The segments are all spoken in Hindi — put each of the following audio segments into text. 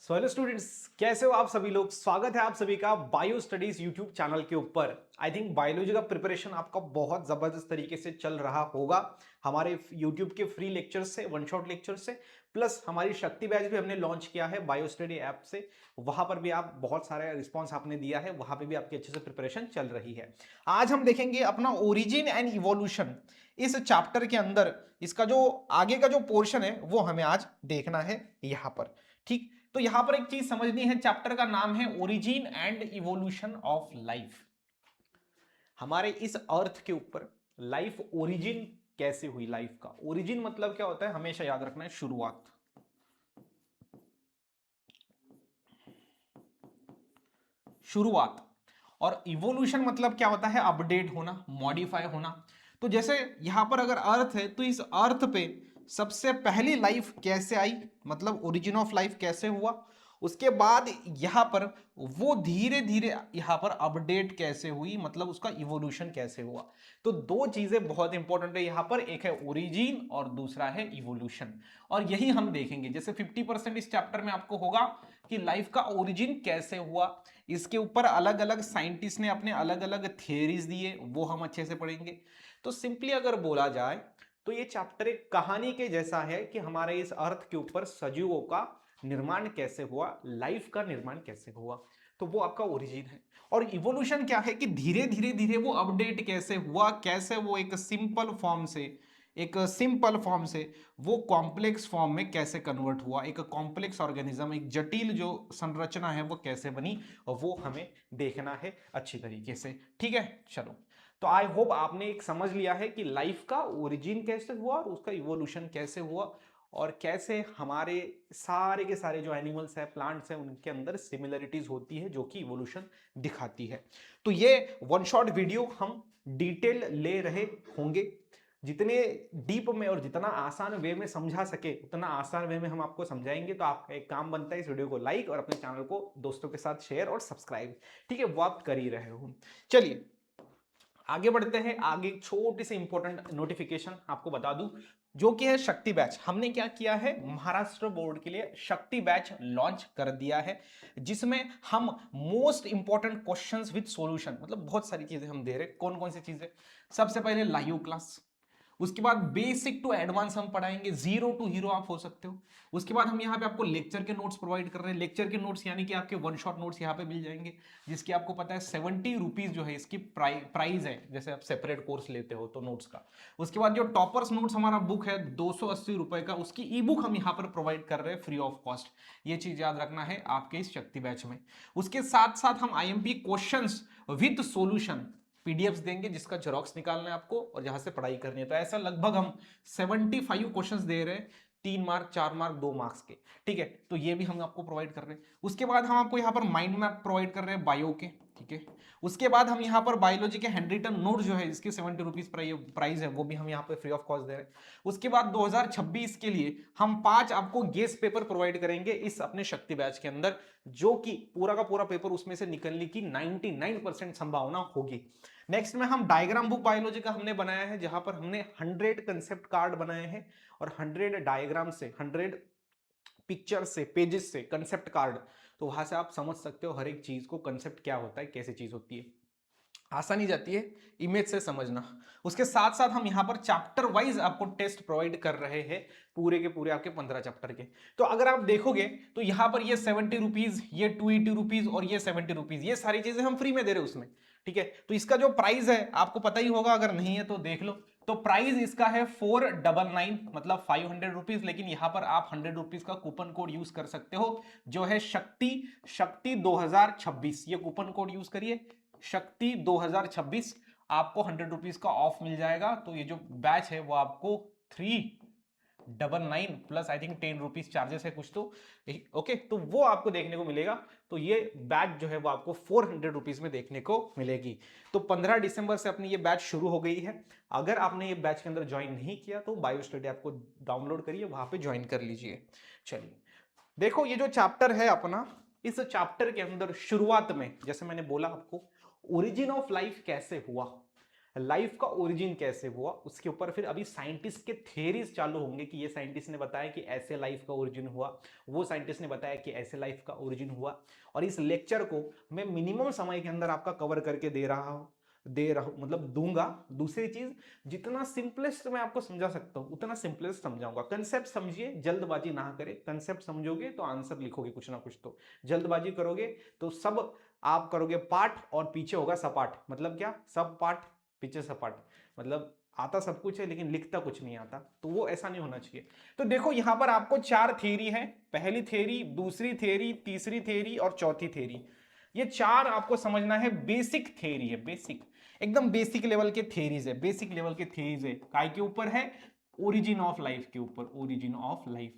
सो हेलो स्टूडेंट्स, कैसे हो आप सभी लोग। स्वागत है आप सभी का बायो स्टडीज यूट्यूब चैनल के ऊपर। आई थिंक बायोलॉजी का प्रिपरेशन आपका बहुत जबरदस्त तरीके से चल रहा होगा हमारे यूट्यूब के फ्री लेक्चर से, वन शॉट लेक्चर से, प्लस हमारी शक्ति बैच भी हमने लॉन्च किया है बायो स्टडी ऐप से। वहां पर भी आप बहुत सारे रिस्पॉन्स आपने दिया है, वहां पर भी आपकी अच्छे से प्रिपरेशन चल रही है। आज हम देखेंगे अपना ओरिजिन एंड इवोल्यूशन इस चैप्टर के अंदर। इसका जो आगे का जो पोर्शन है वो हमें आज देखना है यहां पर। ठीक, तो यहां पर एक चीज समझनी है, चैप्टर का नाम है origin and evolution of life. हमारे इस अर्थ के ऊपर लाइफ ओरिजिन कैसे हुई। लाइफ का ओरिजिन मतलब क्या होता है, हमेशा याद रखना है, शुरुआत। शुरुआत। और इवोल्यूशन मतलब क्या होता है, अपडेट होना, मॉडिफाई होना। तो जैसे यहां पर अगर अर्थ है तो इस अर्थ पे सबसे पहली लाइफ कैसे आई, मतलब ओरिजिन ऑफ लाइफ कैसे हुआ। उसके बाद यहां पर वो धीरे धीरे यहां पर अपडेट कैसे हुई, मतलब उसका इवोल्यूशन कैसे हुआ। तो दो चीजें बहुत इंपॉर्टेंट है यहां पर, एक है ओरिजिन और दूसरा है इवोल्यूशन। और यही हम देखेंगे। जैसे 50% इस चैप्टर में आपको होगा कि लाइफ का ओरिजिन कैसे हुआ। इसके ऊपर अलग अलग साइंटिस्ट ने अपने अलग अलग थियरीज दिए, वो हम अच्छे से पढ़ेंगे। तो सिंपली अगर बोला जाए तो ये चैप्टर एक कहानी के जैसा है कि हमारे इस अर्थ के ऊपर सजीवों का निर्माण कैसे हुआ, लाइफ का निर्माण कैसे हुआ। तो वो आपका ओरिजिन है। और इवोल्यूशन क्या है कि धीरे धीरे धीरे वो अपडेट कैसे हुआ, कैसे वो एक सिंपल फॉर्म से वो कॉम्प्लेक्स फॉर्म में कैसे कन्वर्ट हुआ, एक कॉम्प्लेक्स ऑर्गेनिज्म, एक जटिल जो संरचना है वो कैसे बनी, और वो हमें देखना है अच्छी तरीके से। ठीक है, चलो। तो आई होप आपने एक समझ लिया है कि लाइफ का ओरिजिन कैसे हुआ और उसका इवोल्यूशन कैसे हुआ, और कैसे हमारे सारे के सारे जो एनिमल्स है, प्लांट्स है, उनके अंदर सिमिलरिटीज होती है जो कि इवोल्यूशन दिखाती है। तो ये वन शॉट वीडियो हम डिटेल ले रहे होंगे। जितने डीप में और जितना आसान वे में समझा सके उतना आसान वे में हम आपको समझाएंगे। तो आपका एक काम बनता है, इस वीडियो को लाइक और अपने चैनल को दोस्तों के साथ शेयर और सब्सक्राइब, ठीक है, वो आप कर ही रहे हो। चलिए आगे बढ़ते हैं। आगे एक छोटी सी इंपॉर्टेंट नोटिफिकेशन आपको बता दूं, जो कि है शक्ति बैच। हमने क्या किया है, महाराष्ट्र बोर्ड के लिए शक्ति बैच लॉन्च कर दिया है, जिसमें हम most important questions with solution, मतलब बहुत सारी चीजें हम दे रहे हैं। कौन कौन सी चीजें, सबसे पहले लाइव क्लास, उसके बाद बेसिक टू एडवांस हम पढ़ाएंगे, जीरो टू हीरो आप हो सकते हो। उसके बाद हम यहाँ पे आपको लेक्चर के नोट्स प्रोवाइड कर रहे हैं। लेक्चर के नोट्स यानी कि आपके वन शॉट नोट्स यहाँ पे मिल जाएंगे, जिसकी आपको पता है 70 रुपीज जो है इसकी प्राइस है, जैसे आप सेपरेट कोर्स लेते हो तो नोट्स का। उसके बाद जो टॉपर्स नोट्स हमारा बुक है 280 रुपए का, उसकी ई बुक हम यहाँ पर प्रोवाइड कर रहे हैं फ्री ऑफ कॉस्ट। ये चीज याद रखना है आपके इस शक्ति बैच में। उसके साथ साथ हम IMP questions with solution PDFs देंगे, जिसका जेरोक्स निकालना है आपको और जहां से पढ़ाई करनी है। तो ऐसा लगभग हम 75 क्वेश्चंस दे रहे हैं, 3 मार्क, 4 मार्क, 2 मार्क्स के। ठीक है, तो ये भी हम आपको प्रोवाइड कर रहे हैं। उसके बाद हम आपको यहाँ पर माइंड मैप प्रोवाइड कर रहे हैं बायो के। ठीक है, उसके बाद हम यहाँ पर बायोलॉजी के हैंडरिटन नोट जो है इसके 70 रुपीज प्राइस है, वो भी हम यहाँ पे फ्री ऑफ कॉस्ट दे रहे हैं। उसके बाद 2026 के लिए हम 5 आपको गेस पेपर प्रोवाइड करेंगे इस अपने शक्ति बैच के अंदर, जो कि पूरा का पूरा पेपर उसमें से निकलने की 99% संभावना होगी। नेक्स्ट में हम डायग्राम बुक बायोलॉजी का हमने बनाया है, जहां पर हमने 100 कंसेप्ट कार्ड बनाए हैं और 100 डायग्राम से, 100 पिक्चर से, पेजेस से कंसेप्ट कार्ड। तो वहां से आप समझ सकते हो हर एक चीज को, कंसेप्ट क्या होता है, कैसे चीज होती है। आसानी जाती है इमेज से समझना। उसके साथ साथ हम यहां पर चैप्टर वाइज आपको टेस्ट प्रोवाइड कर रहे हैं, पूरे के पूरे आपके 15 चैप्टर के। तो अगर आप देखोगे तो यहां पर ये 70 रुपीज, ये 280 रुपीज और ये 70 रुपीज, ये सारी चीजें हम फ्री में दे रहे हैं उसमें। ठीक है, तो इसका जो प्राइस है आपको पता ही होगा, अगर नहीं है तो देख लो। तो प्राइस इसका है 499, मतलब 500 रुपीज। लेकिन यहां पर आप 100 रुपीज का कूपन कोड यूज कर सकते हो, जो है शक्ति शक्ति 2026। ये कूपन कोड यूज करिए, शक्ति 2026, आपको 100 रुपीज का ऑफ मिल जाएगा। तो ये जो बैच है वो आपको 399 plus I think 10 rupees charges है कुछ तो। ओके, तो वो आपको देखने को मिलेगा। तो ये बैच जो है वो आपको 400 रुपीज में देखने को मिलेगी। तो 15 दिसंबर से अपनी ये बैच शुरू हो गई है। अगर आपने ये बैच के अंदर ज्वाइन नहीं किया तो बायो स्टडी ऐप को डाउनलोड करिए, वहां पे ज्वाइन कर लीजिए। चलिए देखो, ये जो चैप्टर है अपना, इस चैप्टर के अंदर शुरुआत में जैसे मैंने बोला आपको, ओरिजिन ऑफ लाइफ कैसे हुआ। लाइफ का ओरिजिन कैसे हुआ उसके ऊपर फिर अभी साइंटिस्ट के थ्योरीज चालू होंगे कि ये साइंटिस्ट ने बताया कि ऐसे लाइफ का ओरिजिन हुआ, वो साइंटिस्ट ने बताया कि ऐसे लाइफ का ओरिजिन हुआ। और इस लेक्चर को मैं मिनिमम समय के अंदर आपका कवर करके दे रहा हूं मतलब दूंगा। दूसरी चीज, जितना सिंपलेस्ट मैं आपको समझा सकता हूं उतना सिंपलेस्ट समझाऊंगा। कंसेप्ट समझिए, जल्दबाजी ना करें। कंसेप्ट समझोगे तो आंसर लिखोगे कुछ ना कुछ, तो जल्दबाजी करोगे तो सब आप करोगे पाठ और पीछे होगा सपाट। मतलब क्या, सब पाठ पीछे सपाट, मतलब आता सब कुछ है लेकिन लिखता कुछ नहीं आता, तो वो ऐसा नहीं होना चाहिए। तो देखो यहां पर आपको 4 थ्योरी है, पहली थ्योरी, दूसरी थ्योरी, तीसरी थ्योरी और चौथी थ्योरी। ये 4 आपको समझना है, बेसिक थ्योरी है, बेसिक, एकदम बेसिक लेवल के थ्योरीज है, बेसिक लेवल के थ्योरीज है। काय के ऊपर है? ओरिजिन ऑफ लाइफ के ऊपर, origin of life,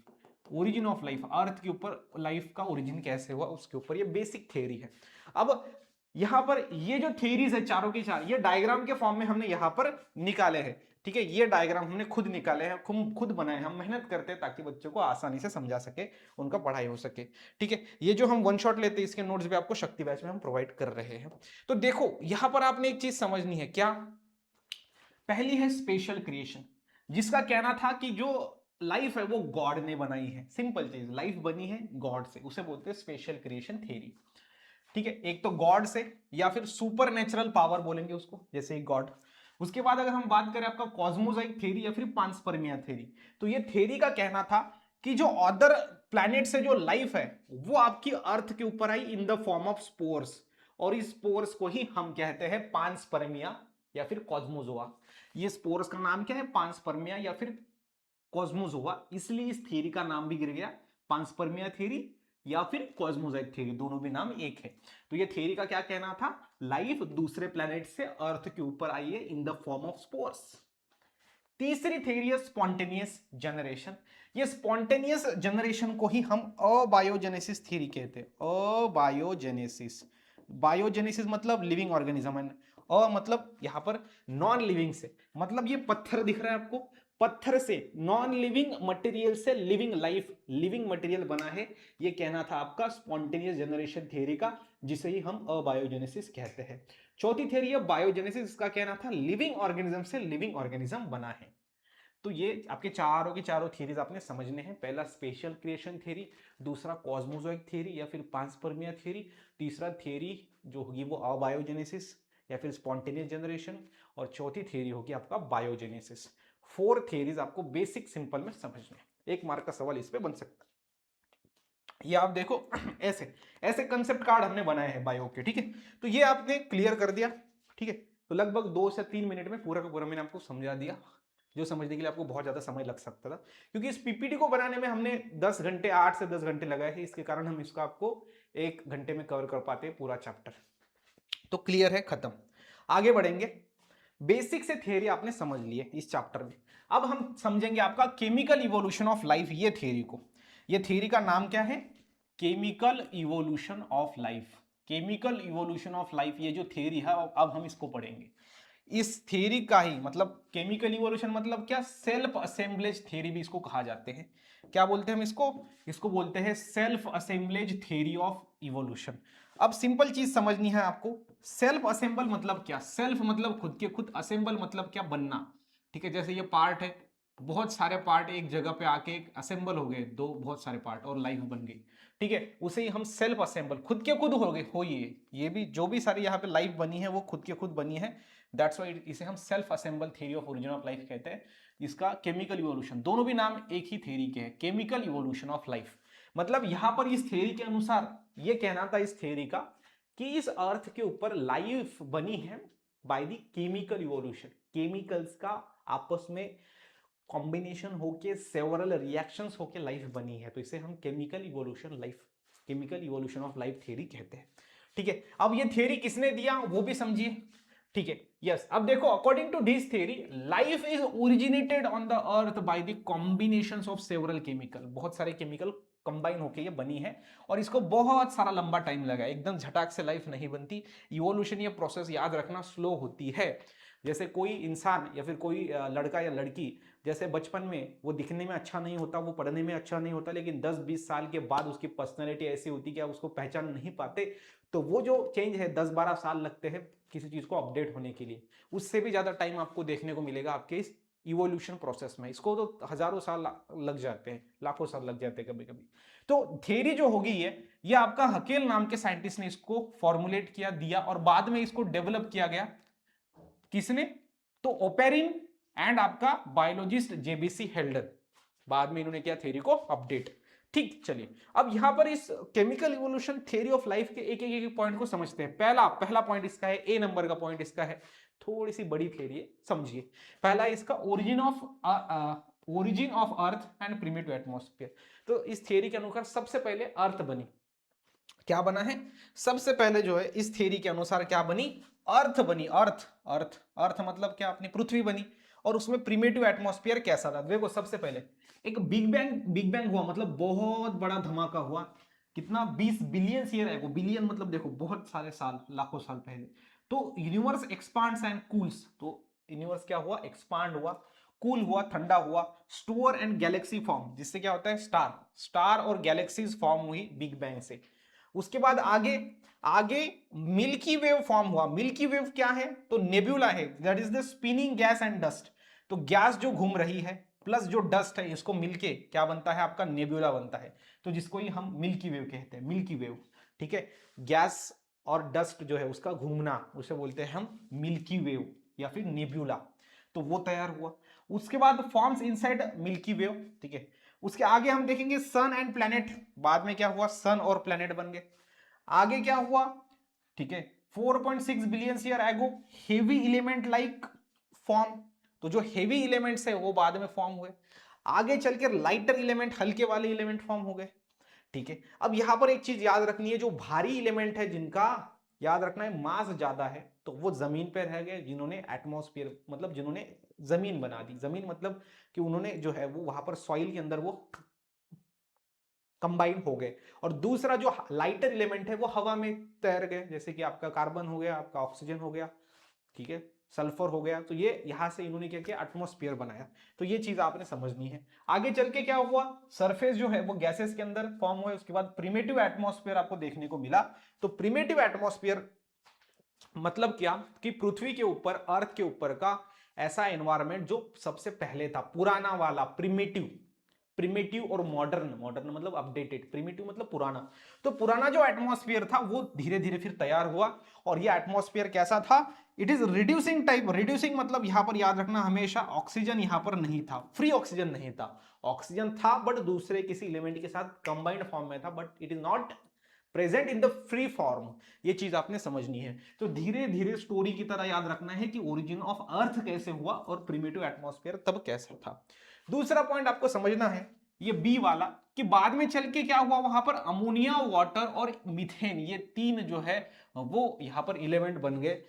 origin of life, earth के ऊपर लाइफ का ओरिजिन कैसे हुआ उसके ऊपर ये बेसिक थ्योरी है। अब यहां पर ये जो थ्योरीज है चारों की चार, ये डायग्राम के फॉर्म में हमने यहां पर निकाले हैं, ठीक है। ये डायग्राम हमने खुद निकाले हैं, खुद बनाए हैं, हम मेहनत करते हैं ताकि बच्चों को आसानी से समझा सके, उनका पढ़ाई हो सके, ठीक है। ये जो हम वन शॉट लेते हैं इसके नोट्स भी आपको शक्ति बैच में हम प्रोवाइड कर रहे हैं। तो देखो यहां पर आपने एक चीज समझनी है, क्या? पहली है स्पेशल क्रिएशन, जिसका कहना था कि जो लाइफ है वो गॉड ने बनाई है। सिंपल चीज, लाइफ बनी है गॉड से, उसे बोलते हैं स्पेशल क्रिएशन थ्योरी, ठीक है। एक तो गॉड से या फिर सुपर नेचुरल पावर बोलेंगे उसको, जैसे ही गॉड। उसके बाद अगर हम बात करें आपका कॉस्मोजाइक थ्योरी या फिर पांसपर्मिया थ्योरी, तो ये थ्योरी का कहना था कि जो अदर प्लैनेट से जो लाइफ है वो आपकी अर्थ के ऊपर आई in the form of spores, और इस स्पोर्स को ही हम कहते हैं पांसपर्मिया या फिर कॉस्मोजोआ। ये स्पोर्स का नाम क्या है? पांसपर्मिया या फिर कॉस्मोजोआ, इसलिए इस थ्योरी का नाम भी गिर गया, पांसपर्मिया थ्योरी या फिर कॉस्मोजाइक थ्योरी, दोनों भी नाम एक है। तो ये थ्योरी का क्या कहना था? लाइफ दूसरे प्लेनेट से अर्थ के ऊपर आई है इन द फॉर्म ऑफ स्पोर्स। तीसरी थ्योरी है स्पॉन्टेनियस जनरेशन। ये स्पॉन्टेनियस जनरेशन को ही हम अबायोजेनेसिस थ्योरी कहते हैं। अबायोजेनेसिस, बायोजेनेसिस मतलब लिविंग ऑर्गेनिज्म, मतलब यहां पर नॉन लिविंग से, मतलब ये पत्थर दिख रहा है आपको, पत्थर से, नॉन लिविंग मटेरियल से लिविंग लाइफ, लिविंग मटेरियल बना है, ये कहना था आपका स्पॉन्टेनियस जनरेशन थ्योरी का, जिसे ही हम अबायोजेनेसिस कहते हैं। चौथी थ्योरी है बायोजेनेसिस, इसका कहना था लिविंग ऑर्गेनिज्म से लिविंग ऑर्गेनिज्म बना है। तो ये आपके चारों की चारों थ्योरीज आपने समझने हैं। पहला स्पेशल क्रिएशन थ्योरी, दूसरा कॉस्मोजोइक थ्योरी या फिर पांसपर्मिया थ्योरी, तीसरा थ्योरी जो होगी वो अबायोजेनेसिस या फिर स्पॉन्टेनियस जनरेशन, और चौथी थ्योरी होगी आपका बायोजेनेसिस। 4 थ्योरीज आपको बेसिक सिंपल में समझने हैं। 1 मार्क का सवाल इस पे बन सकता है। ये आप देखो ऐसे ऐसे कंसेप्ट कार्ड हमने बनाए हैं बायो के, ठीक है। तो ये आपने क्लियर कर दिया, ठीक है। तो लगभग 2 से 3 मिनट में पूरा का पूरा मैंने आपको समझा दिया, जो समझने के लिए आपको बहुत ज्यादा समय लग सकता था, क्योंकि इस पीपीटी को बनाने में हमने 10 घंटे, 8 से 10 घंटे लगाए हैं, इसके कारण हम इसका आपको 1 घंटे में कवर कर पाते हैं पूरा चैप्टर। तो क्लियर है, खत्म। आगे बढ़ेंगे। बेसिक से थ्योरी आपने समझ लिए इस चैप्टर में। अब हम समझेंगे आपका केमिकल इवोल्यूशन ऑफ लाइफ, ये थ्योरी को। ये थ्योरी का नाम क्या है? Chemical evolution of life. Chemical evolution of life, ये जो थ्योरी है अब हम इसको पढ़ेंगे। इस थ्योरी का ही मतलब केमिकल इवोल्यूशन मतलब क्या? सेल्फ असेंबलेज थ्योरी भी इसको कहा जाते हैं। क्या बोलते हैं हम इसको? इसको बोलते हैं self assemblage theory of evolution. अब सिंपल चीज समझनी है आपको, सेल्फ असेंबल मतलब क्या? सेल्फ मतलब खुद के खुद, असेंबल मतलब क्या? बनना, ठीक है। जैसे ये पार्ट है, बहुत सारे पार्ट एक जगह पे आके असेंबल हो गए, दो बहुत सारे पार्ट और लाइफ बन गई, ठीक है। उसे ही हम सेल्फ असेंबल, खुद के खुद हो गए हो ये भी जो भी सारी यहाँ पे लाइफ बनी है वो खुद के खुद बनी है। दैट्स व्हाई इसे हम self assemble theory of origin of life कहते हैं। इसका केमिकल इवोल्यूशन, दोनों भी नाम एक ही थ्योरी के हैं, केमिकल इवोल्यूशन ऑफ लाइफ। मतलब यहां पर इस थ्योरी के अनुसार ये कहना था इस थ्योरी का कि इस अर्थ के ऊपर लाइफ बनी है by the chemical evolution. Chemicals का आपस में कॉम्बिनेशन होके, सेवरल रिएक्शंस होके लाइफ बनी है, तो इसे हम chemical evolution life, chemical evolution of life theory कहते हैं, ठीक है। अब ये थ्योरी किसने दिया वो भी समझिए, ठीक है। यस, अब देखो according to this theory life is originated on the earth by the combinations of several chemical. बहुत सारे केमिकल कंबाइन होके ये बनी है, और इसको बहुत सारा लंबा टाइम लगा, एकदम झटाक से लाइफ नहीं बनती। इवोल्यूशन ये प्रोसेस याद रखना स्लो होती है। जैसे कोई इंसान या फिर कोई लड़का या लड़की, जैसे बचपन में वो दिखने में अच्छा नहीं होता, वो पढ़ने में अच्छा नहीं होता, लेकिन 10-20 साल के बाद उसकी पर्सनैलिटी ऐसी होती कि आप उसको पहचान नहीं पाते, तो वो जो चेंज है 10-12 साल लगते हैं किसी चीज को अपडेट होने के लिए। उससे भी ज्यादा टाइम आपको देखने को मिलेगा आपके इस इवोल्यूशन प्रोसेस में। इसको तो हजारों साल लग जाते हैं, लाखों साल लग जाते हैं कभी कभी। तो थ्योरी जो होगी ये आपका हकेल नाम के साइंटिस्ट ने इसको फॉर्मुलेट किया, दिया, और बाद में इसको डेवलप किया गया किसने? तो ओपेरिन एंड आपका बायोलॉजिस्ट जेबीसी हेल्डर, बाद में इन्होंने किया थ्योरी को अपडेट। ठीक, चलिए अब यहां पर इस chemical evolution theory of life के एक एक पॉइंट को समझते हैं। पहला पॉइंट इसका है, ए नंबर का पॉइंट इसका है, थोड़ी सी बड़ी थ्योरी है, समझिए। पहला इसका origin of earth and primitive atmosphere. तो इस थ्योरी के अनुसार सबसे पहले अर्थ बनी। क्या बना है? सबसे पहले जो है इस थ्योरी के अनुसार क्या बनी? अर्थ बनी। अर्थ अर्थ अर्थ मतलब क्या? अपनी पृथ्वी बनी। और उसमें प्रिमिटिव एटमॉस्फेयर कैसा था? देखो, सबसे पहले एक बिग बैंग हुआ, मतलब बहुत बड़ा धमाका हुआ। कितना? 20 बिलियन ईयर एगो। बिलियन मतलब देखो बहुत सारे साल, लाखों साल पहले। तो यूनिवर्स एक्सपांड्स एंड कूल्स। तो यूनिवर्स क्या हुआ? एक्सपांड हुआ, कूल हुआ, ठंडा हुआ। स्टार एंड गैलेक्सी फॉर्म, जिससे क्या होता है? स्टार और गैलेक्सीज फॉर्म हुई बिग बैंग से। उसके बाद आगे आगे मिल्की वेव फॉर्म हुआ। मिल्की वेव क्या है? तो नेब्यूला है, that is the spinning gas and dust. तो गैस जो घूम रही है प्लस जो डस्ट है, इसको मिलके क्या बनता है? आपका नेब्यूला बनता है। तो जिसको ही हम मिल्की वेव कहते हैं, मिल्की वेव। ठीक है, गैस और डस्ट जो है उसका घूमना, उसे बोलते हैं हम मिल्की वेव या फिर नेब्यूला। तो वो तैयार हुआ। उसके बाद फॉर्म्स इनसाइड मिल्की वेव। ठीक है, उसके आगे हम देखेंगे सन एंड प्लैनेट। बाद में क्या हुआ? सन और प्लैनेट बन गए। आगे क्या हुआ? ठीक है, 4.6 billion year ago heavy element like form. तो जो हेवी एलिमेंट्स है वो बाद में फॉर्म हुए। आगे चलकर लाइटर एलिमेंट, हल्के वाले एलिमेंट फॉर्म हो गए। ठीक है, अब यहां पर एक चीज याद रखनी है, जो भारी एलिमेंट है जिनका याद रखना है मास ज्यादा है, तो वो जमीन पर रह गए, जिन्होंने एटमॉस्फेयर मतलब जिन्होंने जमीन बना दी। जमीन मतलब कि उन्होंने जो है वो वहां पर सॉइल के अंदर वो कंबाइन हो गए। और दूसरा जो लाइटर एलिमेंट है वो हवा में तैर गए, जैसे कि आपका कार्बन हो गया, आपका ऑक्सीजन हो गया, ठीक है, सल्फर हो गया। तो ये यहां से इन्होंने क्या किया? एटमॉस्फेयर बनाया। तो ये चीज आपने समझनी है। आगे चल के क्या हुआ? सरफेस जो है वो गैसेस के अंदर फॉर्म हुए। उसके बाद प्रिमिटिव एटमॉस्फेयर आपको देखने को मिला। तो प्रिमिटिव एटमॉस्फेयर मतलब क्या? कि पृथ्वी के ऊपर, अर्थ के ऊपर का ऐसा एनवायरमेंट जो सबसे पहले था, पुराना वाला, प्रिमिटिव। प्रिमिटिव और मॉडर्न, मॉडर्न मतलब अपडेटेड, प्रिमिटिव मतलब पुराना। तो पुराना जो एटमॉस्फेयर था वो धीरे धीरे फिर तैयार हुआ। और ये एटमॉस्फेयर कैसा था? It is reducing type. Reducing मतलब यहां पर याद रखना हमेशा, ऑक्सीजन यहां पर नहीं था, फ्री ऑक्सीजन नहीं था। ऑक्सीजन था बट दूसरे किसी एलिमेंट के साथ कंबाइंड फॉर्म में था, but it is not present in the free form. ये चीज आपने समझनी है। तो धीरे धीरे स्टोरी की तरह याद रखना है कि ओरिजिन ऑफ अर्थ कैसे हुआ और प्रिमिटिव एटमॉस्फेयर तब कैसा था। दूसरा पॉइंट आपको समझना है, ये बी वाला, कि बाद में चल के क्या हुआ? वहां पर अमोनिया, वाटर और मीथेन, ये तीन जो है वो यहां पर एलिमेंट बन गए।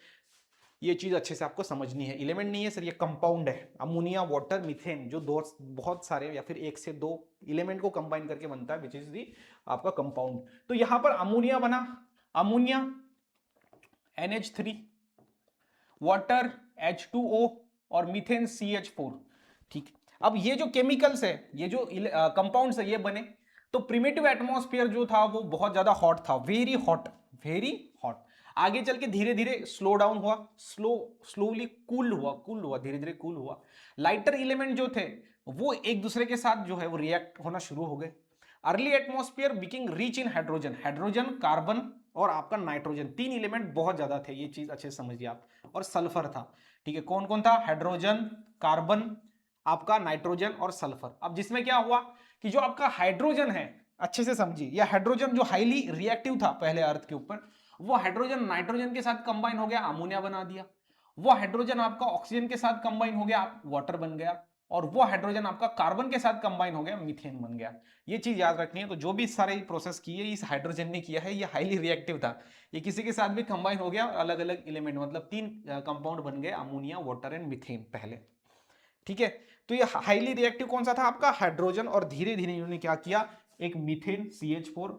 ये चीज अच्छे से आपको समझनी है। एलिमेंट नहीं है सर, ये कंपाउंड है। अमोनिया, वाटर, मीथेन, जो दो बहुत सारे या फिर एक से दो एलिमेंट को कंबाइन करके बनता है, विच इज दी आपका कंपाउंड। तो यहां पर अमोनिया बना, अमोनिया NH3, वाटर H2O और मीथेन CH4। ठीक, अब ये जो केमिकल्स है, ये जो कंपाउंड्स है, ये बने। तो प्रिमिटिव एटमॉस्फेयर जो था वो बहुत ज्यादा हॉट था, वेरी हॉट, वेरी हॉट। आगे चल के धीरे धीरे स्लो डाउन हुआ, स्लोली कूल हुआ, धीरे धीरे कूल हुआ। लाइटर एलिमेंट जो थे वो एक दूसरे के साथ जो है वो रिएक्ट होना शुरू हो गए। Early atmosphere बिकिंग rich in hydrogen, hydrogen, carbon और आपका नाइट्रोजन, तीन एलिमेंट बहुत ज्यादा थे, ये चीज अच्छे से समझिए आप। और सल्फर था। ठीक है, कौन कौन था? हाइड्रोजन, कार्बन, आपका नाइट्रोजन और सल्फर। अब जिसमें क्या हुआ कि जो आपका हाइड्रोजन है, अच्छे से समझिए, यह हाइड्रोजन जो हाईली रिएक्टिव था पहले अर्थ के ऊपर, वो हाइड्रोजन नाइट्रोजन के साथ कंबाइन हो गया, अमोनिया बना दिया। वो हाइड्रोजन आपका ऑक्सीजन के साथ कंबाइन हो गया, वाटर बन गया। और वो हाइड्रोजन आपका कार्बन के साथ कंबाइन हो गया, मीथेन बन गया। ये चीज याद रखनी है। तो जो भी सारे प्रोसेस किए इस हाइड्रोजन ने किया है, ये हाईली रिएक्टिव था। ये किसी के साथ भी कंबाइन हो गया और अलग अलग एलिमेंट मतलब तीन कंपाउंड बन गए, अमोनिया, वाटर एंड मीथेन पहले। ठीक है, तो ये हाईली रिएक्टिव कौन सा था? आपका हाइड्रोजन। और धीरे धीरे इन्होंने क्या किया? एक मीथेन CH4,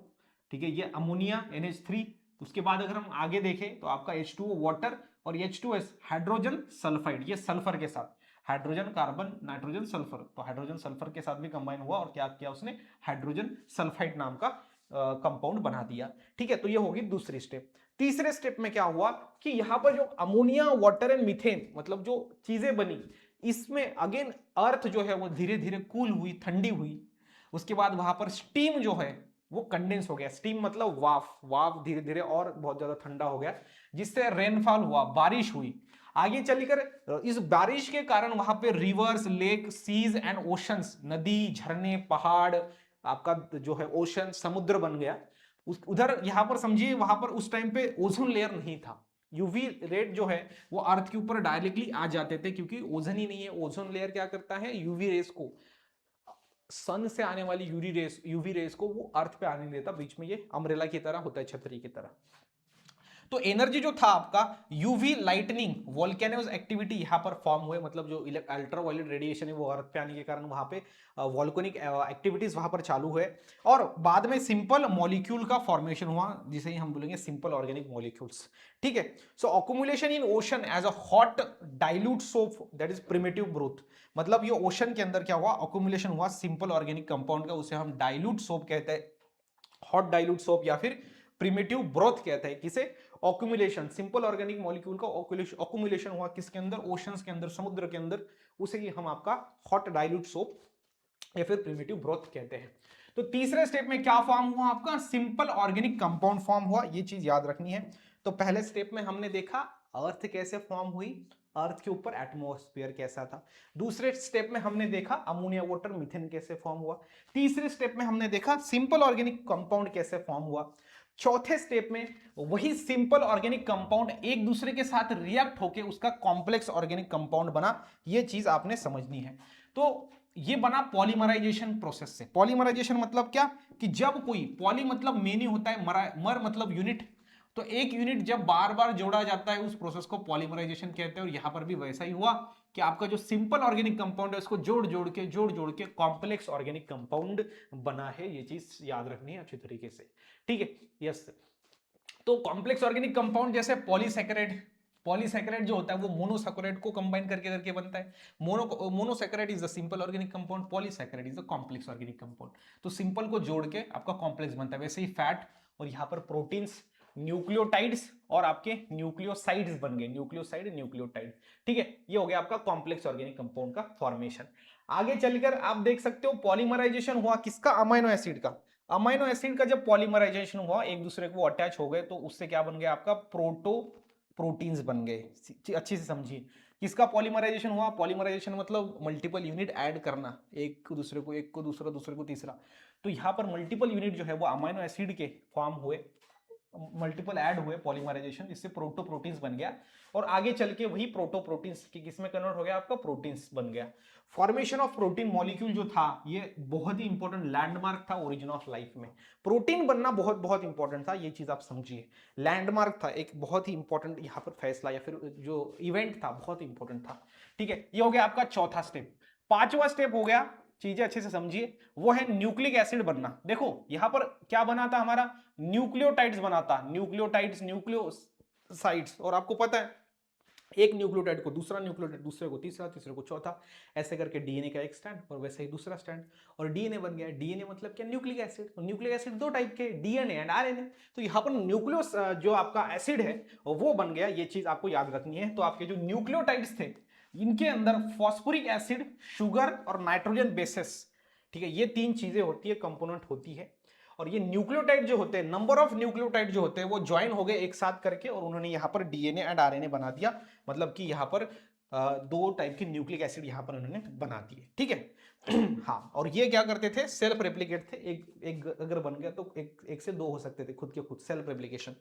ठीक है, ये अमोनिया NH3। उसके बाद अगर हम आगे देखें तो आपका H2O वाटर और H2S हाइड्रोजन सल्फाइड, ये सल्फर के साथ, हाइड्रोजन कार्बन नाइट्रोजन सल्फर, तो हाइड्रोजन सल्फर के साथ भी कंबाइन हुआ और क्या किया उसने, हाइड्रोजन सल्फाइड नाम का कंपाउंड बना दिया। ठीक है, तो ये होगी दूसरी स्टेप। तीसरे स्टेप में क्या हुआ कि यहां पर जो अमोनिया वाटर एंड मीथेन मतलब जो चीजें बनी, इसमें अगेन अर्थ जो है वो धीरे धीरे कूल हुई, ठंडी हुई। उसके बाद वहां पर स्टीम जो है वो कंडेंस हो गया, स्टीम मतलब वाफ, वाफ धीरे धीरे और बहुत ज्यादा ठंडा हो गया, जिससे रेनफॉल हुआ, बारिश हुई। आगे चलकर इस बारिश के कारण वहां पे rivers, lake, seas and oceans, नदी, झरने, पहाड़, आपका जो है ओशन, समुद्र बन गया। उधर यहां पर समझिए वहां पर उस टाइम पे ओजोन लेयर नहीं था, यूवी रेट जो है वो अर्थ के ऊपर डायरेक्टली आ जाते थे, क्योंकि ओजोन ही नहीं है। ओजोन लेयर क्या करता है, यूवी रेस को, सन से आने वाली यूवी रेस को वो अर्थ पे आने नहीं देता, बीच में ये अम्ब्रेला की तरह होता है, छतरी की तरह। तो एनर्जी जो था आपका, यूवी लाइटनिंग वोल्केनोज एक्टिविटी यहां पर फॉर्म हुए, मतलब जो अल्ट्रावायलेट रेडिएशन है वो अर्थ पे आने के कारण वहां पे वोल्केनिक एक्टिविटीज वहां पर चालू हुए, और बाद में सिंपल मॉलिक्यूल का फॉर्मेशन हुआ, जिसे हम बोलेंगे सिंपल ऑर्गेनिक मॉलिक्यूल्स। ठीक है, so accumulation in ocean as a hot dilute soup, that is primitive broth, मतलब ये ओशन के अंदर क्या हुआ, अक्यूमुलेशन हुआ सिंपल ऑर्गेनिक कंपाउंड का, उसे हम डाइल्यूट सोप कहते हैं, हॉट डाइल्यूट सोप या फिर प्रिमिटिव ब्रोथ कहते हैं। किसे, ऑक्यूमुलेशन, सिंपल ऑर्गेनिक मॉलिक्यूल का ऑक्यूमुलेशन हुआ किसके अंदर, ओशंस के अंदर, समुद्र के अंदर, उसे ही हम आपका हॉट डाइल्यूट सोप या फिर प्रिमिटिव ब्रोथ कहते हैं। तो तीसरे स्टेप में क्या फॉर्म हुआ आपका, सिंपल ऑर्गेनिक कंपाउंड फॉर्म हुआ, ये चीज याद रखनी है। तो पहले स्टेप में हमने देखा अर्थ कैसे फॉर्म हुई, अर्थ के ऊपर एटमॉस्फेयर कैसा था। दूसरे स्टेप में हमने देखा अमोनिया वाटर मीथेन कैसे फॉर्म हुआ। तीसरे स्टेप में हमने देखा सिंपल ऑर्गेनिक कंपाउंड कैसे फॉर्म हुआ। चौथे स्टेप में वही सिंपल ऑर्गेनिक कंपाउंड एक दूसरे के साथ रिएक्ट होकर उसका कॉम्प्लेक्स ऑर्गेनिक कंपाउंड बना, ये चीज आपने समझनी है। तो ये बना पॉलीमराइजेशन प्रोसेस से। पॉलीमराइजेशन मतलब क्या, कि जब कोई, पॉली मतलब मेनी होता है, मर मतलब यूनिट, तो एक यूनिट जब बार बार जोड़ा जाता है उस प्रोसेस को पॉलीमराइजेशन कहते हैं। और यहां पर भी वैसा ही हुआ कि आपका जो सिंपल ऑर्गेनिक कंपाउंड है उसको जोड़ जोड़ के कॉम्प्लेक्स ऑर्गेनिक कंपाउंड बना है, ये चीज याद रखनी है अच्छी तरीके से। ठीक है, यस। तो कॉम्प्लेक्स ऑर्गेनिक कंपाउंड जैसे पॉलीसैकेराइड, पॉलीसैकेराइड जो होता है वो मोनोसैकेराइड को कंबाइन करके करके बनता है। Monosaccharide is the simple organic compound, polysaccharide is the complex organic compound. तो सिंपल को जोड़ के आपका कॉम्प्लेक्स बनता है। वैसे ही फैट और यहां पर प्रोटीन्स, न्यूक्लियोटाइड्स और आपके न्यूक्लियोसाइड्स बन गए, न्यूक्लियोसाइड, न्यूक्लियोटाइड। ठीक है, ये हो गया आपका कॉम्प्लेक्स ऑर्गेनिक कंपाउंड का फॉर्मेशन। आगे चलकर आप देख सकते हो पॉलीमराइजेशन हुआ किसका, अमाइनो एसिड का। अमाइनो एसिड का जब पॉलीमराइजेशन हुआ, एक दूसरे को अटैच हो गए, तो उससे क्या बन गया आपका, प्रोटो प्रोटीन्स बन गए। अच्छे से समझिए किसका पॉलीमराइजेशन हुआ, पॉलीमराइजेशन मतलब मल्टीपल यूनिट ऐड करना, एक को दूसरे को, एक को दूसरा, दूसरे को तीसरा। तो यहां पर मल्टीपल यूनिट जो है वो अमाइनो एसिड के फॉर्म हुए, मल्टीपल ऐड हुए पॉलीमराइजेशन, इससे प्रोटोप्रोटीन्स बन गया। और आगे चल के वही प्रोटोप्रोटीन्स की किसमें कन्वर्ट हो गया, आपका प्रोटीन्स बन गया। फॉर्मेशन ऑफ प्रोटीन मॉलिक्यूल जो था ये बहुत ही इंपॉर्टेंट लैंडमार्क था ओरिजिन ऑफ लाइफ में। प्रोटीन बनना बहुत बहुत इंपॉर्टेंट था, ये चीज आप समझिए। लैंडमार्क था, एक बहुत ही इंपॉर्टेंट यहाँ पर फैसला या फिर जो इवेंट था बहुत इंपॉर्टेंट था। ठीक है, ये हो गया आपका चौथा स्टेप। पांचवा स्टेप हो गया, चीजें अच्छे से समझिए, वो है न्यूक्लिक एसिड बनना। देखो यहां पर क्या बना था हमारा, न्यूक्लियोटाइड्स बना था, न्यूक्लियोटाइड्स, न्यूक्लियोसाइड्स। और आपको पता है एक न्यूक्लियोटाइड को दूसरा न्यूक्लियोटाइड, दूसरे को तीसरा, तीसरे को चौथा, ऐसे करके डीएनए का एक स्टैंड और वैसे ही दूसरा स्टैंड, और डीएनए बन गया। डीएनए मतलब क्या, न्यूक्लिक एसिड। और न्यूक्लिक एसिड दो टाइप के, डीएनए एंड आरएनए। तो यहाँ पर न्यूक्लियोस जो आपका एसिड है वो बन गया, ये चीज आपको याद रखनी है। तो आपके जो न्यूक्लियोटाइड्स थे इनके अंदर फॉस्फोरिक एसिड, शुगर और नाइट्रोजन बेसेस, ठीक है, ये तीन चीजें होती है, कंपोनेंट होती है। और ये न्यूक्लियोटाइड जो होते हैं, नंबर ऑफ न्यूक्लियोटाइड जो होते हैं वो ज्वाइन हो गए एक साथ करके, और उन्होंने यहाँ पर डीएनए एंड आरएनए बना दिया। मतलब कि यहाँ पर दो टाइप के न्यूक्लिक एसिड यहाँ पर उन्होंने बना दिए। ठीक है हाँ, और ये क्या करते थे, सेल्फ रेप्लिकेट थे। एक अगर बन गया तो एक से दो हो सकते थे, खुद के खुद, सेल्फ रेप्लिकेशन।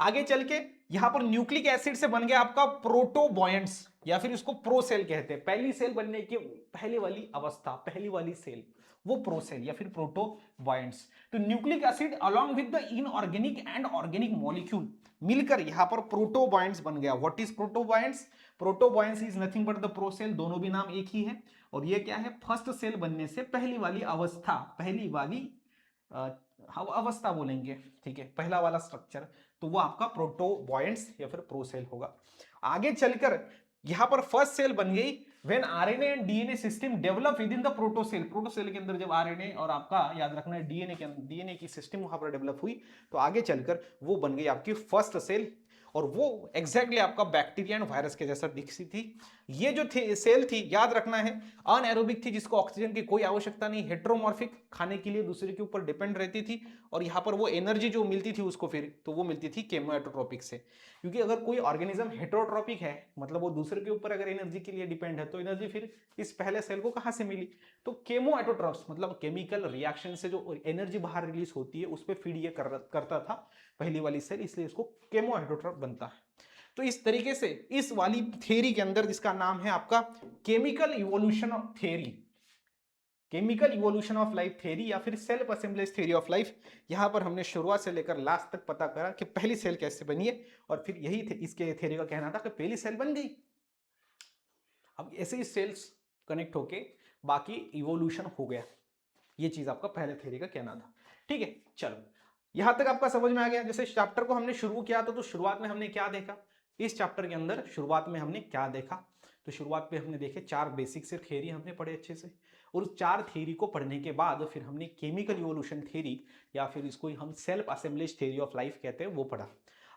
आगे चल के यहाँ पर न्यूक्लिक एसिड से बन गया आपका प्रोटोबॉयंट्स, या फिर इसको प्रोसेल कहते हैं। पहली सेल बनने की पहले वाली अवस्था, पहली वाली सेल, वो प्रोसेल या फिर प्रोटोबॉयंट्स। तो nucleic acid along with the inorganic and organic molecule मिलकर यहां पर प्रोटोबॉयंट्स बन गया। What is protobionts, protobionts is nothing but the protocell, दोनों भी नाम एक ही है। और ये क्या है, फर्स्ट सेल बनने से पहली वाली अवस्था, पहली वाली अवस्था बोलेंगे, ठीक है, पहला वाला स्ट्रक्चर, तो वो आपका प्रोटोबॉयंट्स या फिर प्रोसेल होगा। आगे चलकर यहां पर फर्स्ट सेल बन गई when RNA and DNA system develop within the द प्रोटोसेल। प्रोटोसेल के अंदर जब आरएनए और आपका याद रखना है डीएनए की सिस्टम वहां पर डेवलप हुई, तो आगे चलकर वो बन गई आपकी फर्स्ट सेल, और वो एग्जैक्टली आपका बैक्टीरिया एंड वायरस के जैसा दिखती थी। ये जो सेल थी याद रखना है अनएरोबिक थी, जिसको ऑक्सीजन की कोई आवश्यकता नहीं, हेट्रोमॉर्फिक, खाने के लिए दूसरे के ऊपर डिपेंड रहती थी, और यहाँ पर वो एनर्जी जो मिलती थी उसको फिर तो वो मिलती थी केमोएटोट्रोपिक से। क्योंकि अगर कोई ऑर्गेनिज्म हेट्रोट्रोपिक है, मतलब वो दूसरे के ऊपर अगर एनर्जी के लिए डिपेंड है, तो एनर्जी फिर इस पहले सेल को कहां से मिली? तो केमोएटोट्रोप्स मतलब केमिकल रिएक्शन से जो एनर्जी बाहर रिलीज होती है उस पर फीड ये करता था पहली वाली सेल, इसलिए इसको केमोएटोट्रोप बनता है। तो इस तरीके से इस वाली थ्योरी के अंदर जिसका नाम है आपका chemical evolution of theory, chemical evolution of life theory या फिर self assemblage theory of life, यहां पर हमने शुरुआत से लेकर लास्ट तक पता करा कि पहली सेल कैसे बनी है, और फिर यही थे इसके थ्योरी का कहना था कि पहली सेल बन गई। अब ऐसे ही सेल्स कनेक्ट होके बाकी इवोल्यूशन हो गया, ये चीज आपका पहले थ्योरी का कहना था। ठीक है, चलो यहां तक आपका समझ में आ गया। जैसे चैप्टर को हमने शुरू किया था, तो शुरुआत में हमने क्या देखा इस चैप्टर के अंदर, शुरुआत में हमने क्या देखा, तो शुरुआत में हमने देखे 4 बेसिक से थ्योरी हमने पढ़े अच्छे से, और उस 4 थ्योरी को पढ़ने के बाद फिर हमने केमिकल इवोल्यूशन थ्योरी या फिर इसको हम self assemblage theory of life कहते हैं वो पढ़ा।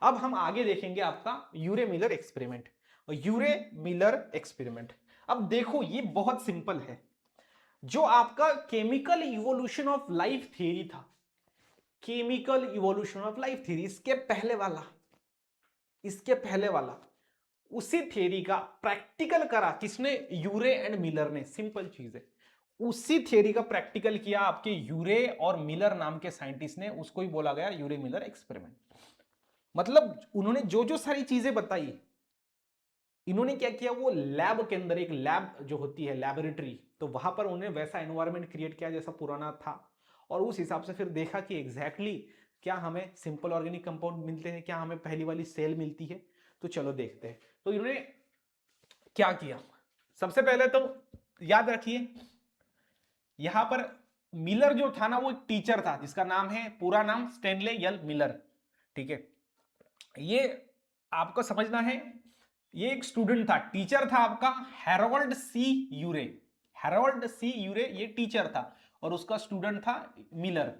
अब हम आगे देखेंगे आपका Urey Miller experiment. Urey Miller experiment, अब देखो ये बहुत सिंपल है। जो आपका chemical evolution of life theory था, chemical evolution of life theory, इसके पहले वाला उसी थ्योरी का प्रैक्टिकल करा किसने? यूरे एंड मिलर ने। सिंपल चीज है, उसी थ्योरी का प्रैक्टिकल किया आपके यूरे और मिलर नाम के साइंटिस्ट ने, उसको ही बोला गया यूरे मिलर एक्सपेरिमेंट। मतलब उन्होंने जो जो सारी चीजें बताई, इन्होंने क्या किया, वो लैब के अंदर, एक लैब जो होती है लैबोरेटरी, तो वहां पर उन्होंने वैसा एनवायरनमेंट क्रिएट किया जैसा पुराना था, और उस हिसाब से फिर देखा कि एग्जैक्टली क्या हमें सिंपल ऑर्गेनिक कंपाउंड मिलते हैं, क्या हमें पहली वाली सेल मिलती है। तो चलो देखते हैं। तो इन्होंने क्या किया, सबसे पहले तो याद रखिए यहां पर मिलर जो था ना, वो एक टीचर था जिसका नाम है, पूरा नाम स्टेनले यल मिलर। ठीक है, ये आपको समझना है, ये एक स्टूडेंट था, टीचर था आपका हैरोल्ड सी यूरे। हैरोल्ड सी यूरे ये टीचर था, और उसका स्टूडेंट था मिलर।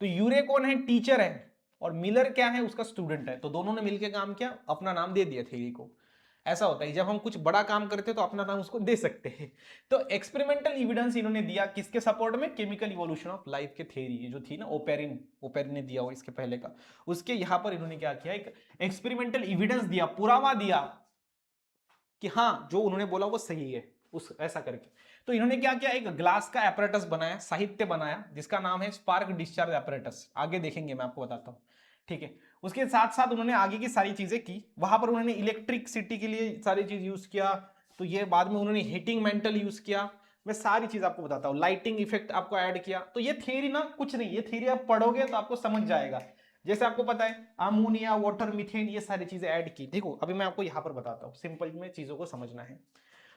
तो यूरे कौन है? टीचर है, और मिलर क्या है? उसका स्टूडेंट है। तो दोनों ने मिलकर काम किया, अपना नाम दे दिया थ्योरी को। ऐसा होता है जब हम कुछ बड़ा काम करते हैं तो अपना नाम उसको दे सकते हैं। तो एक्सपेरिमेंटल एविडेंस इन्होंने दिया किसके सपोर्ट में? केमिकल इवोल्यूशन ऑफ लाइफ के थ्योरी जो थी ना, ओपेरिन ने दिया, वो इसके पहले का, उसके यहां पर इन्होंने क्या किया, एक एक्सपेरिमेंटल एविडेंस दिया, पुरावा दिया कि हाँ जो उन्होंने बोला वो सही है, उस ऐसा करके। तो इन्होंने क्या किया, एक ग्लास का एपरेटस बनाया, साहित्य बनाया, जिसका नाम है स्पार्क डिस्चार्ज एपरेटस। आगे देखेंगे, मैं आपको बताता हूँ। ठीक है, उसके साथ साथ उन्होंने आगे की सारी चीजें की, वहां पर उन्होंने इलेक्ट्रिसिटी के लिए सारी चीज यूज किया, तो ये बाद में उन्होंने हीटिंग मेंटल यूज किया, मैं सारी चीज आपको बताता हूँ, लाइटिंग इफेक्ट आपको ऐड किया। तो ये थियरी ना कुछ नहीं, ये थियरी आप पढ़ोगे तो आपको समझ जाएगा। जैसे आपको पता है अमोनिया, वाटर, मीथेन, ये सारी चीजें ऐड की। देखो अभी मैं आपको यहां पर बताता हूँ, सिंपल में चीजों को समझना है।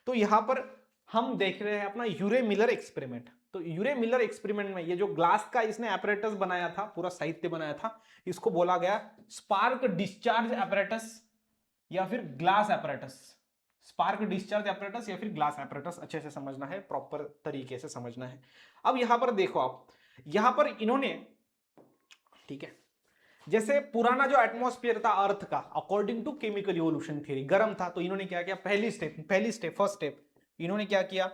तो यहां पर हम देख रहे हैं अपना यूरे मिलर एक्सपेरिमेंट। तो यूरे मिलर एक्सपेरिमेंट में ये जो ग्लास का इसने एपरेटस बनाया था, पूरा साहित्य बनाया था, इसको बोला गया स्पार्क डिस्चार्ज एपरेटस या फिर glass apparatus. Spark discharge apparatus या फिर ग्लास एपरेटस, अच्छे से समझना है, प्रॉपर तरीके से समझना है। अब यहां पर देखो आप, यहां पर इन्होंने, ठीक है, जैसे पुराना जो एटमॉस्फेयर था अर्थ का, according to chemical evolution theory गर्म था, तो इन्होंने क्या किया, फर्स्ट स्टेप इन्होंने क्या किया,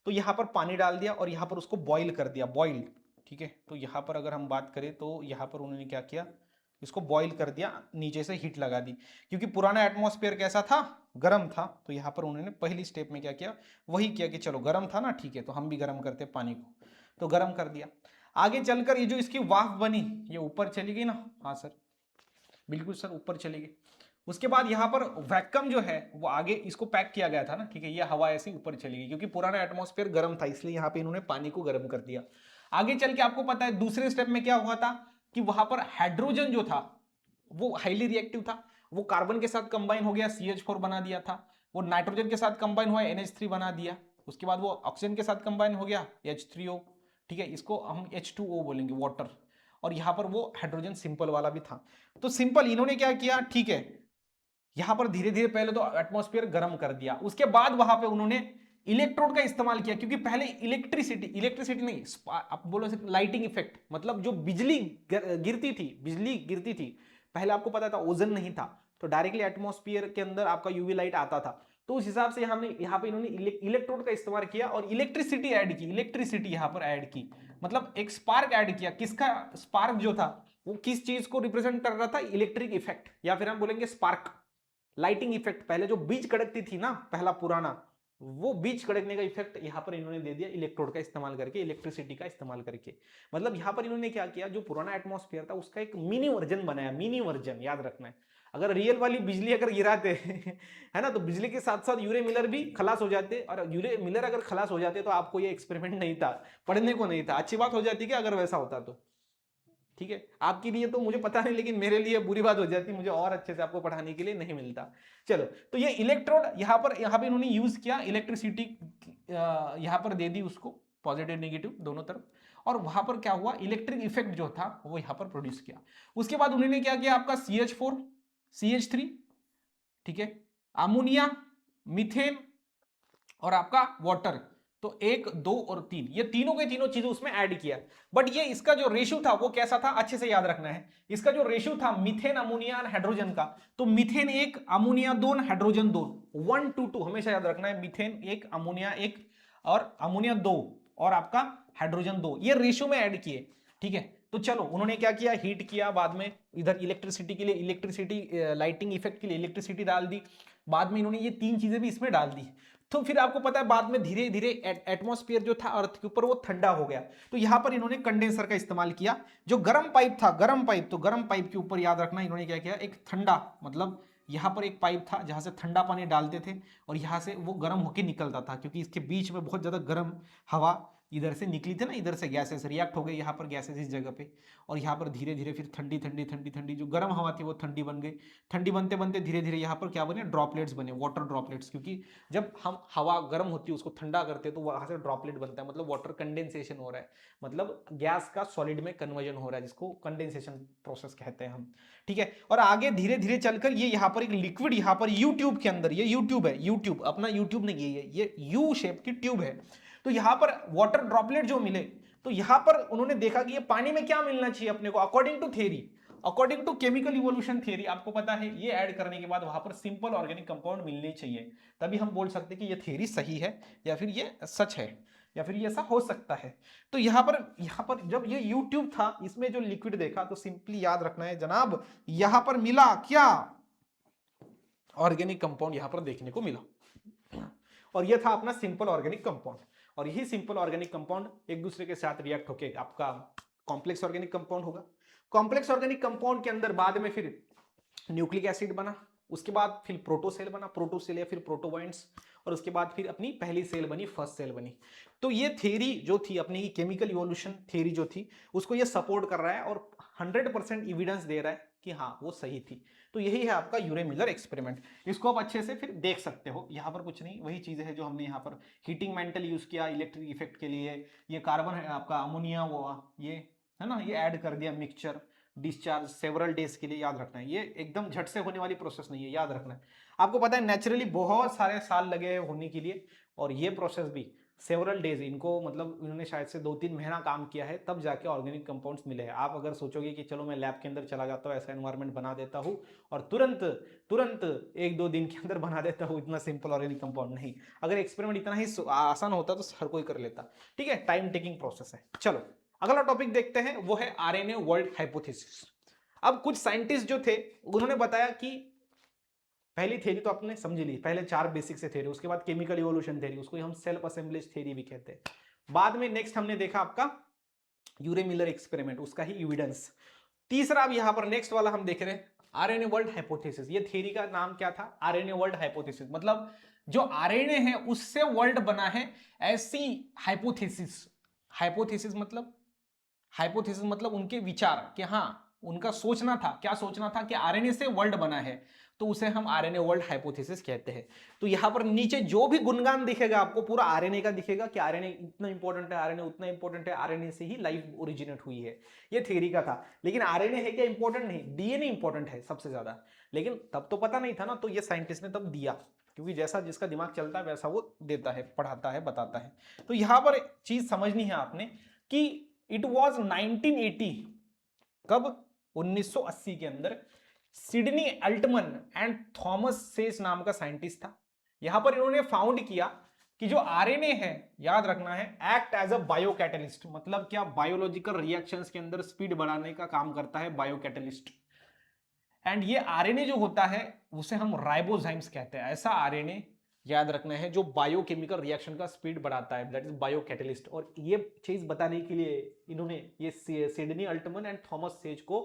तो यहां पर पानी डाल दिया और यहां पर उसको बॉईल कर दिया, बॉइल्ड। ठीक है, तो यहां पर अगर हम बात करें तो यहां पर उन्होंने क्या किया, इसको बॉईल कर दिया, नीचे से हीट लगा दी, क्योंकि पुराना एटमॉस्फेयर कैसा था, गर्म था। तो यहां पर उन्होंने पहली स्टेप में क्या किया, वही किया कि चलो गर्म था ना, ठीक है, तो हम भी गर्म करते पानी को, तो गर्म कर दिया। आगे चलकर ये जो इसकी वाफ बनी, ये ऊपर चली गई ना, हाँ सर, बिल्कुल सर, ऊपर चली गई। उसके बाद यहाँ पर वैक्यूम जो है वो आगे इसको पैक किया गया था ना, ठीक है, ये हवा ऐसी ऊपर चली गई, क्योंकि पुराना एटमॉस्फेयर गर्म था, इसलिए यहाँ पे इन्होंने पानी को गर्म कर दिया। आगे चल के आपको पता है दूसरे स्टेप में क्या हुआ था, कि वहां पर हाइड्रोजन जो था वो हाईली रिएक्टिव था, वो कार्बन के साथ कंबाइन हो गया, CH4 बना दिया था, वो नाइट्रोजन के साथ कंबाइन हुआ, NH3 बना दिया, उसके बाद वो ऑक्सीजन के साथ कंबाइन हो गया, H3O। ठीक है, इसको हम H2O बोलेंगे, वाटर। और यहाँ पर वो हाइड्रोजन सिंपल वाला भी था। तो सिंपल इन्होंने क्या किया, ठीक है, यहां पर धीरे धीरे पहले तो एटमॉस्फेयर गर्म कर दिया, उसके बाद वहां पे उन्होंने इलेक्ट्रोड का इस्तेमाल किया, क्योंकि पहले इलेक्ट्रिसिटी नहीं, आप बोलो लाइटिंग इफेक्ट, मतलब जो बिजली गिरती थी, पहले आपको पता था ओजन नहीं था, तो डायरेक्टली एटमॉस्फेयर के अंदर आपका यूवी लाइट आता था, तो उस हिसाब से यहाँ पे इन्होंने इलेक्ट्रोड का इस्तेमाल किया और इलेक्ट्रिसिटी यहाँ पर ऐड की, मतलब एक स्पार्क ऐड किया। किसका स्पार्क जो था वो किस चीज को रिप्रेजेंट कर रहा था, इलेक्ट्रिक इफेक्ट, या फिर हम बोलेंगे स्पार्क, लाइटिंग इफेक्ट। पहले जो बीज कड़कती थी ना, पहला पुराना, वो बीज कड़कने का इफेक्ट यहां पर इन्होंने दे दिया इलेक्ट्रोड का इस्तेमाल करके, इलेक्ट्रिसिटी का इस्तेमाल करके। मतलब यहां पर इन्होंने क्या किया, जो पुराना एटमॉस्फेयर था उसका एक मिनी वर्जन बनाया, मिनी वर्जन, याद रखना है। अगर रियल वाली बिजली अगर गिराते है ना, तो बिजली के साथ साथ यूरे मिलर भी खलास हो जाते, और यूरे मिलर अगर खलास हो जाते तो आपको ये एक्सपेरिमेंट नहीं था, पढ़ने को नहीं था। अच्छी बात हो जाती कि अगर वैसा होता तो, ठीक है, आपके लिए तो मुझे पता नहीं, लेकिन मेरे लिए बुरी बात हो जाती, मुझे और अच्छे से आपको पढ़ाने के लिए नहीं मिलता। चलो, तो ये इलेक्ट्रोड यहाँ पे इन्होंने यूज किया, इलेक्ट्रिसिटी यहाँ पर दे दी उसको, पॉजिटिव नेगेटिव दोनों तरफ, और वहां पर क्या हुआ, इलेक्ट्रिक इफेक्ट जो था वो यहाँ पर प्रोड्यूस किया। उसके बाद उन्होंने क्या किया, आपका CH4 CH3, ठीक है, अमोनिया, मीथेन और आपका वाटर, तो 1 2 और 3, ये तीनों के तीनों चीजें उसमें ऐड किया। बट ये इसका जो रेशियो था वो कैसा था, अच्छे से याद रखना है। इसका जो रेशियो था मीथेन, अमोनिया और हाइड्रोजन का, तो मीथेन 1, अमोनिया 2, हाइड्रोजन 2, 1 to 2 हमेशा याद रखना है। मीथेन 1, अमोनिया 1 और अमोनिया 2 और आपका हाइड्रोजन 2, ये रेशियो में ऐड किए, ठीक है। तो चलो, उन्होंने क्या किया, हीट किया, बाद में इधर इलेक्ट्रिसिटी के लिए इलेक्ट्रिसिटी, लाइटिंग इफेक्ट के लिए इलेक्ट्रिसिटी डाल दी, बाद में इन्होंने ये 3 चीजें भी इसमें डाल दी। तो फिर आपको पता है बाद में धीरे धीरे एटमॉस्फेयर जो था अर्थ के ऊपर वो ठंडा हो गया, तो यहां पर इन्होंने कंडेंसर का इस्तेमाल किया। जो गर्म पाइप था, गर्म पाइप, तो गर्म पाइप के ऊपर याद रखना इन्होंने क्या किया, एक ठंडा, मतलब यहां पर एक पाइप था जहां से ठंडा पानी डालते थे और यहां से वो गर्म होकर निकलता था, क्योंकि इसके बीच में बहुत ज्यादा गर्म हवा इधर से निकली थी ना, इधर से गैसेस रिएक्ट हो गए यहाँ पर गैसेस इस जगह पे, और यहाँ पर धीरे धीरे फिर ठंडी ठंडी ठंडी ठंडी जो गर्म हवा थी वो ठंडी बन गई। ठंडी बनते बनते धीरे धीरे यहाँ पर क्या बने, ड्रॉपलेट्स बने, वाटर ड्रॉपलेट्स, क्योंकि जब हम हवा गर्म होती है उसको ठंडा करते हैं तो वहां से ड्रॉपलेट बनता है, मतलब वाटर कंडेंसेशन हो रहा है, मतलब गैस का सॉलिड में कन्वर्जन हो रहा है, जिसको कंडेंसेशन प्रोसेस कहते हैं हम, ठीक है। और आगे धीरे धीरे चलकर ये यहाँ पर एक लिक्विड, यहाँ पर यू ट्यूब के अंदर, ये यू ट्यूब है, यू ट्यूब अपना यूट्यूब नहीं है, ये यू शेप की ट्यूब है, तो यहाँ पर वाटर ड्रॉपलेट जो मिले, तो यहाँ पर उन्होंने देखा कि ये पानी में क्या मिलना चाहिए अपने को, according to theory, according to chemical evolution theory, आपको पता है ये ऐड करने के बाद वहां पर सिंपल ऑर्गेनिक कंपाउंड मिलने चाहिए, तभी हम बोल सकते हैं कि ये थ्योरी सही है या फिर ये सच है या फिर ये ऐसा हो सकता है। तो यहाँ पर जब ये यूट्यूब था, इसमें जो लिक्विड देखा, तो सिंपली याद रखना है जनाब, यहां पर मिला क्या, ऑर्गेनिक कंपाउंड यहां पर देखने को मिला, और ये था अपना सिंपल ऑर्गेनिक कंपाउंड। और यही सिंपल ऑर्गेनिक कंपाउंड एक दूसरे के साथ रिएक्ट होकर आपका कॉम्प्लेक्स ऑर्गेनिक कंपाउंड होगा। कॉम्प्लेक्स ऑर्गेनिक कंपाउंड के अंदर बाद में फिर न्यूक्लिक एसिड बना, उसके बाद फिर प्रोटोसेल बना, प्रोटोसेल या फिर प्रोटोबाइंड्स, और उसके बाद फिर अपनी पहली सेल बनी, फर्स्ट सेल बनी। तो ये थ्योरी जो थी अपनी केमिकल इवोल्यूशन थ्योरी जो थी, उसको ये सपोर्ट कर रहा है और 100% एविडेंस दे रहा है कि हाँ वो सही थी। तो यही है आपका यूरे मिलर एक्सपेरिमेंट, इसको आप अच्छे से फिर देख सकते हो। यहाँ पर कुछ नहीं, वही चीजें हैं जो हमने यहाँ पर हीटिंग मेंटल यूज किया इलेक्ट्रिक इफेक्ट के लिए, ये कार्बन है आपका अमोनिया, वो ये है ना, ये ऐड कर दिया मिक्सचर, डिस्चार्ज सेवरल डेज के लिए, याद रखना है, ये एकदम झट से होने वाली प्रोसेस नहीं है, याद रखना है। आपको पता है नेचुरली बहुत सारे साल लगे होने के लिए, और ये प्रोसेस भी सेवरल डेज, इनको मतलब इन्होंने शायद से 2-3 महीना काम किया है, तब जाके ऑर्गेनिक कंपाउंड्स मिले हैं। आप अगर सोचोगे कि चलो मैं लैब के अंदर चला जाता हूँ, ऐसा एनवायरनमेंट बना देता हूँ और तुरंत तुरंत 1-2 दिन के अंदर बना देता हूँ, इतना सिंपल ऑर्गेनिक कंपाउंड नहीं। अगर एक्सपेरिमेंट इतना ही आसान होता तो हर कोई कर लेता, ठीक है, टाइम टेकिंग प्रोसेस है। चलो अगला टॉपिक देखते हैं, वो है आरएनए वर्ल्ड हाइपोथेसिस। अब कुछ साइंटिस्ट जो थे उन्होंने बताया कि पहली थ्योरी तो आपने समझ ली, पहले 4 बेसिक से थ्योरी, उसके बाद केमिकल इवोल्यूशन थ्योरी, उसको हम सेल्फ असेंबलेज थ्योरी भी कहते हैं। बाद में नेक्स्ट हमने देखा आपका यूरे मिलर एक्सपेरिमेंट, उसका ही एविडेंस। तीसरा अब यहां पर नेक्स्ट वाला हम देख रहे हैं आरएनए वर्ल्ड हाइपोथेसिस। ये थ्योरी का नाम क्या था, आरएनए वर्ल्ड हाइपोथेसिस, मतलब जो आरएनए है उससे वर्ल्ड बना है, ऐसी हाइपोथेसिस। हाइपोथेसिस मतलब उनके विचार कि हाँ उनका सोचना था, क्या सोचना था कि आरएनए से वर्ल्ड बना है, तो उसे हम आरएनए वर्ल्ड हाइपोथेसिस कहते हैं। तो यहां पर नीचे जो भी गुणगान दिखेगा आपको पूरा आरएनए का दिखेगा कि आरएनए इतना इंपॉर्टेंट है, आरएनए उतना इंपॉर्टेंट है, आरएनए से ही लाइफ ओरिजिनेट हुई है। ये थ्योरी का था। लेकिन आरएनए है क्या इंपॉर्टेंट? नहीं, डीएनए इंपॉर्टेंट है सबसे ज्यादा। लेकिन तब तो पता नहीं था ना, तो ये साइंटिस्ट ने तब दिया, क्योंकि जैसा जिसका दिमाग चलता है वैसा वो देता है, पढ़ाता है, बताता है। तो यहां पर चीज समझनी है आपने कि इट वॉज 1980, कब? 1980 के अंदर Sidney Altman and Thomas Cech नाम का साइंटिस्ट था। यहां पर इन्होंने फाउंड किया कि जो आरएनए है, याद रखना है, एक्ट एज अ बायोकैटलिस्ट। मतलब क्या? बायोलॉजिकल रिएक्शंस के अंदर स्पीड बढ़ाने का काम करता है बायोकैटलिस्ट। एंड ये आरएनए जो होता है उसे हम राइबोजाइम्स कहते हैं। ऐसा आरएनए याद रखना है जो बायोकेमिकल रिएक्शन का स्पीड बढ़ाता है, दैट इज बायोकैटलिस्ट। और ये चीज बताने के लिए इन्होंने ये Sydney Altman and Thomas says को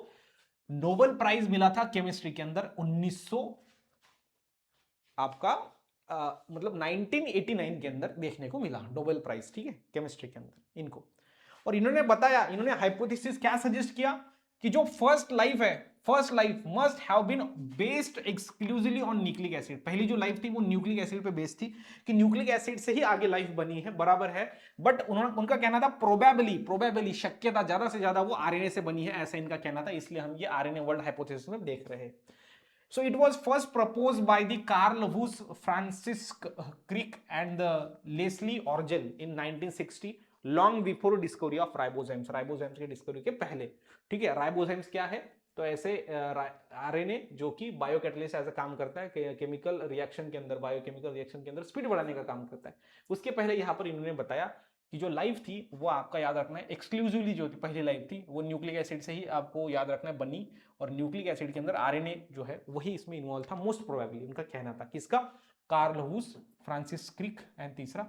नोबेल प्राइज मिला था केमिस्ट्री के अंदर 1900 आपका मतलब 1989 के अंदर देखने को मिला नोबेल प्राइज, ठीक है, केमिस्ट्री के अंदर इनको। और इन्होंने बताया, इन्होंने हाइपोथेसिस क्या सजेस्ट किया कि जो फर्स्ट लाइफ है, first life must have been based exclusively on nucleic acid. पहली जो लाइफ थी वो न्यूक्लिक एसिड पे बेस्ड थी, कि न्यूक्लिक एसिड से ही आगे लाइफ बनी है, बराबर है। बट उन्होंने, उनका कहना था प्रोबेबली शक्यता ज्यादा से ज्यादा वो आरएनए से बनी है, ऐसा इनका कहना था। इसलिए हम ये आरएनए वर्ल्ड हाइपोथेसिस में देख रहे हैं। So it was first proposed by the Carl Woos, Francis Crick and Leslie Orgel in 1960, long before discovery of ribozymes। ribozymes के डिस्कवरी के पहले, ठीक है। ribozymes क्या है? तो ऐसे आरएनए जो कि बायोकैटलिस्ट ऐसा काम करता है, केमिकल रिएक्शन के अंदर, बायोकेमिकल रिएक्शन के अंदर स्पीड बढ़ाने का काम करता है। उसके पहले यहाँ पर इन्होंने बताया कि जो लाइफ थी वो आपका याद रखना है एक्सक्लूसिवली, जो थी पहली लाइफ थी वो न्यूक्लिक एसिड से ही आपको याद रखना है बनी। और न्यूक्लिक एसिड के अंदर आरएनए जो है वही इसमें इन्वॉल्व था, मोस्ट प्रोबेबली उनका कहना था। किसका? कार्ल वूस, फ्रांसिस क्रिक एंड तीसरा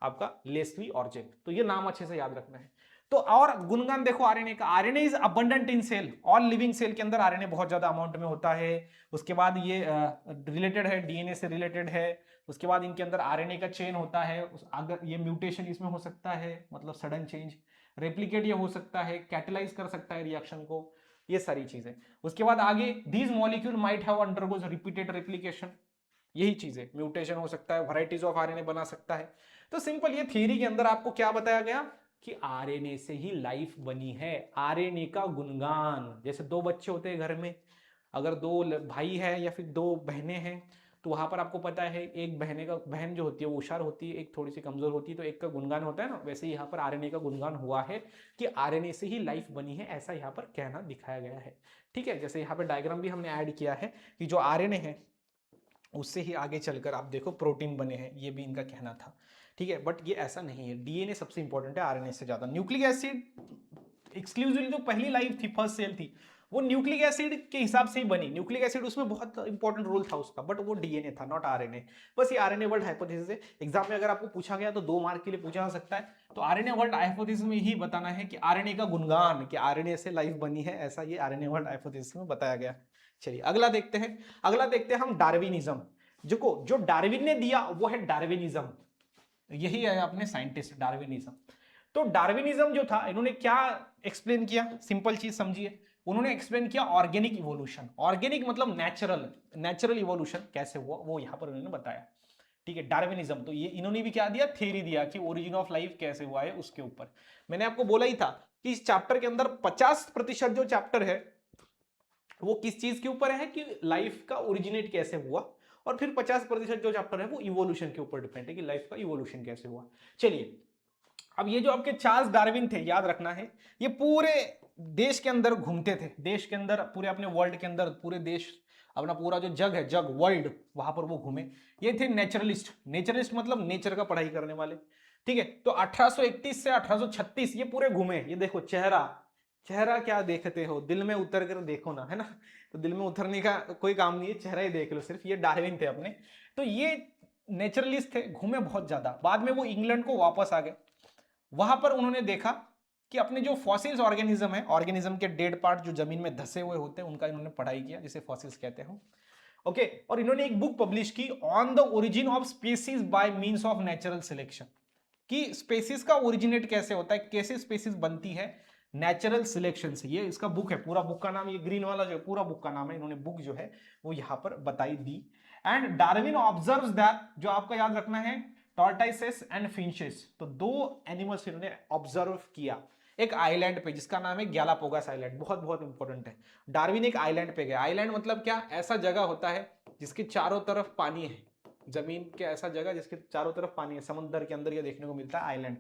आपका लेस्ली ऑर्जेल। तो ये नाम अच्छे से याद रखना है। तो और गुणगान देखो आरएनए का, RNA is abundant in cell, all living cell के अंदर आरएनए बहुत ज्यादा अमाउंट में होता है। उसके बाद ये रिलेटेड है, डीएनए से रिलेटेड है। उसके बाद इनके अंदर आरएनए का चेन होता है, अगर ये म्यूटेशन इसमें हो सकता है, मतलब सडन चेंज, रेप्लिकेट ये हो सकता है, कैटलाइज कर सकता है रिएक्शन को, ये सारी चीजें। उसके बाद आगे these molecule might have undergoes repeated replication, यही चीजें, म्यूटेशन हो सकता है, वैरायटीज ऑफ आरएनए बना सकता है। तो सिंपल ये थ्योरी के अंदर आपको क्या बताया गया कि आरएनए से ही लाइफ बनी है। आरएनए का गुणगान, जैसे दो बच्चे होते हैं घर में, अगर दो भाई है या फिर दो बहनें हैं, तो वहां पर आपको पता है एक बहन जो होती है वो होशियार होती है, एक थोड़ी सी कमजोर होती है, तो एक का गुणगान होता है ना, वैसे ही यहाँ पर आरएनए का गुणगान हुआ है कि आरएनए से ही लाइफ बनी है, ऐसा यहाँ पर कहना दिखाया गया है, ठीक है। जैसे यहाँ पर डायग्राम भी हमने ऐड किया है कि जो आरएनए है उससे ही आगे चलकर आप देखो प्रोटीन बने हैं, ये भी इनका कहना था, ठीक है। बट ये ऐसा नहीं है, डीएनए सबसे इंपॉर्टेंट है आरएनए से ज्यादा। न्यूक्लिक एसिड एक्सक्लूसिवली जो पहली लाइफ थी, फर्स्ट सेल थी, वो न्यूक्लिक एसिड के हिसाब से ही बनी। न्यूक्लिक एसिड उसमें बहुत इंपॉर्टेंट रोल था उसका, बट वो डीएनए था, नॉट आरएनए। बस ये आरएनए वर्ल्ड हाइपोथेसिस है। एग्जाम में अगर आपको पूछा गया तो 2 मार्क के लिए पूछा जा सकता है। तो आरएनए वर्ल्ड हाइपोथेसिस में ही बताना है कि आरएनए का गुणगान, कि आरएनए से लाइफ बनी है, ऐसा ये आरएनए वर्ल्ड हाइपोथेसिस में बताया गया। चलिए अगला देखते हैं। अगला देखते हैं हम डार्विनिज्म। जो डार्विन ने दिया वो है डार्विनिज्म, यही है अपने साइंटिस्ट डार्विनिज्म। तो डार्विनिज्म जो था, इन्होंने क्या एक्सप्लेन किया? सिंपल चीज समझिए, उन्होंने एक्सप्लेन किया ऑर्गेनिक इवोल्यूशन। ऑर्गेनिक मतलब नेचुरल इवोल्यूशन कैसे हुआ वो यहां पर उन्होंने बताया, ठीक है, डार्विनिज्म। तो ये इन्होंने भी क्या दिया? थ्योरी दिया कि ओरिजिन ऑफ लाइफ कैसे हुआ है उसके ऊपर। मैंने आपको बोला ही था कि इस चैप्टर के अंदर 50% जो चैप्टर है वो किस चीज के ऊपर है कि लाइफ का ओरिजिनेट कैसे हुआ, और फिर 50% जो चैप्टर है वो इवोल्यूशन के ऊपर डिपेंड है कि लाइफ का इवोल्यूशन कैसे हुआ। चलिए अब ये जो आपके चार्ल्स डार्विन थे, याद रखना है, ये पूरे देश के अंदर घूमते थे, देश के अंदर, पूरे अपने वर्ल्ड के अंदर, पूरे देश, अपना पूरा जो जग है, जग वर्ल्ड, वहां पर वो घूमे। ये थे नेचुरलिस्ट। नेचुरलिस्ट मतलब नेचर का पढ़ाई करने वाले, ठीक है। तो 1831 से 1836 ये पूरे घूमे। ये देखो चेहरा, चेहरा क्या देखते हो, दिल में उतर कर देखो ना, है ना। तो दिल में उतरने का कोई काम नहीं है, चेहरा ही देख लो सिर्फ। ये डार्विन थे अपने, तो ये नेचुरलिस्ट थे, घूमे बहुत ज्यादा। बाद में वो इंग्लैंड को वापस आ गए। वहां पर उन्होंने देखा कि अपने जो फॉसिल्स ऑर्गेनिज्म है, ऑर्गेनिज्म के डेड पार्ट जो जमीन में धसे हुए होते हैं, उनका इन्होंने पढ़ाई किया, जिसे फॉसिल्स कहते हैं, ओके। और इन्होंने एक बुक पब्लिश की on the origin of species by means of natural selection, कि स्पेसीज का ओरिजिनेट कैसे होता है, कैसे स्पेसीज बनती है नेचुरल सिलेक्शन से। ये इसका बुक है, पूरा बुक का नाम, ये ग्रीन वाला जो पूरा बुक का नाम है, इन्होंने बुक जो है वो यहाँ पर बताई दी। एंड डार्विन ऑब्जर्व्स दैट, जो आपका याद रखना है, टॉर्टाइसेस एंड फिंचेस, तो दो एनिमल्स इन्होंने ऑब्जर्व किया एक आइलैंड पे जिसका नाम है गैलापागोस आइलैंड। बहुत बहुत इंपॉर्टेंट है। डार्विन एक आइलैंड पे गया। आइलैंड मतलब क्या, ऐसा जगह होता है जिसके चारों तरफ पानी है, जमीन के ऐसा जगह जिसके चारों तरफ पानी है, समुद्र के अंदर ये देखने को मिलता है आइलैंड।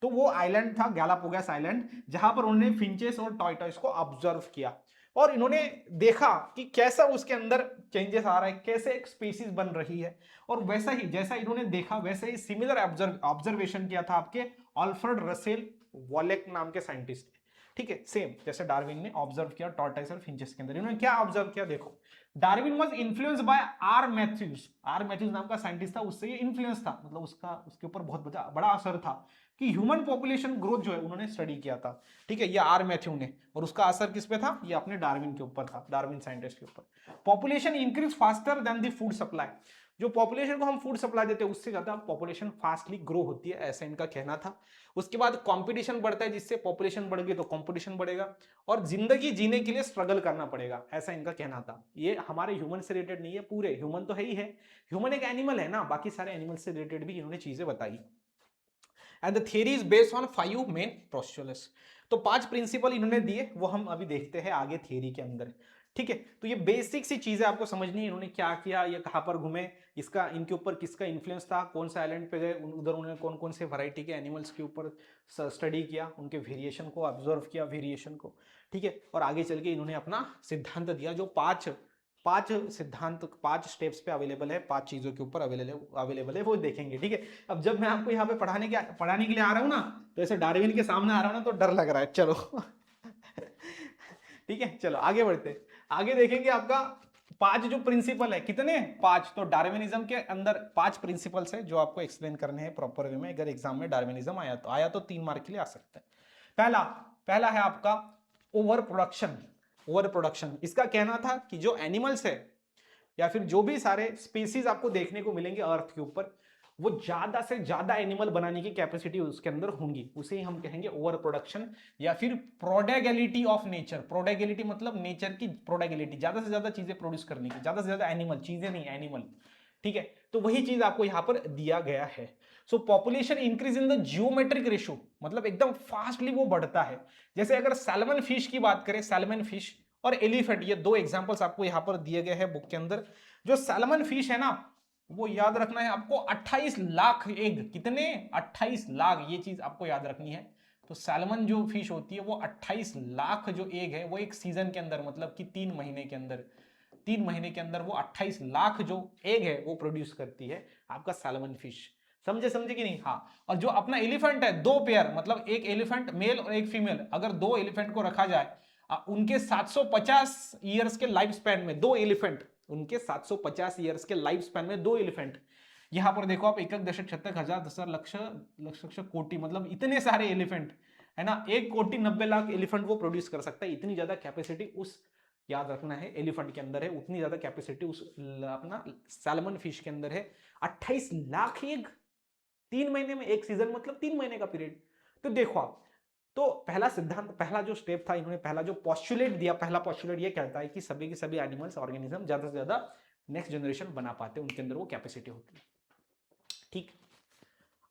तो वो आइलैंड था गैलापागोस आइलैंड, जहां पर उन्होंने फिंचेस और टॉर्टॉइस को ऑब्जर्व किया और इन्होंने देखा कि कैसा उसके अंदर चेंजेस आ रहा है, कैसे एक स्पीसीज बन रही है। और वैसा ही जैसा इन्होंने देखा वैसे ही सिमिलर ऑब्जर्वेशन किया था आपके अल्फ्रेड रसेल वॉलेक नाम के साइंटिस्ट ने। ठीक है, सेम जैसे डार्विन ने ऑब्जर्व किया टॉर्टाइस और फिंचेस के अंदर। इन्होंने क्या ऑब्जर्व किया, देखो, Darwin was influenced by R Matthews. R Matthews नाम का साइंटिस्ट था, उससे ये इन्फ्लुएंस था, मतलब उसके ऊपर बहुत बड़ा असर था कि ह्यूमन पॉपुलेशन ग्रोथ जो है उन्होंने स्टडी किया था। ठीक है, ये आर मैथ्यू ने, और उसका असर किस पे था, ये अपने डार्विन के ऊपर था, डार्विन साइंटिस्ट के ऊपर। Population increase faster than the food supply. जो पॉपुलेशन को हम फूड सप्लाई देते हैं उससे ज्यादा पॉपुलेशन फास्टली ग्रो होती है, ऐसा इनका कहना था। उसके बाद कंपटीशन बढ़ता है, जिससे पॉपुलेशन बढ़ गई तो कंपटीशन बढ़ेगा, और जिंदगी जीने के लिए स्ट्रगल करना पड़ेगा, ऐसा इनका कहना था। ये हमारे ह्यूमन से रिलेटेड नहीं है, पूरे ह्यूमन तो है ही है, ह्यूमन एक एनिमल है ना, बाकी सारे एनिमल से रिलेटेड भी इन्होंने चीजें बताई। And the theory is based on 5 main postulates. तो 5 प्रिंसिपल इन्होंने दिए, वो हम अभी देखते हैं आगे थियरी के अंदर। ठीक है, तो ये बेसिक सी चीजें आपको समझनी है, इन्होंने क्या किया, ये कहां पर घूमे, इसका इनके ऊपर किसका इन्फ्लुएंस था, कौन सा आइलैंड पे गए, उधर उन्होंने कौन कौन से वैरायटी के एनिमल्स के ऊपर स्टडी किया, उनके वेरिएशन को ऑब्जर्व किया, वेरिएशन को। ठीक है, और आगे चल के इन्होंने अपना सिद्धांत दिया, जो पांच सिद्धांत 5 स्टेप्स पे अवेलेबल है, 5 चीजों के ऊपर अवेलेबल है, वो देखेंगे। ठीक है, अब जब मैं आपको यहाँ पे पढ़ाने के लिए आ रहा हूँ ना, तो ऐसे डार्विन के सामने आ रहा हूँ ना, तो डर लग रहा है। चलो ठीक है, चलो आगे बढ़ते, आगे देखेंगे आपका 5 जो प्रिंसिपल है, कितने 5, तो डार्विनिज्म के अंदर 5 प्रिंसिपल्स है जो आपको एक्सप्लेन करने हैं प्रॉपर वे में। अगर एग्जाम में डार्विनिज्म आया तो 3 मार्क के लिए आ सकता है। पहला है आपका ओवर प्रोडक्शन। इसका कहना था कि जो एनिमल्स है या फिर जो भी सारे स्पीसीज आपको देखने को मिलेंगे अर्थ के ऊपर, वो ज्यादा से ज्यादा एनिमल बनाने की कैपेसिटी उसके अंदर होंगी, उसे ही हम कहेंगे ओवर प्रोडक्शन या फिर प्रोडेगेलिटी ऑफ नेचर। प्रोडेगेलिटी मतलब नेचर की प्रोडेगेलिटी, ज्यादा से ज्यादा चीजें प्रोड्यूस करने की, ज्यादा से ज्यादा एनिमल, चीजें नहीं एनिमल। ठीक है, तो वही चीज आपको यहां पर दिया गया है। सो population increase in the geometric ratio, मतलब एकदम फास्टली वो बढ़ता है। जैसे अगर सैल्मन फिश की बात करें, सैल्मन फिश और एलिफेंट, ये 2 एग्जांपल्स आपको यहां पर दिए गए हैं बुक के अंदर। जो सैल्मन फिश है ना, वो याद रखना है आपको, 28 लाख एग, कितने 28 लाख, ये चीज आपको याद रखनी है। तो सैल्मन जो फिश होती है वो 28 लाख जो एग है वो एक सीजन के अंदर, मतलब कि 3 महीने के अंदर वो 28 लाख जो एग है वो प्रोड्यूस करती है आपका सैल्मन फिश। समझे कि नहीं? हाँ। और जो अपना एलिफेंट है, 2 पेयर, मतलब एक एलिफेंट मेल और एक फीमेल, अगर 2 एलिफेंट को रखा जाए, उनके 750 ईयर्स के लाइफ स्पैन में 2 एलिफेंट, उनके 750 ईयर्स के लाइफ स्पैन में 2 एलिफेंट, यहां पर देखो आप 1.76 हजार 10 कोटि, मतलब इतने सारे एलिफेंट है ना, 1,90,00,000 एलिफेंट वो प्रोड्यूस कर सकता है। इतनी ज्यादा कैपेसिटी उस, याद रखना है, एलिफेंट के अंदर है, उतनी ज्यादा कैपेसिटी उस अपना सैल्मन फिश के अंदर है। 28 लाख एग 3 महीने में, एक सीजन मतलब 3 महीने का पीरियड। तो देखो आप, तो पहला सिद्धांत, पहला जो स्टेप था, इन्होंने पहला जो पोस्टुलेट दिया, पहला पोस्टुलेट ये कहता है कि सभी के सभी एनिमल्स, ऑर्गेनिज्म ज्यादा से ज्यादा नेक्स्ट जनरेशन बना पाते हैं, उनके अंदर वो कैपेसिटी होती है। ठीक,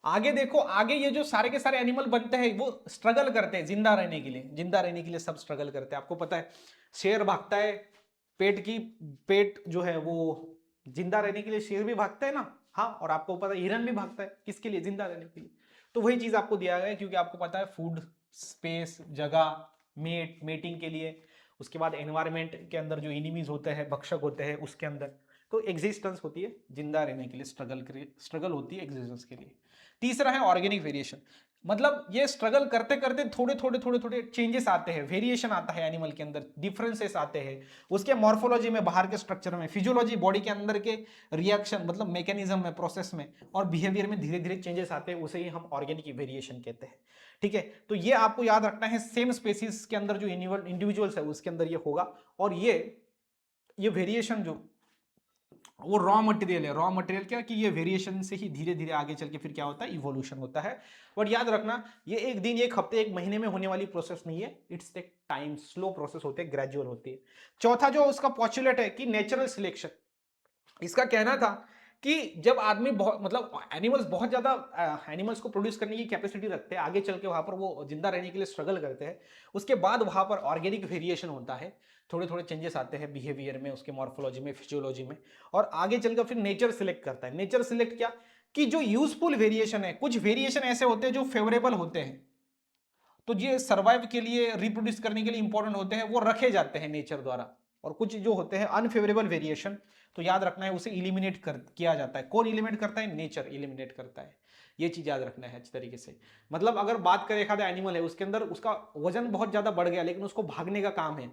आगे देखो, आगे ये जो सारे के सारे एनिमल बनते हैं वो स्ट्रगल करते हैं जिंदा रहने के लिए, सब स्ट्रगल करते हैं। आपको पता है शेर भागता है, पेट जो है वो जिंदा रहने के लिए शेर भी भागता है ना, हाँ, और आपको पता है हिरन भी भागता है, किसके लिए? जिंदा रहने के लिए। तो वही चीज आपको दिया गया है, क्योंकि आपको पता है फूड, स्पेस, जगह, मेटिंग के लिए, उसके बाद एनवायरमेंट के अंदर जो एनिमीज होते हैं, भक्षक होते हैं, उसके अंदर तो एग्जिस्टेंस होती है, जिंदा रहने के लिए स्ट्रगल होती है एग्जिस्टेंस के लिए। तीसरा है ऑर्गेनिक वेरिएशन, मतलब ये स्ट्रगल करते करते थोड़े चेंजेस आते हैं, वेरिएशन आता है एनिमल के अंदर, डिफरेंसेस आते हैं उसके मॉर्फोलॉजी में, बाहर के स्ट्रक्चर में, फिजियोलॉजी, बॉडी के अंदर के रिएक्शन, मतलब मैकेनिज्म में, प्रोसेस में, और बिहेवियर में धीरे धीरे चेंजेस आते हैं, उसे ही हम ऑर्गेनिक वेरिएशन कहते हैं। ठीक है, तो ये आपको याद रखना है, सेम स्पेसीज के अंदर जो इंडिविजुअल्स है उसके अंदर ये होगा, और ये वेरिएशन जो वो रॉ मटेरियल है। रॉ मटेरियल क्या कि ये वेरिएशन से ही धीरे धीरे आगे चल के फिर क्या होता है, इवोल्यूशन होता है। बट याद रखना ये एक दिन, एक हफ्ते, एक महीने में होने वाली प्रोसेस नहीं है, it's take time, slow process होती है, ग्रेजुअल होती है। चौथा जो उसका पॉस्टुलेट है कि नेचुरल सिलेक्शन, इसका कहना था कि जब आदमी बहुत, मतलब एनिमल्स बहुत ज्यादा एनिमल्स को प्रोड्यूस करने की कैपेसिटी रखते हैं, आगे चल के वहां पर वो जिंदा रहने के लिए स्ट्रगल करते हैं, उसके बाद वहां पर ऑर्गेनिक वेरिएशन होता है, थोड़े थोड़े चेंजेस आते हैं बिहेवियर में, उसके मॉर्फोलॉजी में, फिजियोलॉजी में, और आगे चलकर फिर नेचर सिलेक्ट करता है। नेचर सिलेक्ट क्या कि जो यूजफुल वेरिएशन है, कुछ वेरिएशन ऐसे होते हैं जो फेवरेबल होते हैं, तो ये सर्वाइव के लिए, रिप्रोड्यूस करने के लिए इंपॉर्टेंट होते हैं, वो रखे जाते हैं नेचर द्वारा। और कुछ जो होते हैं अनफेवरेबल वेरिएशन, तो याद रखना है उसे इलिमिनेट किया जाता है। कौन इलिमिनेट करता है? नेचर इलिमिनेट करता है। ये चीज याद रखना है अच्छी तरीके से। मतलब अगर बात करें, एक आधा एनिमल है उसके अंदर उसका वजन बहुत ज्यादा बढ़ गया, लेकिन उसको भागने का काम है,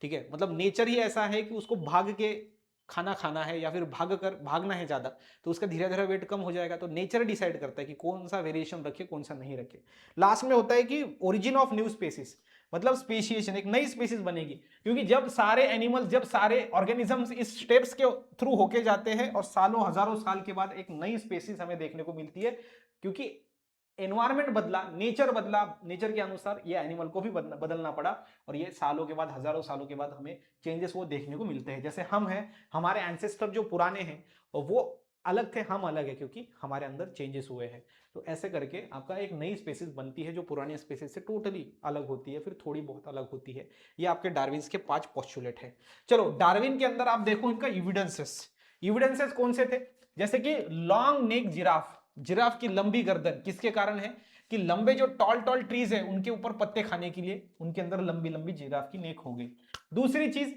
ठीक है, मतलब नेचर ही ऐसा है कि उसको भाग के खाना खाना है या फिर भागना है ज्यादा, तो उसका धीरे धीरे वेट कम हो जाएगा। तो नेचर डिसाइड करता है कि कौन सा वेरिएशन रखे, कौन सा नहीं रखे। लास्ट में होता है कि ओरिजिन ऑफ न्यू स्पेसिस, मतलब स्पेशिएशन, एक नई स्पीसीज बनेगी, क्योंकि जब सारे एनिमल्स, जब सारे ऑर्गेनिजम्स इस स्टेप्स के थ्रू होके जाते हैं और सालों हजारों साल के बाद एक नई स्पेसीज हमें देखने को मिलती है, क्योंकि एनवायरमेंट बदला, नेचर बदला, नेचर के अनुसार ये एनिमल को भी बदलना पड़ा, और ये सालों के बाद, हजारों सालों के बाद हमें चेंजेस वो देखने को मिलते हैं। जैसे हम हैं, हमारे एंसेस्टर जो पुराने हैं वो अलग थे, हम अलग है, क्योंकि हमारे अंदर चेंजेस हुए हैं। तो ऐसे करके आपका एक नई स्पेसिस बनती है जो पुरानी स्पेसिस से टोटली अलग होती है, फिर थोड़ी बहुत अलग होती है। ये आपके डार्विन्स के 5 पोस्टुलेट है। चलो डार्विन के अंदर आप देखो इनका इविडेंसेस। इविडेंसेस कौन से थे? जैसे कि लॉन्ग नेक जिराफ, जिराफ की लंबी गर्दन किसके कारण है? कि लंबे जो टॉल टॉल ट्रीज है उनके ऊपर पत्ते खाने के लिए उनके अंदर लंबी लंबी जिराफ की नेक हो गई। दूसरी चीज,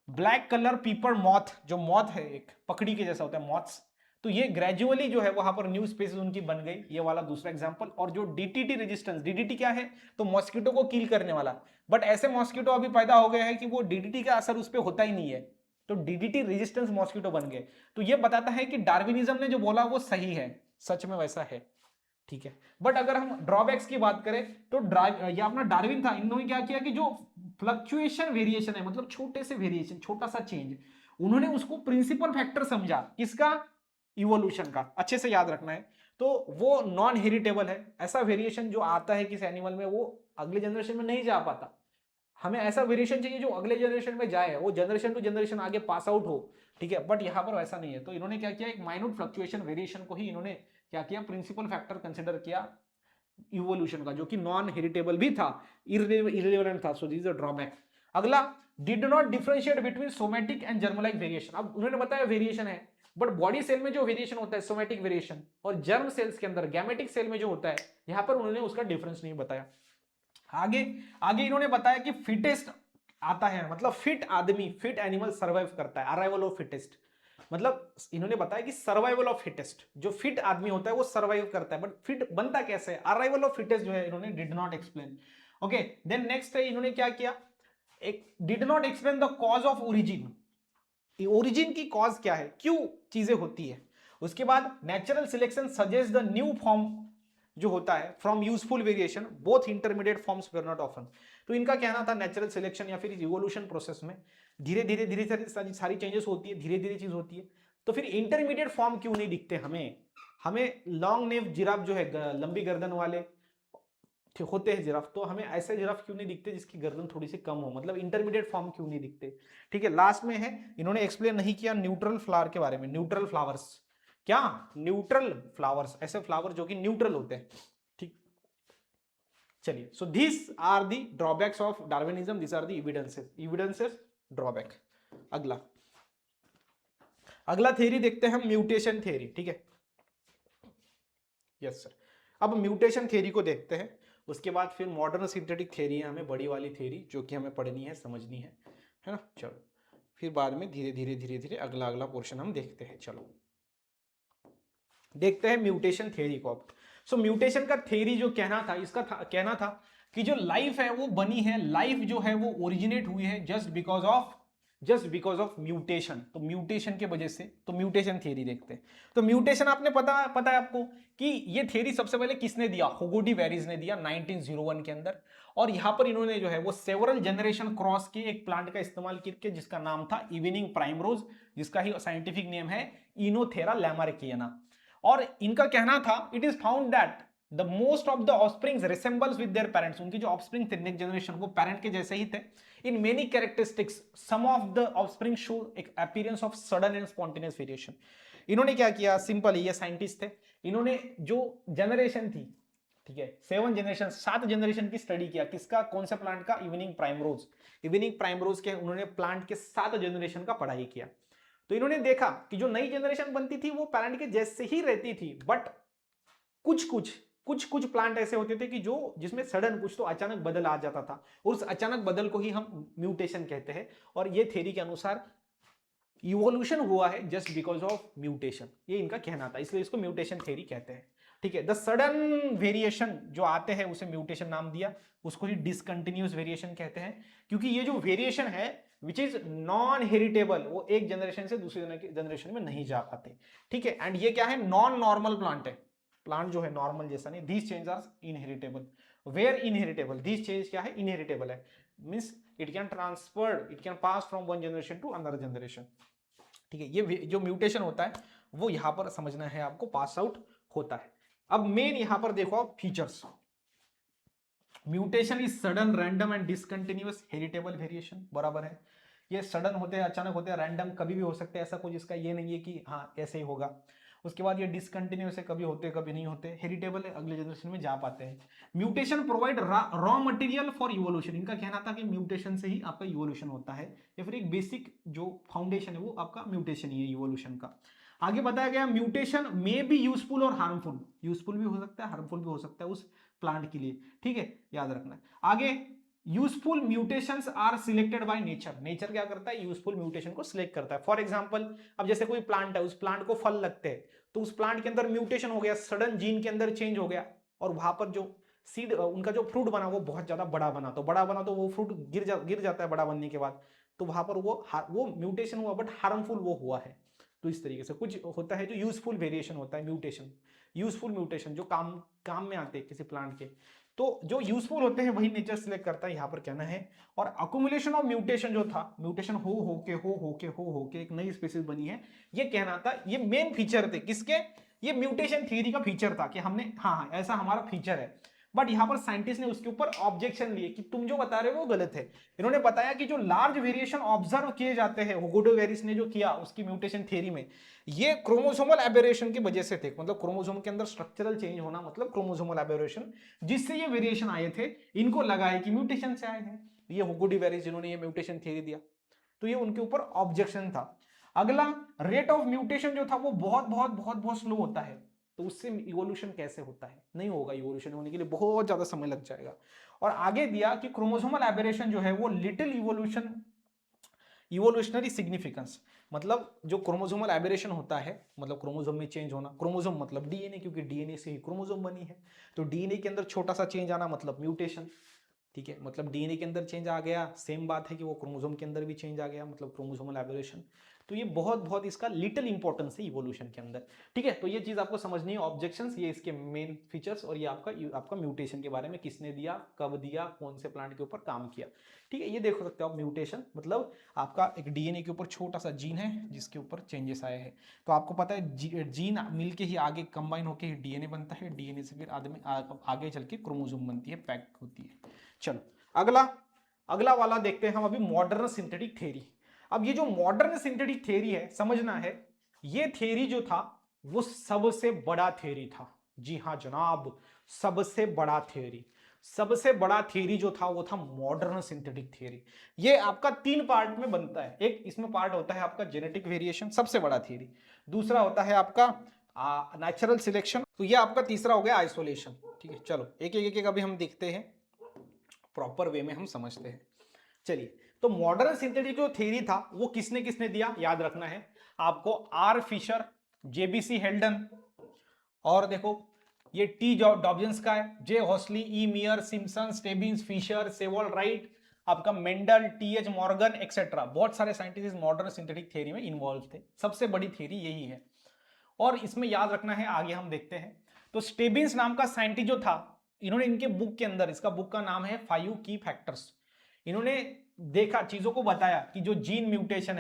ब्लैक कलर पीपर मॉथ, जो मॉथ है एक पकड़ी के जैसा होता है मॉथ्स, तो ये ग्रेजुअली जो है वहां पर न्यू स्पेसीज उनकी बन गई, ये वाला दूसरा एग्जांपल। और जो डीटीटी रेजिस्टेंस, डीडीटी क्या है? तो मॉस्किटो को किल करने वाला, बट ऐसे मॉस्किटो अभी पैदा हो गए हैं कि वो डीडीटी का असर उस पर होता ही नहीं है, तो डीडीटी रेजिस्टेंस मॉस्किटो बन गए। तो ये बताता है कि डार्विनिज्म ने जो बोला वो सही है, सच में वैसा है, ठीक है। बट अगर हम ड्रॉबैक्स की बात करें तो ये अपना डार्विन था, इन्होंने क्या किया कि जो फ्लक्चुएशन वेरिएशन है, मतलब छोटे से वेरिएशन, छोटा सा चेंज, उन्होंने उसको प्रिंसिपल फैक्टर समझा। किसका? इवोल्यूशन का। अच्छे से याद रखना है। तो वो नॉन हेरिटेबल है, ऐसा वेरिएशन जो आता है किस एनिमल में वो अगले जनरेशन में नहीं जा पाता। हमें ऐसा वेरिएशन चाहिए जो अगले जनरेशन में जाए, वो जनरेशन टू जनरेशन आगे पास आउट हो, ठीक है। बट यहां पर वैसा नहीं है, तो इन्होंने क्या किया, एक माइन्यूट फ्लक्चुएशन वेरिएशन को ही इन्होंने क्या किया, प्रिंसिपल फैक्टर कंसिडर किया इवोल्यूशन का, जो कि नॉन हेरिटेबल भी था, इररिलेवेंट था। So this is a drawback. अगला, did not differentiate between somatic and germline variation. अब उन्होंने बताया वेरिएशन है, बट बॉडी सेल में जो वेरिएशन होता है सोमैटिक वेरिएशन, और जर्म सेल्स के अंदर गैमेटिक सेल में जो होता है, यहां पर उन्होंने उसका डिफरेंस नहीं बताया। आगे आगे इन्होंने बताया कि फिटेस्ट आता है, मतलब फिट आदमी, फिट एनिमल सर्वाइव करता है, अराइवल ऑफ फिटेस्ट, मतलब इन्होंने बताया कि सर्वाइवल ऑफ फिटेस्ट, जो फिट आदमी होता है वो सर्वाइव करता है, बट फिट बनता कैसे है, अराइवल ऑफ फिटेस्ट जो है इन्होंने did not explain. Okay, then next है, इन्होंने क्या किया, एक did not explain the cause of origin. Origin की कॉज क्या है, क्यों चीजें होती है। उसके बाद natural selection suggest the new form जो होता है from useful variation, both intermediate forms were not often. तो इनका कहना था नेचुरल सिलेक्शन या फिर इवोल्यूशन प्रोसेस में धीरे धीरे धीरे धीरे सारी चेंजेस होती है, धीरे धीरे चीज होती है, तो फिर इंटरमीडिएट फॉर्म क्यों नहीं दिखते हमें। हमें लॉन्ग नेव जिराफ जो है, लंबी गर्दन वाले होते हैं जिराफ, तो हमें ऐसे जिराफ क्यों नहीं दिखते जिसकी गर्दन थोड़ी सी कम हो, मतलब इंटरमीडिएट फॉर्म क्यों नहीं दिखते, ठीक है। लास्ट में है, इन्होंने एक्सप्लेन नहीं किया न्यूट्रल फ्लावर के बारे में, न्यूट्रल फ्लावर्स, क्या न्यूट्रल फ्लावर्स, ऐसे फ्लावर जो कि न्यूट्रल होते हैं, ठीक। चलिए, so this are the drawbacks of Darwinism, this are the evidences drawback. अगला अगला थ्योरी देखते हैं हम, म्यूटेशन थ्योरी, ठीक है। यस सर, अब म्यूटेशन थ्योरी को देखते हैं, उसके बाद फिर मॉडर्न सिंथेटिक थ्योरी है हमें, बड़ी वाली थ्योरी जो कि हमें पढ़नी है, समझनी है ना। चलो, फिर बाद में धीरे धीरे धीरे धीरे अगला अगला पोर्शन हम देखते हैं। चलो देखते हैं म्यूटेशन थ्योरी को अब। सो म्यूटेशन का थ्योरी जो कहना था, इसका कहना था कि जो लाइफ है वो बनी है, लाइफ जो है वो ओरिजिनेट हुई है just because of just because of mutation. तो म्यूटेशन के वजह से, तो म्यूटेशन थियरी देखते हैं। तो म्यूटेशन आपने पता है आपको कि ये थियरी सबसे पहले किसने दिया, हुगो डी वेरिस ने दिया 1901 के अंदर। और यहां पर इन्होंने जो है वो सेवरल जनरेशन क्रॉस के एक प्लांट का इस्तेमाल करके, जिसका नाम था इवनिंग प्राइमरोज, जिसका ही साइंटिफिक नेम है इनोथेरा लैमार्कियाना। और इनका कहना था, it is found that the most of the offsprings resembles with their parents, उनकी जो ऑफस्प्रिंग थे नेक्स्ट जनरेशन वो पेरेंट के जैसे ही थे। In many characteristics some of the offspring show appearance of sudden and spontaneous variation. इन्होंने क्या किया, सिंपल, ये साइंटिस्ट थे, इन्होंने जो जनरेशन थी, ठीक है, 7 जनरेशन, 7 जनरेशन की स्टडी किया, किसका, कौन से प्लांट का, इवनिंग प्राइमरोज। इवनिंग प्राइमरोज के उन्होंने प्लांट के 7 जनरेशन का पढ़ाई किया। तो इन्होंने देखा कि जो नई जनरेशन बनती थी वो पेरेंट के जैसे ही रहती थी, बट कुछ प्लांट ऐसे होते थे कि जो जिसमें सडन कुछ तो अचानक बदल आ जाता था, और उस अचानक बदल को ही हम म्यूटेशन कहते हैं। और ये थ्योरी के अनुसार इवोल्यूशन हुआ है जस्ट बिकॉज ऑफ म्यूटेशन, ये इनका कहना था, इसलिए इसको म्यूटेशन थ्योरी कहते हैं। ठीक है, द सडन वेरिएशन जो आते हैं उसे म्यूटेशन नाम दिया, उसको ही डिसकंटिन्यूअस वेरिएशन कहते हैं, क्योंकि ये जो वेरिएशन है विच इज नॉन हेरिटेबल, वो एक जनरेशन से दूसरी जनरेशन में नहीं जा पाते। ठीक है, एंड ये क्या है, नॉन नॉर्मल प्लांट है, प्लांट जो है नॉर्मल जैसा नहीं। These change are inheritable, where inheritable, these change क्या है, इनहेरिटेबल है, means it can transfer, it can pass from one generation to another generation. ठीक है, ये जो म्यूटेशन होता है वो यहां पर समझना है आपको, पास आउट होता है। अब मेन यहां पर देखो आप features, mutation is sudden random and discontinuous heritable variation, बराबर है। ये सडन होते हैं, अचानक होते हैं, रैंडम कभी भी हो सकते हैं, ऐसा कुछ इसका ये नहीं है कि हाँ ऐसे ही होगा। उसके बाद ये डिसकंटिन्यूअस है, कभी होते कभी नहीं होते, हेरिटेबल है, अगले जनरेशन में जा पाते हैं। Mutation provide raw material for evolution, इनका कहना था कि म्यूटेशन से ही आपका इवोल्यूशन होता है, या फिर एक बेसिक जो फाउंडेशन है वो आपका म्यूटेशन ही है इवोल्यूशन का। आगे बताया गया म्यूटेशन मे बी यूजफुल और हार्मफुल, यूजफुल भी हो सकता है, हार्मफुल भी हो सकता है उस प्लांट के लिए। ठीक है, याद रखना है। आगे useful mutations are selected by nature, nature क्या करता है, यूजफुल म्यूटेशन को सिलेक्ट करता है। फॉर एग्जांपल, अब जैसे कोई प्लांट है, उस प्लांट को फल लगते हैं, तो उस प्लांट के अंदर म्यूटेशन हो गया, सडन जीन के अंदर चेंज हो गया, और वहां पर जो सीड, उनका जो फ्रूट बना वो बहुत ज्यादा बड़ा बना, तो बड़ा बना तो वो फ्रूट गिर जाता है बड़ा बनने के बाद, तो वहां पर वो म्यूटेशन हुआ, बट हार्मफुल वो हुआ है। तो इस तरीके से कुछ होता है जो यूजफुल वेरिएशन होता है, म्यूटेशन, यूजफुल म्यूटेशन जो काम में आते हैं किसी प्लांट के, तो जो यूजफुल होते हैं वही नेचर सिलेक्ट करता है, यहां पर कहना है। और अकुमुलेशन ऑफ म्यूटेशन जो था, म्यूटेशन हो के एक नई स्पीसीज बनी है, ये कहना था, ये मेन फीचर थे किसके, ये म्यूटेशन थ्योरी का फीचर था कि हमने हाँ ऐसा हमारा फीचर है। बट यहां पर साइंटिस्ट ने उसके ऊपर ऑब्जेक्शन लिए कि तुम जो बता रहे हो वो गलत है। इन्होंने बताया कि जो लार्ज वेरिएशन ऑब्जर्व किए जाते हैं, हुगो डी वेरिस ने जो किया उसकी म्यूटेशन थ्योरी में, ये क्रोमोसोमल एबेरेशन की वजह से थे, मतलब क्रोमोसोम के अंदर स्ट्रक्चरल चेंज होना, मतलब क्रोमोसोमल एबेरेशन, जिससे ये वेरिएशन आए थे, इनको लगा है कि म्यूटेशन से आए हैं। ये हुगो डी वेरिस जिन्होंने ये म्यूटेशन थ्योरी दिया, तो ये उनके ऊपर ऑब्जेक्शन था। अगला, रेट ऑफ म्यूटेशन जो था वो बहुत स्लो होता है, तो उससे इवोल्यूशन कैसे होता है, नहीं होगा, इवोल्यूशन होने के लिए बहुत ज्यादा समय लग जाएगा। और आगे दिया कि क्रोमोसोमल एबेरेशन जो है वो लिटिल इवोल्यूशनरी सिग्निफिकेंस, मतलब जो क्रोमोसोमल एबेरेशन होता है, मतलब क्रोमोसोम में चेंज होना, क्रोमोसोम मतलब डीएनए, क्योंकि डीएनए से ही क्रोमोसोम बनी है, तो डीएनए के अंदर छोटा सा चेंज आना मतलब म्यूटेशन। ठीक है, मतलब डीएनए के अंदर चेंज आ गया, सेम बात है कि वो क्रोमोसोम के अंदर भी चेंज आ गया, मतलब क्रोमोसोमल एबेरेशन। तो ये बहुत इसका लिटिल इंपॉर्टेंस है इवोल्यूशन के अंदर। ठीक है, तो ये चीज आपको समझनी है, ऑब्जेक्शंस, ये इसके मेन फीचर्स, और ये आपका म्यूटेशन के बारे में किसने दिया, कब दिया, कौन से प्लांट के ऊपर काम किया। ठीक है, ये देख सकते हो आप, म्यूटेशन मतलब आपका एक डीएनए के ऊपर छोटा सा जीन है जिसके ऊपर चेंजेस आए हैं। तो आपको पता है जीन मिलके ही आगे कंबाइन होकर ही डीएनए बनता है, डीएनए से फिर आगे चल के क्रोमोसोम बनती है, पैक होती है। चलो अगला वाला देखते हैं हम अभी, मॉडर्न सिंथेटिक थ्योरी। अब ये जो मॉडर्न सिंथेटिक थ्योरी है, समझना है, ये थ्योरी जो था वो सबसे बड़ा थ्योरी था। जी हाँ जनाब, सबसे बड़ा थ्योरी जो था वो था मॉडर्न सिंथेटिक थ्योरी। ये आपका 3 पार्ट में बनता है, एक इसमें पार्ट होता है आपका जेनेटिक वेरिएशन, सबसे बड़ा थ्योरी, दूसरा होता है आपका नेचुरल सिलेक्शन, तो ये आपका तीसरा हो गया आइसोलेशन। ठीक है, चलो एक एक अभी हम देखते हैं, प्रॉपर वे में हम समझते हैं। चलिए, तो मॉडर्न सिंथेटिक जो थ्योरी था वो किसने किसने दिया, याद रखना है आपको, आर फिशर, जेबीसी हेल्डन, और देखो ये टी डॉब्जन्स का है, जे हॉस्ली, ई मियर, सिम्पसन, स्टेबिन्स, फिशर, सेवॉल राइट, आपका मेंडल, टीएच मॉर्गन एक्सेट्रा, बहुत सारे साइंटिस्ट मॉडर्न सिंथेटिक थ्योरी में इन्वॉल्व थे। सबसे बड़ी थ्योरी यही है और इसमें याद रखना है, आगे हम देखते हैं। तो स्टेबिन्स नाम का साइंटिस्ट जो था, इन्होंने इनके बुक के अंदर, इसका बुक का नाम है 5 की फैक्टर्स, इन्होंने देखा, चीजों को बताया कि जो जीन म्यूटेशन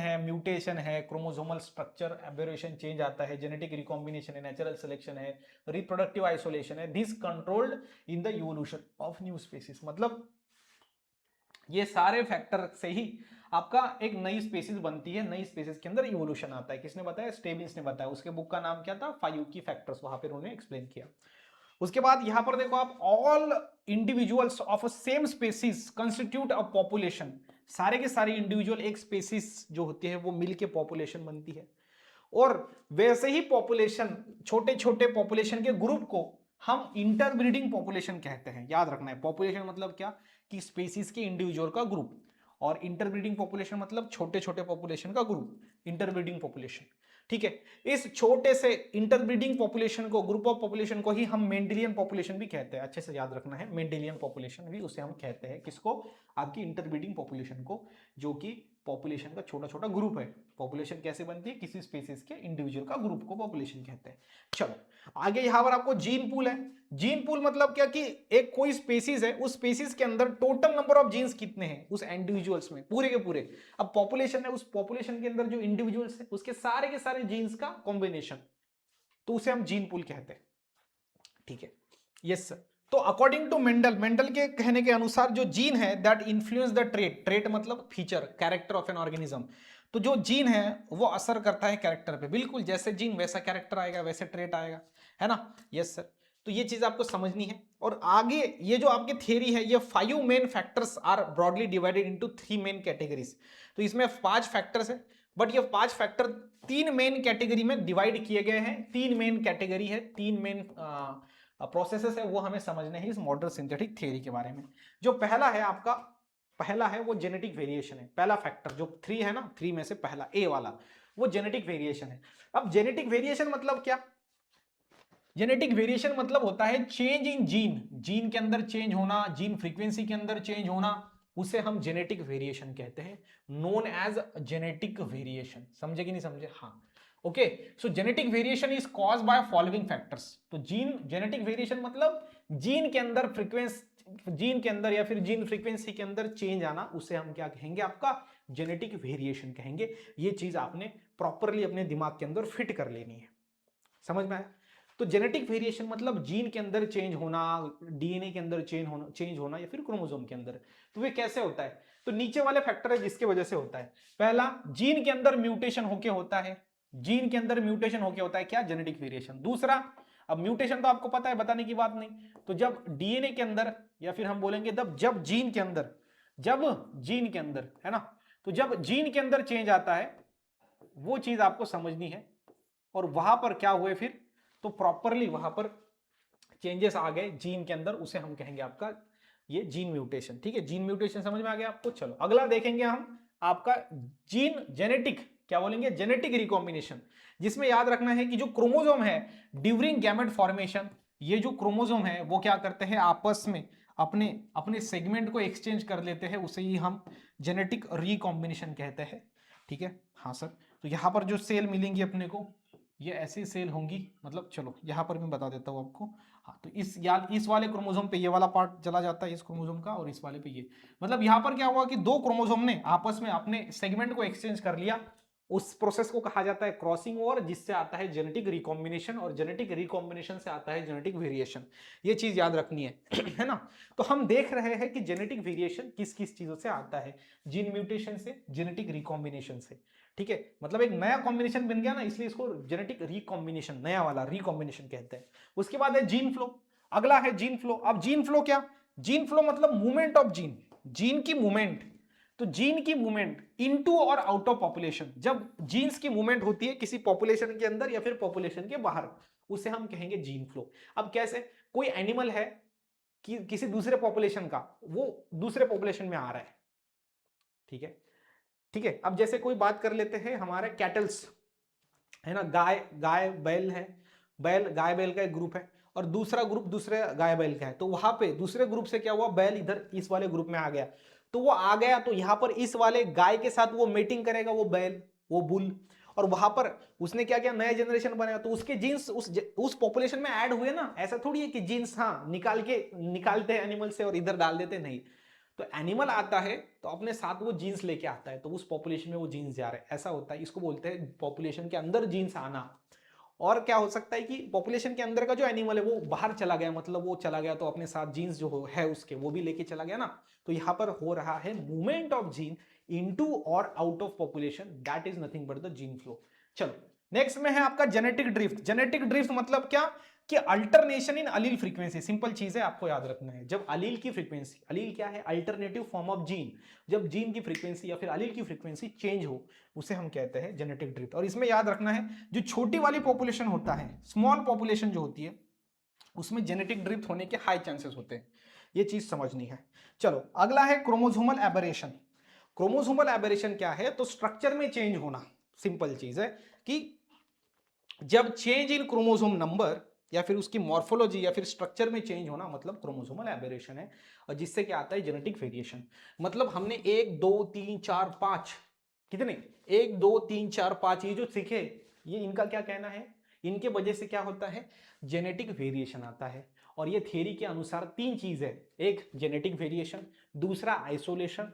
है, क्रोमोसोमल स्ट्रक्चर एबेरेशन चेंज आता है, जेनेटिक रिकॉम्बिनेशन है, नेचुरल सिलेक्शन है, रिप्रोडक्टिव आइसोलेशन है, this controlled in the evolution of new species. मतलब ये सारे फैक्टर से ही आपका एक नई स्पीसीज बनती है, नई स्पीसीज के अंदर इवोल्यूशन आता है। किसने बताया? स्टेबिन्स ने बताया। उसके बुक का नाम क्या था? 5 की फैक्टर्स, वहां पर उन्होंने एक्सप्लेन किया। उसके बाद यहां पर देखो आप, all individuals of a same species constitute a population, सारे के सारे इंडिविजुअल एक स्पीसीज जो होती है वो मिलके पॉपुलेशन बनती है। और वैसे ही पॉपुलेशन, छोटे छोटे पॉपुलेशन के ग्रुप को हम इंटरब्रीडिंग पॉपुलेशन कहते हैं। याद रखना है, पॉपुलेशन मतलब क्या? कि स्पीसीज के इंडिविजुअल का ग्रुप, और इंटरब्रीडिंग पॉपुलेशन मतलब छोटे छोटे पॉपुलेशन का ग्रुप, इंटरब्रीडिंग पॉपुलेशन। ठीक है, इस छोटे से इंटरब्रीडिंग पॉपुलेशन को, ग्रुप ऑफ पॉपुलेशन को ही हम मेंडेलियन पॉपुलेशन भी कहते हैं। अच्छे से याद रखना है, मेंडेलियन पॉपुलेशन भी उसे हम कहते हैं। किसको? आपकी इंटरब्रीडिंग पॉपुलेशन को, जो कि पॉपुलेशन का छोटा छोटा ग्रुप है। पॉपुलेशन कैसे बनती है? किसी स्पीसीज के इंडिविजुअल का ग्रुप को पॉपुलेशन कहते हैं। चलो आगे, यहां पर आपको जीन पूल है। जीन पूल मतलब क्या? कि एक कोई स्पीसीज है, उस स्पीसीज के अंदर टोटल नंबर ऑफ जीन्स कितने हैं उस इंडिविजुअल्स में, पूरे के पूरे। अब पॉपुलेशन है, उस पॉपुलेशन के अंदर जो इंडिविजुअल्स है उसके सारे जीन्स का कॉम्बिनेशन, तो उसे हम जीन पूल कहते हैं। ठीक है, यस सर। तो अकॉर्डिंग टू मेंडल, मेंडल के कहने के अनुसार जो जीन है that influence the trait, trait मतलब feature, character of an organism. तो जो जीन है वो असर करता है कैरेक्टर पे, बिल्कुल जैसे जीन वैसा कैरेक्टर आएगा, वैसे ट्रेट आएगा, है ना? Yes sir. तो ये चीज आपको समझनी है। और आगे ये जो आपकी थियरी है, ये 5 main factors are broadly divided into 3 main categories. तो इसमें 5 फैक्टर्स है, बट ये 5 फैक्टर 3 मेन कैटेगरी में डिवाइड किए गए हैं। 3 मेन कैटेगरी है, 3 मेन प्रोसेसेस है, वो हमें समझने हैं इस मॉडर्न सिंथेटिक थ्योरी के बारे में। जो पहला है आपका, पहला है वो जेनेटिक वेरिएशन है। पहला फैक्टर जो 3 है ना, 3 में से पहला ए वाला, वो जेनेटिक वेरिएशन है। अब जेनेटिक वेरिएशन मतलब क्या? जेनेटिक वेरिएशन मतलब होता है चेंज इन जीन, जीन के अंदर चेंज होना, जीन फ्रीक्वेंसी के अंदर चेंज होना, उसे हम जेनेटिक वेरिएशन कहते हैं, नोन एज जेनेटिक वेरिएशन। समझे कि नहीं समझे? हाँ, okay. So genetic variation is caused by following factors. तो जीन, जेनेटिक वेरिएशन मतलब जीन के अंदर फ्रीक्वेंसी, जीन के अंदर या फिर जीन फ्रीक्वेंसी के अंदर चेंज आना, उसे हम क्या कहेंगे? आपका जेनेटिक वेरिएशन कहेंगे। ये चीज आपने प्रॉपरली अपने दिमाग के अंदर फिट कर लेनी है। समझ में आया? तो जेनेटिक वेरिएशन मतलब जीन के अंदर चेंज होना, डीएनए के अंदर चेंज होना या फिर क्रोमोसोम के अंदर। तो वे कैसे होता है? तो नीचे वाले फैक्टर है जिसकी वजह से होता है। पहला, जीन के अंदर म्यूटेशन होके होता है, जीन के अंदर म्यूटेशन होके होता है क्या? Genetic variation. दूसरा, अब म्यूटेशन तो आपको पता है, बताने की बात नहीं। तो जब डीएनए के अंदर, या फिर हम बोलेंगे जब जीन के अंदर, जब जीन के अंदर, है ना, तो जब जीन के अंदर चेंज आता है, वो चीज आपको समझनी है। और वहां पर क्या हुए फिर? तो प्रॉपरली वहां पर चेंजेस आ गए जीन के अंदर, उसे हम कहेंगे आपका ये जीन म्यूटेशन। ठीक है, जीन म्यूटेशन समझ में आ गया आपको? चलो अगला देखेंगे हम आपका जीन जेनेटिक, क्या बोलेंगे? जेनेटिक रिकॉम्बिनेशन, जिसमें याद रखना है कि जो क्रोमोसोम है ड्यूरिंग गैमेट फॉर्मेशन, ये जो क्रोमोसोम है वो क्या करते हैं? आपस में अपने अपने सेगमेंट को एक्सचेंज कर लेते हैं, उसे ही हम जेनेटिक रिकॉम्बिनेशन कहते हैं। ठीक है, हाँ सर। तो यहां पर जो सेल मिलेंगी अपने को, ये ऐसी सेल होंगी, मतलब चलो यहां पर मैं बता देता हूं आपको। हाँ, तो इस वाले क्रोमोसोम पे ये वाला पार्ट चला जाता है इस क्रोमोसोम का, और इस वाले पे ये, मतलब यहां पर क्या हुआ कि 2 क्रोमोसोम ने आपस में अपने सेगमेंट को एक्सचेंज कर लिया। उस प्रोसेस को कहा जाता है क्रॉसिंग ओवर, जिससे आता है जेनेटिक रिकॉम्बिनेशन, और जेनेटिक रिकॉम्बिनेशन से आता है जेनेटिक वेरिएशन। ये चीज याद रखनी है है ना? तो हम देख रहे हैं कि जेनेटिक वेरिएशन किस किस चीजों से आता है? जीन म्यूटेशन से, जेनेटिक रिकॉम्बिनेशन से। ठीक है, मतलब एक नया कॉम्बिनेशन बन गया ना, इसलिए इसको जेनेटिक रिकॉम्बिनेशन, नया वाला रिकॉम्बिनेशन कहते हैं। उसके बाद है जीन फ्लो, अगला है जीन फ्लो। अब जीन फ्लो क्या? जीन फ्लो मतलब मूवमेंट ऑफ जीन, जीन की मूवमेंट। तो जीन की मूवमेंट इनटू और आउट ऑफ पॉपुलेशन, जब जीन्स की मूवमेंट होती है किसी पॉपुलेशन के अंदर या फिर पॉपुलेशन के बाहर, उसे हम कहेंगे जीन फ्लो। अब कैसे? कोई एनिमल है कि किसी दूसरे पॉपुलेशन का, वो दूसरे पॉपुलेशन में आ रहा है। ठीक है, ठीक है। अब जैसे कोई बात कर लेते हैं हमारे कैटल्स, है ना, गाय गाय बैल है, बैल गाय बैल का एक ग्रुप है, और दूसरा ग्रुप दूसरे गाय बैल का है। तो वहां पे दूसरे ग्रुप से क्या हुआ? बैल इधर इस वाले ग्रुप में आ गया, तो वो आ गया, तो यहां पर इस वाले गाय के साथ वो मेटिंग करेगा, वो बैल, वो बुल, और वहां पर उसने क्या किया, नया जनरेशन बनाया, तो उसके जीन्स उस पॉपुलेशन में ऐड हुए ना। ऐसा थोड़ी है कि जीन्स हाँ निकालते हैं एनिमल से और इधर डाल देते, नहीं। तो एनिमल आता है तो अपने साथ वो जीन्स लेके आता है, तो उस पॉपुलेशन में वो जीन्स जा रहे हैं, ऐसा होता है। इसको बोलते हैं पॉपुलेशन के अंदर जीन्स आना। और क्या हो सकता है कि पॉपुलेशन के अंदर का जो एनिमल है वो बाहर चला गया, मतलब वो चला गया तो अपने साथ जीन्स जो है उसके वो भी लेके चला गया ना। तो यहां पर हो रहा है मूवमेंट ऑफ जीन इनटू और out of population, that is nothing but the gene flow. चलो नेक्स्ट में है आपका जेनेटिक ड्रिफ्ट। जेनेटिक ड्रिफ्ट मतलब क्या कि अल्टरनेशन इन अलील फ्रीक्वेंसी। सिंपल चीज है, आपको याद रखना है, जब अलील की फ्रीक्वेंसी, अलील क्या है, अल्टरनेटिव फॉर्म ऑफ जीन, जब जीन की फ्रीक्वेंसी या फिर अलील की फ्रीक्वेंसी चेंज हो, उसे हम कहते हैं जेनेटिक ड्रिफ्ट। और इसमें याद रखना है, जो छोटी वाली पॉपुलेशन होता है, स्मॉल पॉपुलेशन जो होती है, उसमें जेनेटिक ड्रिफ्ट होने के हाई चांसेस होते हैं, ये चीज समझनी है। चलो अगला है क्रोमोसोमल एबरेशन। क्रोमोसोमल एबरेशन क्या है, तो स्ट्रक्चर में चेंज होना। सिंपल चीज है कि जब चेंज इन क्रोमोसोम नंबर या फिर उसकी मॉर्फोलॉजी या फिर स्ट्रक्चर में चेंज होना, मतलब क्रोमोसोमल एबरेशन है। और जिससे क्या आता है, जेनेटिक वेरिएशन। मतलब हमने 1 2 3 4 5 कितने, 1 2 3 4 5 ये जो सीखे, ये इनका क्या कहना है, इनके वजह से क्या होता है, जेनेटिक वेरिएशन आता है। और ये थ्योरी के अनुसार तीन चीज है, एक जेनेटिक वेरिएशन, दूसरा आइसोलेशन,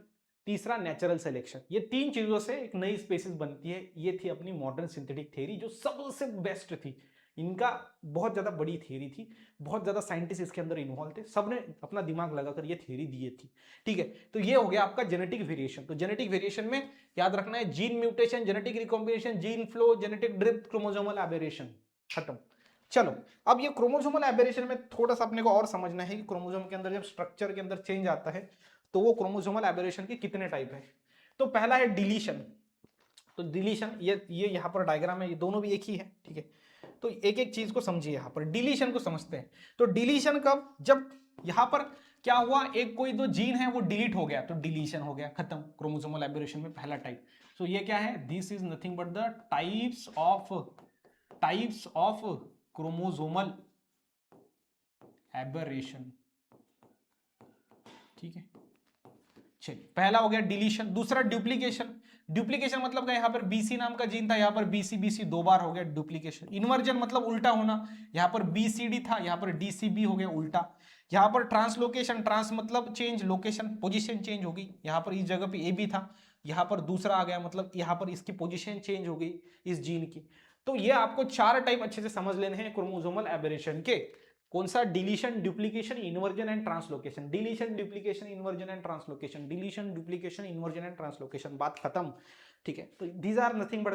तीसरा नेचुरल सिलेक्शन। ये तीन चीजों से एक नई स्पीशीज बनती है। ये थी अपनी मॉडर्न सिंथेटिक थ्योरी, जो सबसे बेस्ट थी। इनका बहुत ज्यादा बड़ी थ्योरी थी, बहुत ज्यादा साइंटिस्ट इसके अंदर इन्वॉल्व थे, सबने अपना दिमाग लगाकर ये थ्योरी दी थी। ठीक है, तो ये हो गया आपका जेनेटिक वेरिएशन। तो जेनेटिक वेरिएशन में याद रखना है, gene mutation, genetic recombination, gene flow, genetic drift, chromosomal aberration, खत्म। चलो अब ये क्रोमोसोमल एबेरेशन में थोड़ा सा अपने को और समझना है कि क्रोमोसोम के अंदर जब स्ट्रक्चर के अंदर चेंज आता है तो वो क्रोमोसोमल एबेरेशन के कितने टाइप है। तो पहला है डिलीशन। तो डिलीशन ये यहां पर डायग्राम है, ये दोनों भी एक ही है, ठीक है। तो एक एक चीज को समझिए, यहां पर डिलीशन को समझते हैं। तो डिलीशन कब, जब यहां पर क्या हुआ, एक कोई दो जीन है वो डिलीट हो गया, तो डिलीशन हो गया, खत्म। क्रोमोसोमल एबेरेशन में पहला टाइप। सो ये क्या है, this is nothing but the types of chromosomal aberration. ठीक है, चलिए पहला हो गया डिलीशन। दूसरा डुप्लीकेशन। डुप्लीकेशन मतलब क्या, यहां पर बीसी नाम का जीन था, यहां पर बीसी बीसी दो बार हो गया, डुप्लीकेशन। इन्वर्जन मतलब उल्टा होना, यहां पर बीसीडी था, यहां पर डीसीबी हो गया, उल्टा। यहां पर ट्रांसलोकेशन, ट्रांस मतलब चेंज, लोकेशन पोजीशन चेंज हो गई, यहां पर इस जगह पे ए बी था, यहां पर दूसरा आ गया, मतलब यहां पर इसकी पोजीशन चेंज हो गई इस जीन की। तो ये आपको चार टाइप अच्छे से समझ लेने हैं क्रोमोसोमल एबेरेशन के। कौन सा, deletion, duplication, inversion and translocation, deletion, duplication, inversion and translocation, deletion, duplication, inversion and translocation, बात खत्म। ठीक है, तो these are nothing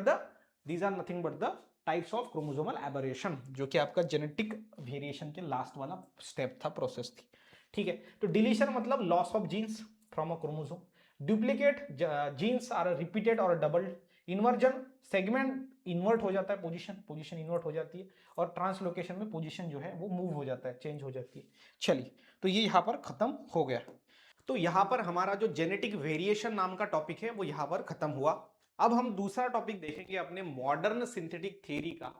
but the types of chromosomal aberration, जो कि आपका जेनेटिक वेरिएशन के लास्ट वाला स्टेप था, प्रोसेस थी। ठीक है, तो डिलीशन मतलब loss of genes from a chromosome, duplicate genes are repeated और डबल्ड, इन्वर्जन सेगमेंट इन्वर्ट हो जाता है, पोजीशन इन्वर्ट हो जाती है, और ट्रांसलोकेशन में पोजीशन जो है वो मूव हो जाता है, चेंज हो जाती है। चलिए, तो ये यहां पर खत्म हो गया। तो यहां पर हमारा जो जेनेटिक वेरिएशन नाम का टॉपिक है वो यहां पर खत्म हुआ। अब हम दूसरा टॉपिक देखेंगे अपने मॉडर्न सिंथेटिक थ्योरी का,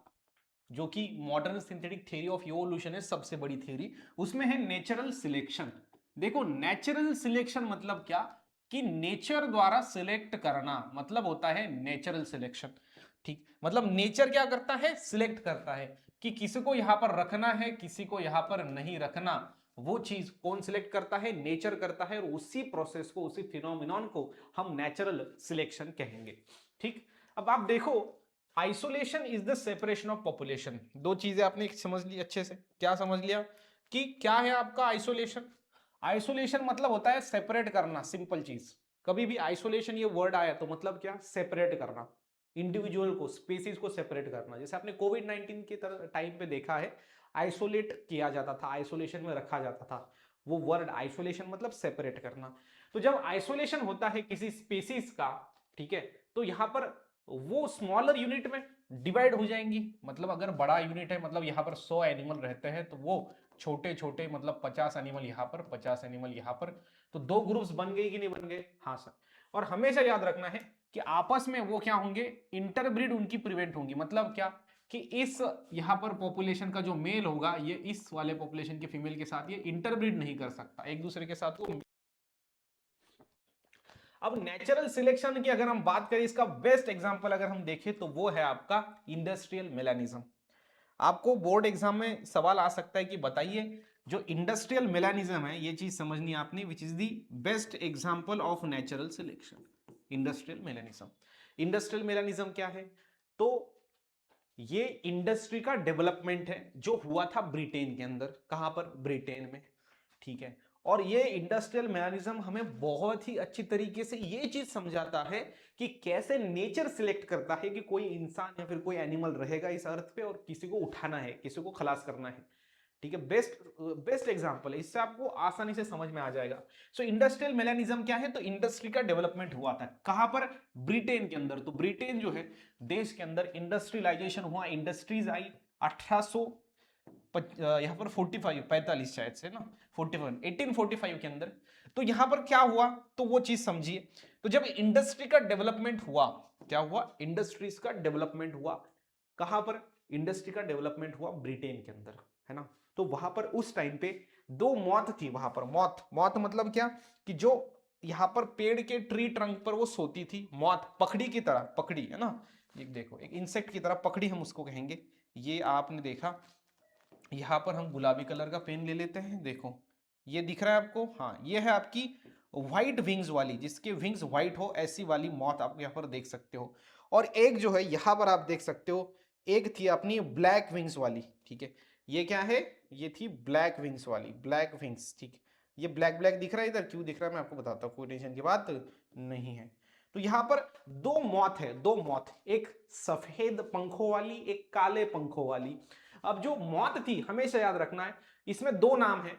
जो कि modern synthetic theory of evolution है, सबसे बड़ी थ्योरी। उसमें है नेचुरल सिलेक्शन। देखो नेचुरल सिलेक्शन मतलब क्या, कि नेचर द्वारा सिलेक्ट करना, मतलब होता है नेचुरल सिलेक्शन। ठीक, मतलब नेचर क्या करता है, सिलेक्ट करता है कि किसी को यहां पर रखना है, किसी को यहां पर नहीं रखना। वो चीज कौन सिलेक्ट करता है, नेचर करता है, और उसी प्रोसेस को, उसी फिनोमिनॉन को हम नेचुरल सिलेक्शन कहेंगे। ठीक, अब आप देखो, isolation is the separation of population. दो चीजें आपने समझ ली अच्छे से, क्या समझ लिया कि क्या है आपका आइसोलेशन। आइसोलेशन मतलब होता है सेपरेट करना, सिंपल चीज। कभी भी आइसोलेशन ये वर्ड आया तो मतलब क्या, सेपरेट करना, इंडिविजुअल को, स्पीसीज को सेपरेट करना। जैसे आपने कोविड 19 के टाइम पे देखा है, आइसोलेट किया जाता था, आइसोलेशन में रखा जाता था। वो वर्ड आइसोलेशन मतलब सेपरेट करना। तो जब आइसोलेशन होता है किसी स्पीसीज का, ठीक है, तो यहां पर वो स्मॉलर यूनिट में डिवाइड हो जाएंगी। मतलब अगर बड़ा यूनिट है, मतलब यहां पर 100 एनिमल रहते हैं, तो वो छोटे छोटे मतलब 50 एनिमल यहां पर, 50 एनिमल यहां पर, तो दो ग्रुप्स बन गए कि नहीं बन गए, हाँ सर। और हमेशा याद रखना है कि आपस में वो क्या होंगे, इंटरब्रीड उनकी प्रिवेंट होंगी। मतलब क्या, कि इस यहां पर पॉपुलेशन का जो मेल होगा, ये इस वाले पॉपुलेशन के फीमेल के साथ ये इंटरब्रीड नहीं कर सकता, एक दूसरे के साथ वो अब नेचुरल सिलेक्शन की अगर हम बात करें, इसका बेस्ट एग्जांपल अगर हम देखें तो वो है आपका इंडस्ट्रियल मेलानिज्म। आपको बोर्ड एग्जाम में सवाल आ सकता है कि बताइए जो इंडस्ट्रियल मेलानिज्म है, ये चीज समझनी आपने, which is the best example of natural selection, industrial melanism. Industrial melanism क्या है? तो ये इंडस्ट्री का डेवलपमेंट है जो हुआ था ब्रिटेन के अंदर। कहां पर? ब्रिटेन में, ठीक है। और ये इंडस्ट्रियल मेकानिज्म हमें बहुत ही अच्छी तरीके से ये चीज समझाता है कि कैसे नेचर सिलेक्ट करता है कि कोई इंसान या फिर कोई एनिमल रहेगा इस अर्थ पे और किसी को उठाना है, किसी को खलास करना है, ठीक है। बेस्ट एग्जांपल है, इससे आपको आसानी से समझ में आ जाएगा। सो इंडस्ट्रियल मेकानिज्म क्या है? तो इंडस्ट्री का डेवलपमेंट हुआ था कहां पर? ब्रिटेन के अंदर। तो ब्रिटेन जो है देश के अंदर इंडस्ट्रियलाइजेशन हुआ, इंडस्ट्रीज आई 1800 यहाँ पर 45 शायद से ना, 1845 के अंदर। तो यहां पर क्या हुआ तो वो चीज समझिए। तो जब इंडस्ट्री का डेवलपमेंट हुआ, क्या हुआ? इंडस्ट्रीज का डेवलपमेंट हुआ कहां पर? इंडस्ट्री का डेवलपमेंट हुआ ब्रिटेन के अंदर, है ना। तो वहां पर उस टाइम पे दो मौत थी वहां पर। मौत मतलब क्या? कि जो यहां पर पेड़ के ट्री ट्रंक पर वो सोती थी, मौत पखड़ी की तरह, पखड़ी है ना, ये देखो एक इंसेक्ट की तरह, पखड़ी हम उसको कहेंगे। ये आपने देखा, यहां पर हम गुलाबी कलर का पेन ले लेते हैं, देखो ये दिख रहा है आपको, हाँ ये है आपकी व्हाइट विंग्स वाली, जिसके विंग्स व्हाइट हो, ऐसी वाली मौत आप यहाँ पर देख सकते हो। और एक जो है यहाँ पर आप देख सकते हो, एक थी अपनी ब्लैक विंग्स वाली, ठीक है। ये क्या है? ये थी ब्लैक विंग्स वाली, ब्लैक विंग्स, ठीक है। ये ब्लैक ब्लैक दिख रहा है इधर, क्यों दिख रहा है मैं आपको बताता हूँ, कोई टेंशन की बात नहीं है। तो यहाँ पर दो मौत है, दो मौत, एक सफेद पंखों वाली, एक काले पंखों वाली। अब जो मौत थी, हमेशा याद रखना है, इसमें दो नाम है,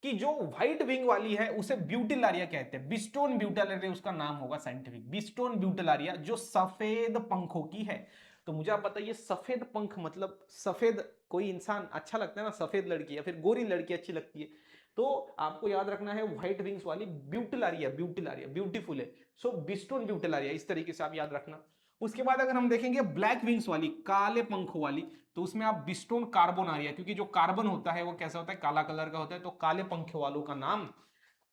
कि जो व्हाइट विंग वाली है उसे ब्यूटिलारिया कहते हैं, बिस्टोन ब्यूटिलारिया उसका नाम होगा साइंटिफिक, बिस्टोन ब्यूटिलारिया, जो सफेद पंखों की है। तो मुझे आप बताइए, सफेद पंख मतलब सफेद, कोई इंसान अच्छा लगता है ना, सफेद लड़की या फिर गोरी लड़की अच्छी लगती है, तो आपको याद रखना है व्हाइट विंग्स वाली ब्यूटिलारिया, ब्यूटिलारिया ब्यूटीफुल है। सो बिस्टोन ब्यूटिलारिया, इस तरीके से आप याद रखना। उसके बाद अगर हम देखेंगे ब्लैक विंग्स वाली, काले पंखों वाली, तो उसमें आप बिस्टोन कार्बोनारिया, क्योंकि जो कार्बन होता है वो कैसा होता है? काला कलर का होता है। तो काले पंखों वालों का नाम,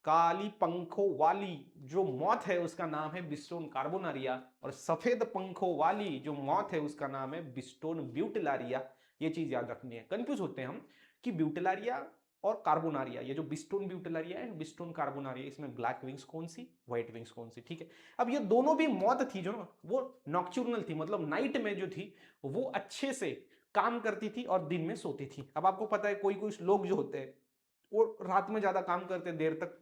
काली पंखों वाली जो मौत है उसका नाम है बिस्टोन कार्बोनारिया, और सफेद पंखों वाली जो मौत है उसका नाम है बिस्टोन ब्यूटिलारिया। ये चीज याद रखनी है, कंफ्यूज होते हैं हम कि ब्यूटिलारिया और कार्बोनारिया, ये जो बिस्टोन ब्यूटिलारिया है, बिस्टोन कार्बोनारिया, इसमें ब्लैक विंग्स कौन सी, व्हाइट विंग्स कौन सी, ठीक है। अब ये दोनों भी मौत थी जो ना, वो नॉक्चुरनल थी, मतलब नाइट में जो थी वो अच्छे से काम करती थी और दिन में सोती थी। अब आपको पता है कोई कुछ लोग जो होते हैं वो रात में ज्यादा काम करते हैं, देर तक,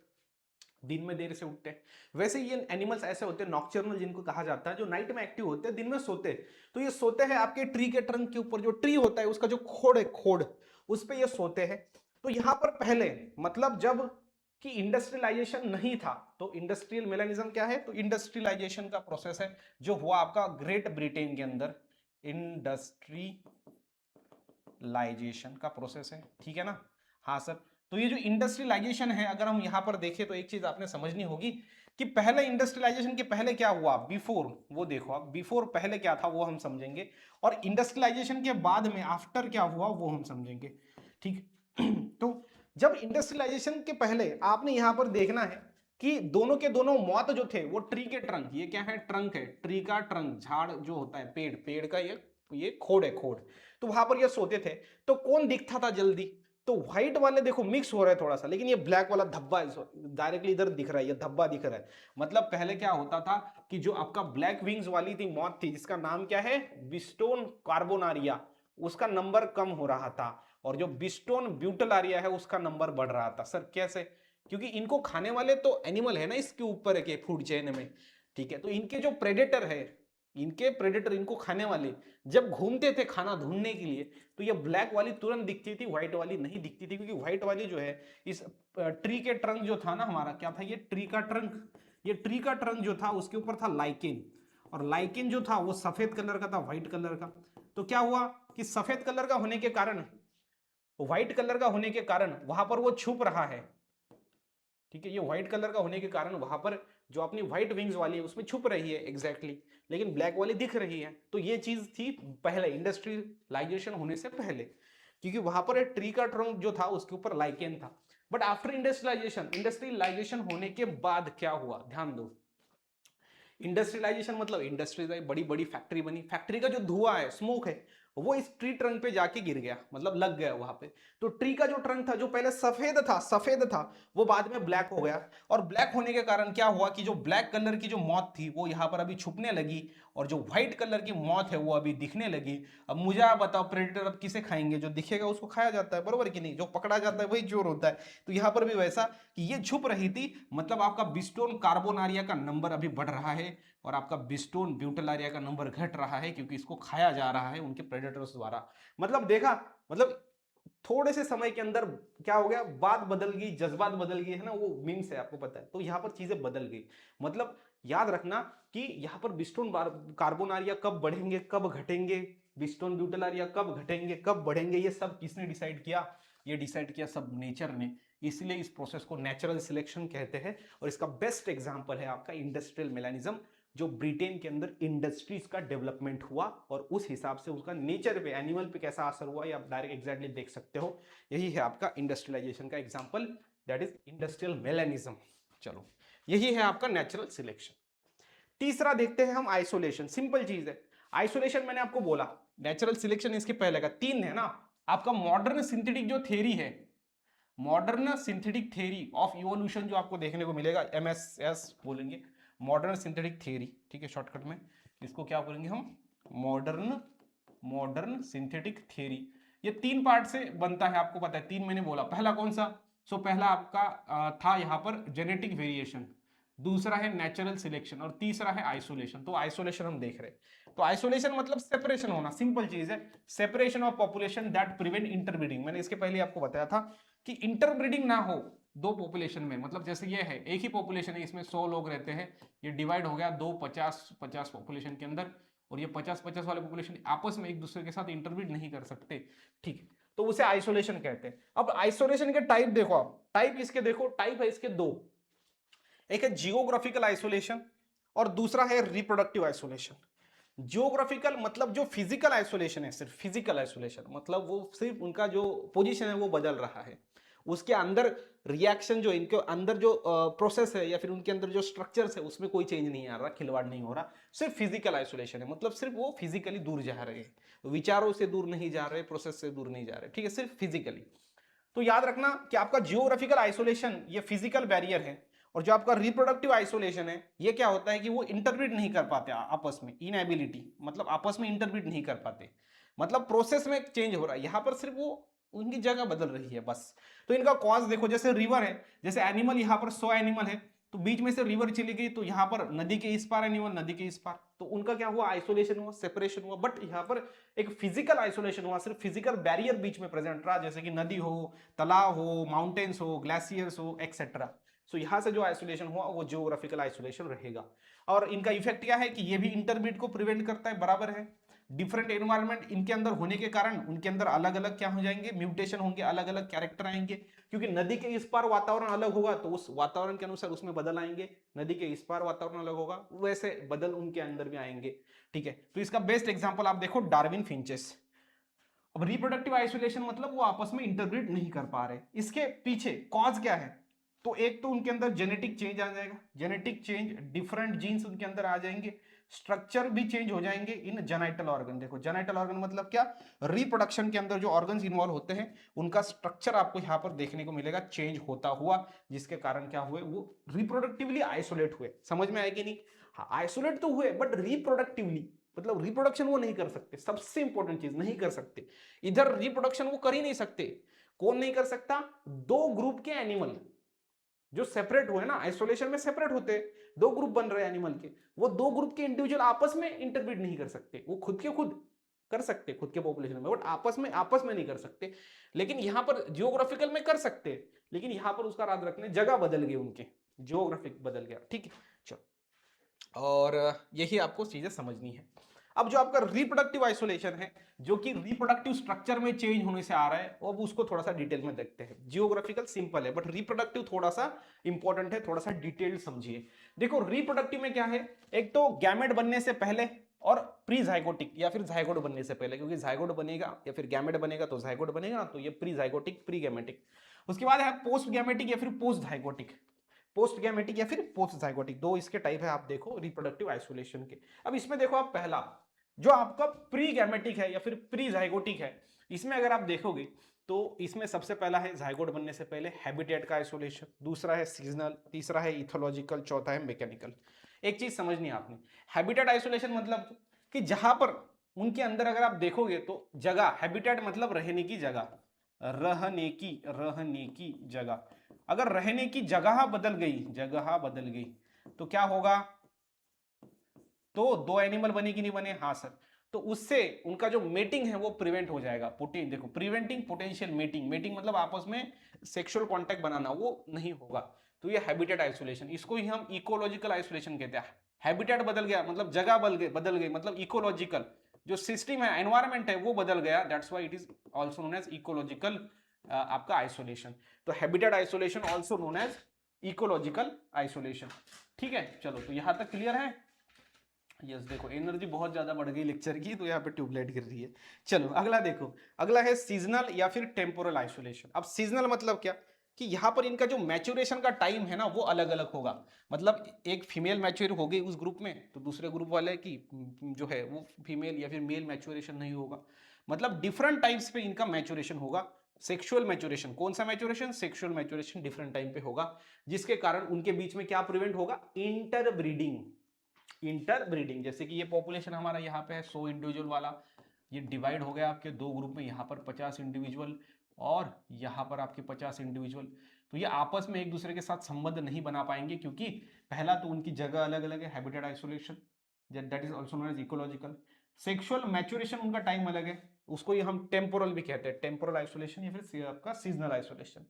दिन में देर से उठते हैं। वैसे ये एनिमल्स ऐसे होते हैं नॉक्चर्नल, जिनको कहा जाता है, जो नाइट में एक्टिव होते हैं, दिन में सोते हैं। तो ये सोते हैं आपके ट्री के ट्रंक के ऊपर, जो ट्री होता है उसका जो खोड़ है, खोड़, उस पर ये सोते हैं। तो यहां पर पहले, मतलब जब कि इंडस्ट्रियलाइजेशन नहीं था, तो इंडस्ट्रियल मेलानिज्म क्या है? तो इंडस्ट्रियलाइजेशन का प्रोसेस है जो हुआ आपका ग्रेट ब्रिटेन के अंदर, इंडस्ट्रियलाइजेशन का प्रोसेस है, ठीक है ना। हाँ सर। तो ये जो इंडस्ट्रियलाइजेशन है, अगर हम यहां पर देखें तो एक चीज आपने समझनी होगी कि पहले इंडस्ट्रियलाइजेशन के पहले क्या हुआ, बिफोर, वो देखो आप, बिफोर पहले क्या था वो हम समझेंगे, और इंडस्ट्रियलाइजेशन के बाद में आफ्टर क्या हुआ वो हम समझेंगे, ठीक। तो जब इंडस्ट्रियलाइजेशन के पहले आपने यहां पर देखना है कि दोनों के दोनों मौत जो थे वो ट्री के ट्रंक, ये क्या है? ट्रंक है, ट्री का ट्रंक, झाड़ जो होता है, पेड़, पेड़ का ये खोड़ है, खोड़। तो वहां पर ये सोते थे। तो कौन दिखता था जल्दी? तो व्हाइट वाले देखो मिक्स हो रहा है थोड़ा सा, लेकिन ये ब्लैक वाला धब्बा डायरेक्टली इधर दिख रहा है, ये धब्बा दिख रहा है। मतलब पहले क्या होता था कि जो आपका ब्लैक विंग्स वाली थी मौत थी, जिसका नाम क्या है? बिस्टोन कार्बोनारिया, उसका नंबर कम हो रहा था, और जो बिस्टोन ब्यूटिलारिया है उसका नंबर बढ़ रहा था। सर कैसे? क्योंकि इनको खाने वाले तो एनिमल है ना इसके ऊपर के फूड चेन में, ठीक है। तो इनके जो प्रेडेटर है, इनके प्रेडेटर, इनको खाने वाले, जब घूमते थे खाना ढूंढने के लिए, तो ये ब्लैक वाली तुरंत दिखती थी, व्हाइट वाली नहीं दिखती थी, क्योंकि व्हाइट वाली जो है इस ट्री के ट्रंक जो था ना हमारा, क्या था ये? ट्री का ट्रंक। ये ट्री का ट्रंक जो था उसके ऊपर था लाइकेन, और लाइकेन जो था वो सफेद कलर का था, व्हाइट कलर का। तो क्या हुआ कि सफेद कलर का होने के कारण, व्हाइट कलर का होने के कारण वहां पर वो छुप रहा है, ठीक है। ये व्हाइट कलर का होने के कारण वहां पर जो अपनी व्हाइट विंग्स वाली है उसमें छुप रही है एग्जैक्टली, लेकिन ब्लैक वाली दिख रही है। तो ये चीज थी पहले, इंडस्ट्रियलाइजेशन होने से पहले, क्योंकि वहां पर ट्री का ट्रंक जो था उसके ऊपर लाइकेन था। बट आफ्टर इंडस्ट्रियलाइजेशन, इंडस्ट्रियलाइजेशन होने के बाद क्या हुआ, ध्यान दो, इंडस्ट्रियलाइजेशन मतलब इंडस्ट्रीज आई, बड़ी बड़ी फैक्ट्री बनी, फैक्ट्री का जो धुआं है, स्मोक है, वो इस ट्री ट्रंक पे जाके गिर गया, मतलब लग गया वहां पे। तो ट्री का जो ट्रंक था, जो पहले सफेद था, वो बाद में ब्लैक हो गया। और ब्लैक होने के कारण क्या हुआ कि जो ब्लैक कलर की जो मौत थी वो यहाँ पर अभी छुपने लगी, और जो व्हाइट कलर की मौत है वो अभी दिखने लगी। अब मुझे आप बताओ, प्रेडेटर अब किसे खाएंगे? जो दिखेगा उसको खाया जाता है, बरोबर कि नहीं? जो पकड़ा जाता है वही चोर होता है। तो यहाँ पर भी वैसा कि ये छुप रही थी, मतलब आपका बिस्टोन कार्बोनारिया का नंबर अभी बढ़ रहा है, और आपका बिस्टोन ब्यूटेलारिया का नंबर घट रहा है, क्योंकि इसको खाया जा रहा है उनके प्रेडेटर्स द्वारा। मतलब देखा, मतलब थोड़े से समय के अंदर क्या हो गया, बात बदल गई, जज्बात बदल गए, है ना, वो मीम्स है आपको पता है। तो यहाँ पर चीजें बदल गई। मतलब याद रखना कि यहाँ पर बिस्टोन कार्बोनारिया कब बढ़ेंगे, कब घटेंगे, बिस्टोन ब्यूटेलारिया कब घटेंगे, कब बढ़ेंगे, ये सब किसने डिसाइड किया? ये डिसाइड किया सब नेचर ने। इसलिए इस प्रोसेस को नेचुरल सिलेक्शन कहते हैं। और इसका बेस्ट एग्जांपल है आपका इंडस्ट्रियल मेलानिज्म, जो ब्रिटेन के अंदर इंडस्ट्रीज का डेवलपमेंट हुआ, और उस हिसाब से उसका नेचर पे, एनिमल पे कैसा असर हुआ, ये आप डायरेक्ट एग्जैक्टली देख सकते हो। यही है आपका इंडस्ट्रियलाइजेशन का example, that is industrial melanism. चलो, यही है आपका नेचुरल सिलेक्शन। तीसरा देखते हैं हम आइसोलेशन। सिंपल चीज है, आइसोलेशन मैंने आपको बोला, नेचुरल सिलेक्शन इसके पहले का। तीन है ना आपका मॉडर्न सिंथेटिक जो थ्योरी है, modern synthetic theory of evolution, जो आपको देखने को मिलेगा, MSS बोलेंगे, मॉडर्न सिंथेटिक थ्योरी, ठीक है, शॉर्टकट में इसको क्या बोलेंगे हम, मॉडर्न सिंथेटिक थ्योरी। ये तीन पार्ट से बनता है, आपको पता है, तीन मैंने बोला। पहला कौन सा? पहला आपका था यहाँ पर जेनेटिक वेरिएशन, दूसरा है नेचुरल सिलेक्शन, और तीसरा है आइसोलेशन। तो आइसोलेशन हम देख रहे हैं। तो आइसोलेशन मतलब सेपरेशन होना, सिंपल चीज है, separation of population that prevent interbreeding. मैंने इसके पहले आपको बताया था कि इंटरब्रीडिंग ना हो दो पॉपुलेशन में। मतलब जैसे ये है, एक ही पॉपुलेशन है, इसमें 100 लोग रहते हैं, ये डिवाइड हो गया दो 50-50 पॉपुलेशन के अंदर, और ये 50-50 वाले पॉपुलेशन आपस में एक दूसरे के साथ इंटरब्रीड नहीं कर सकते, ठीक है, तो उसे आइसोलेशन कहते हैं। अब आइसोलेशन के टाइप देखो आप, टाइप इसके देखो, टाइप है इसके दो, एक है जियोग्राफिकल आइसोलेशन और दूसरा है रिप्रोडक्टिव आइसोलेशन। जियोग्राफिकल मतलब जो फिजिकल आइसोलेशन है, सिर्फ फिजिकल आइसोलेशन, मतलब वो सिर्फ उनका जो पोजीशन है वो बदल रहा है, उसके अंदर रिएक्शन, जो इनके अंदर जो प्रोसेस है या फिर उनके अंदर जो स्ट्रक्चर्स है उसमें कोई चेंज नहीं आ रहा, खिलवाड़ नहीं हो रहा, सिर्फ फिजिकल आइसोलेशन है। मतलब सिर्फ वो फिजिकली दूर जा रहे हैं, विचारों से दूर नहीं जा रहे, प्रोसेस से दूर नहीं जा रहे, ठीक है, सिर्फ फिजिकली। तो याद रखना कि आपका जियोग्राफिकल आइसोलेशन ये फिजिकल बैरियर है, और जो आपका रिप्रोडक्टिव आइसोलेशन है ये क्या होता है कि वो इंटरब्रीड नहीं कर पाते आपस में, इनएबिलिटी, मतलब आपस में इंटरब्रीड नहीं कर पाते, मतलब प्रोसेस में चेंज हो रहा है, यहां पर सिर्फ वो उनकी जगह बदल रही है बस। तो इनका कॉज देखो, जैसे रिवर है, जैसे एनिमल यहाँ पर 100 एनिमल है, तो बीच में से रिवर चली गई, तो यहाँ पर नदी के इस पार एनिमल, नदी के इस पार, तो उनका क्या हुआ, आइसोलेशन हुआ, सेपरेशन हुआ। बट यहाँ पर एक फिजिकल आइसोलेशन हुआ, सिर्फ फिजिकल बैरियर बीच में प्रेजेंट रहा, जैसे कि नदी हो, तालाब हो, माउंटेन्स हो, ग्लेशियर्स हो, एक्सेट्रा। सो यहां से जो आइसोलेशन हुआ वो जियोग्राफिकल आइसोलेशन रहेगा। और इनका इफेक्ट क्या है कि ये भी इंटरब्रीड को प्रिवेंट करता है, बराबर है। डिफरेंट एनवायरनमेंट इनके अंदर होने के कारण उनके अंदर अलग अलग क्या हो जाएंगे, म्यूटेशन होंगे, अलग अलग कैरेक्टर आएंगे, क्योंकि नदी के इस पार वातावरण अलग होगा तो उस वातावरण के अनुसार उसमें बदल आएंगे, नदी के इस पार वातावरण अलग होगा वैसे बदल उनके अंदर भी आएंगे, ठीक है। तो इसका बेस्ट एग्जांपल आप देखो, डार्विन फिंचेस। अब रिप्रोडक्टिव आइसोलेशन मतलब वो आपस में इंटरब्रीड नहीं कर पा रहे, इसके पीछे कॉज क्या है? तो एक तो उनके अंदर जेनेटिक चेंज आ जाएगा, जेनेटिक चेंज, डिफरेंट जीन्स उनके अंदर आ जाएंगे, स्ट्रक्चर भी चेंज हो जाएंगे इन जेनाइटल ऑर्गन। देखो जेनाइटल ऑर्गन मतलब क्या, रिप्रोडक्शन के अंदर जो ऑर्गन्स इन्वॉल्व होते हैं उनका स्ट्रक्चर आपको यहाँ पर देखने को मिलेगा चेंज होता हुआ, जिसके कारण क्या हुए, वो रिप्रोडक्टिवली आइसोलेट हुए। समझ में आएगी नहीं? हाँ, आइसोलेट तो हुए बट रिप्रोडक्टिवली, मतलब रिप्रोडक्शन वो नहीं कर सकते, सबसे इंपॉर्टेंट चीज, नहीं कर सकते। इधर रिप्रोडक्शन वो कर ही नहीं सकते। कौन नहीं कर सकता? दो ग्रुप के एनिमल जो सेपरेट हुए ना, आइसोलेशन में सेपरेट होते, दो ग्रुप बन रहे एनिमल के, वो दो ग्रुप के इंडिविजुअल आपस में इंटरब्रीड नहीं कर सकते। वो खुद के खुद कर सकते खुद के पॉपुलेशन में, बट आपस में नहीं कर सकते। लेकिन यहां पर जियोग्राफिकल में कर सकते, लेकिन यहां पर उसका याद रखने, जगह बदल गई उनके, जियोग्राफिक बदल गया, ठीक है। चलो, और यही आपको चीजें समझनी है। अब जो आपका रिप्रोडक्टिव आइसोलेशन है, जो कि रिप्रोडक्टिव स्ट्रक्चर में चेंज होने से आ रहा है, अब उसको थोड़ा सा डिटेल में देखते हैं। जियोग्राफिकल सिंपल है बट रिप्रोडक्टिव थोड़ा सा इंपॉर्टेंट है, थोड़ा सा डिटेल समझिए। देखो रिप्रोडक्टिव में क्या है, एक तो गैमेट बनने से पहले और प्री जाइगोटिक या फिर जाइगोट बनने से पहले, क्योंकि जाइगोट बनेगा या फिर गैमेट बनेगा तो जाइगोट बनेगा ना, तो ये प्री जाइगोटिक, प्री गैमेटिक। उसके बाद है पोस्ट गैमेटिक या फिर पोस्ट जाइगोटिक। पोस्ट गैमेटिक या फिर पोस्ट जाइगोटिक, दो इसके टाइप है आप देखो रिप्रोडक्टिव आइसोलेशन के। अब इसमें देखो आप पहला जो आपका प्री गैमेटिक है या फिर प्री जाइगोटिक है, इसमें अगर आप देखोगे तो इसमें सबसे पहला है जाइगोट बनने से पहले हैबिटेट का आइसोलेशन, दूसरा है सीजनल, तीसरा है इथोलॉजिकल, चौथा है मैकेनिकल। एक चीज समझनी है आपने, हैबिटेट आइसोलेशन मतलब कि जहां पर उनके अंदर अगर आप देखोगे तो जगह, हैबिटेट मतलब रहने की जगह, रहने की जगह, अगर रहने की जगह बदल गई तो क्या होगा, तो दो एनिमल बने कि नहीं बने, हाँ सर, तो उससे उनका जो मेटिंग है वो प्रिवेंट हो जाएगा। देखो प्रिवेंटिंग पोटेंशियल मेटिंग, मेटिंग मतलब आपस में सेक्सुअल कांटेक्ट बनाना, वो नहीं होगा। तो ये हैबिटेट आइसोलेशन, इसको ही हम इकोलॉजिकल आइसोलेशन कहते हैं। हैबिटेट बदल गया मतलब जगह बदल गई, मतलब इकोलॉजिकल जो सिस्टम है, एनवायरमेंट है वो बदल गया, that's why it is also known as ecological आपका आइसोलेशन। तो habitat isolation also known as ecological isolation. ठीक है, चलो तो यहां तक क्लियर है। यस देखो एनर्जी बहुत ज्यादा बढ़ गई लेक्चर की, तो यहाँ पे ट्यूबलाइट गिर रही है। चलो अगला देखो, अगला है सीजनल या फिर टेम्पोरल आइसोलेशन। अब सीजनल मतलब क्या, कि यहाँ पर इनका जो मैच्योरेशन का टाइम है ना वो अलग अलग होगा। मतलब एक फीमेल मैच्योर हो गई उस ग्रुप में, तो दूसरे ग्रुप वाले की जो है वो फीमेल या फिर मेल मैच्योरेशन नहीं होगा। मतलब डिफरेंट टाइप्स पे इनका मैच्योरेशन होगा। सेक्सुअल मैच्योरेशन, कौन सा maturation, sexual maturation different time पे होगा, जिसके कारण उनके बीच में क्या प्रिवेंट होगा, इंटरब्रीडिंग। इंटरब्रीडिंग, जैसे कि ये पॉपुलेशन हमारा यहाँ पे है 100 इंडिविजुअल वाला, ये डिवाइड हो गया आपके दो ग्रुप में, यहाँ पर 50 इंडिविजुअल और यहाँ पर आपके 50 इंडिविजुअल। तो ये आपस में एक दूसरे के साथ संबंध नहीं बना पाएंगे, क्योंकि पहला तो उनकी जगह अलग अलग है, habitat isolation, that is also known as ecological. Sexual maturation उनका टाइम अलग है, उसको ही हम टेम्पोरल भी कहते हैं, टेम्पोरल आइसोलेशन या फिर आपका सीजनल आइसोलेशन।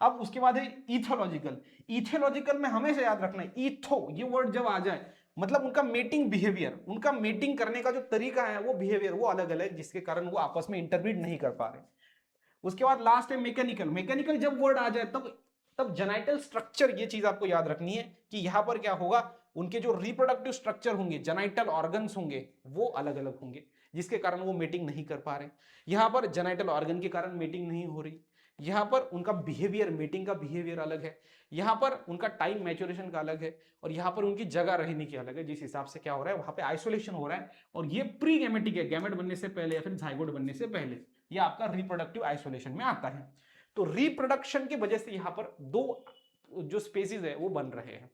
अब उसके बाद है इथोलॉजिकल। इथोलॉजिकल में हमेशा याद रखना है, इथो ये वर्ड जब आ जाए मतलब उनका मेटिंग बिहेवियर, उनका मेटिंग करने का जो तरीका है वो बिहेवियर वो अलग अलग, जिसके कारण वो आपस में इंटरब्रीड नहीं कर पा रहे। उसके बाद लास्ट है मैकेनिकल। मैकेनिकल जब वर्ड आ जाए तब तब जेनाइटल स्ट्रक्चर, ये चीज आपको याद रखनी है कि यहां पर क्या होगा, उनके जो रिप्रोडक्टिव स्ट्रक्चर होंगे, जेनाइटल ऑर्गन्स होंगे वो अलग अलग होंगे, जिसके कारण वो मेटिंग नहीं कर पा रहे। यहां पर जेनाइटल ऑर्गन के कारण मेटिंग नहीं हो रही, यहां पर उनका बिहेवियर, मेटिंग का बिहेवियर अलग है, यहां पर उनका टाइम मैच्योरेशन का अलग है, और यहां पर उनकी जगह रहने की अलग है, जिस हिसाब से क्या हो रहा है वहां पे आइसोलेशन हो रहा है। और ये प्री गैमेटिक है, गैमेट बनने से पहले या फिर जाइगोट बनने से पहले, ये आपका रिप्रोडक्टिव आइसोलेशन में आता है। तो रिप्रोडक्शन की वजह से यहां पर दो जो स्पेसीज है वो बन रहे हैं,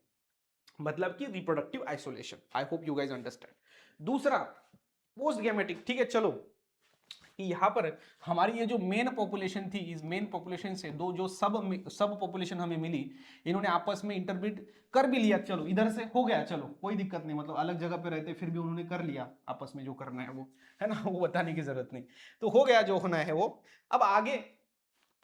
मतलब कि reproductive isolation. I hope you guys understand. दूसरा पोस्ट गैमेटिक। ठीक है, चलो कि यहाँ पर हमारी ये जो मेन पॉपुलेशन थी, इस मेन पॉपुलेशन से दो जो सब पॉपुलेशन हमें मिली, इन्होंने आपस में इंटरब्रीड कर भी लिया, चलो इधर से हो गया, चलो कोई दिक्कत नहीं, मतलब अलग जगह पे रहते फिर भी उन्होंने कर लिया आपस में जो करना है वो, है ना, वो बताने की जरूरत नहीं, तो हो गया जो होना है वो। अब आगे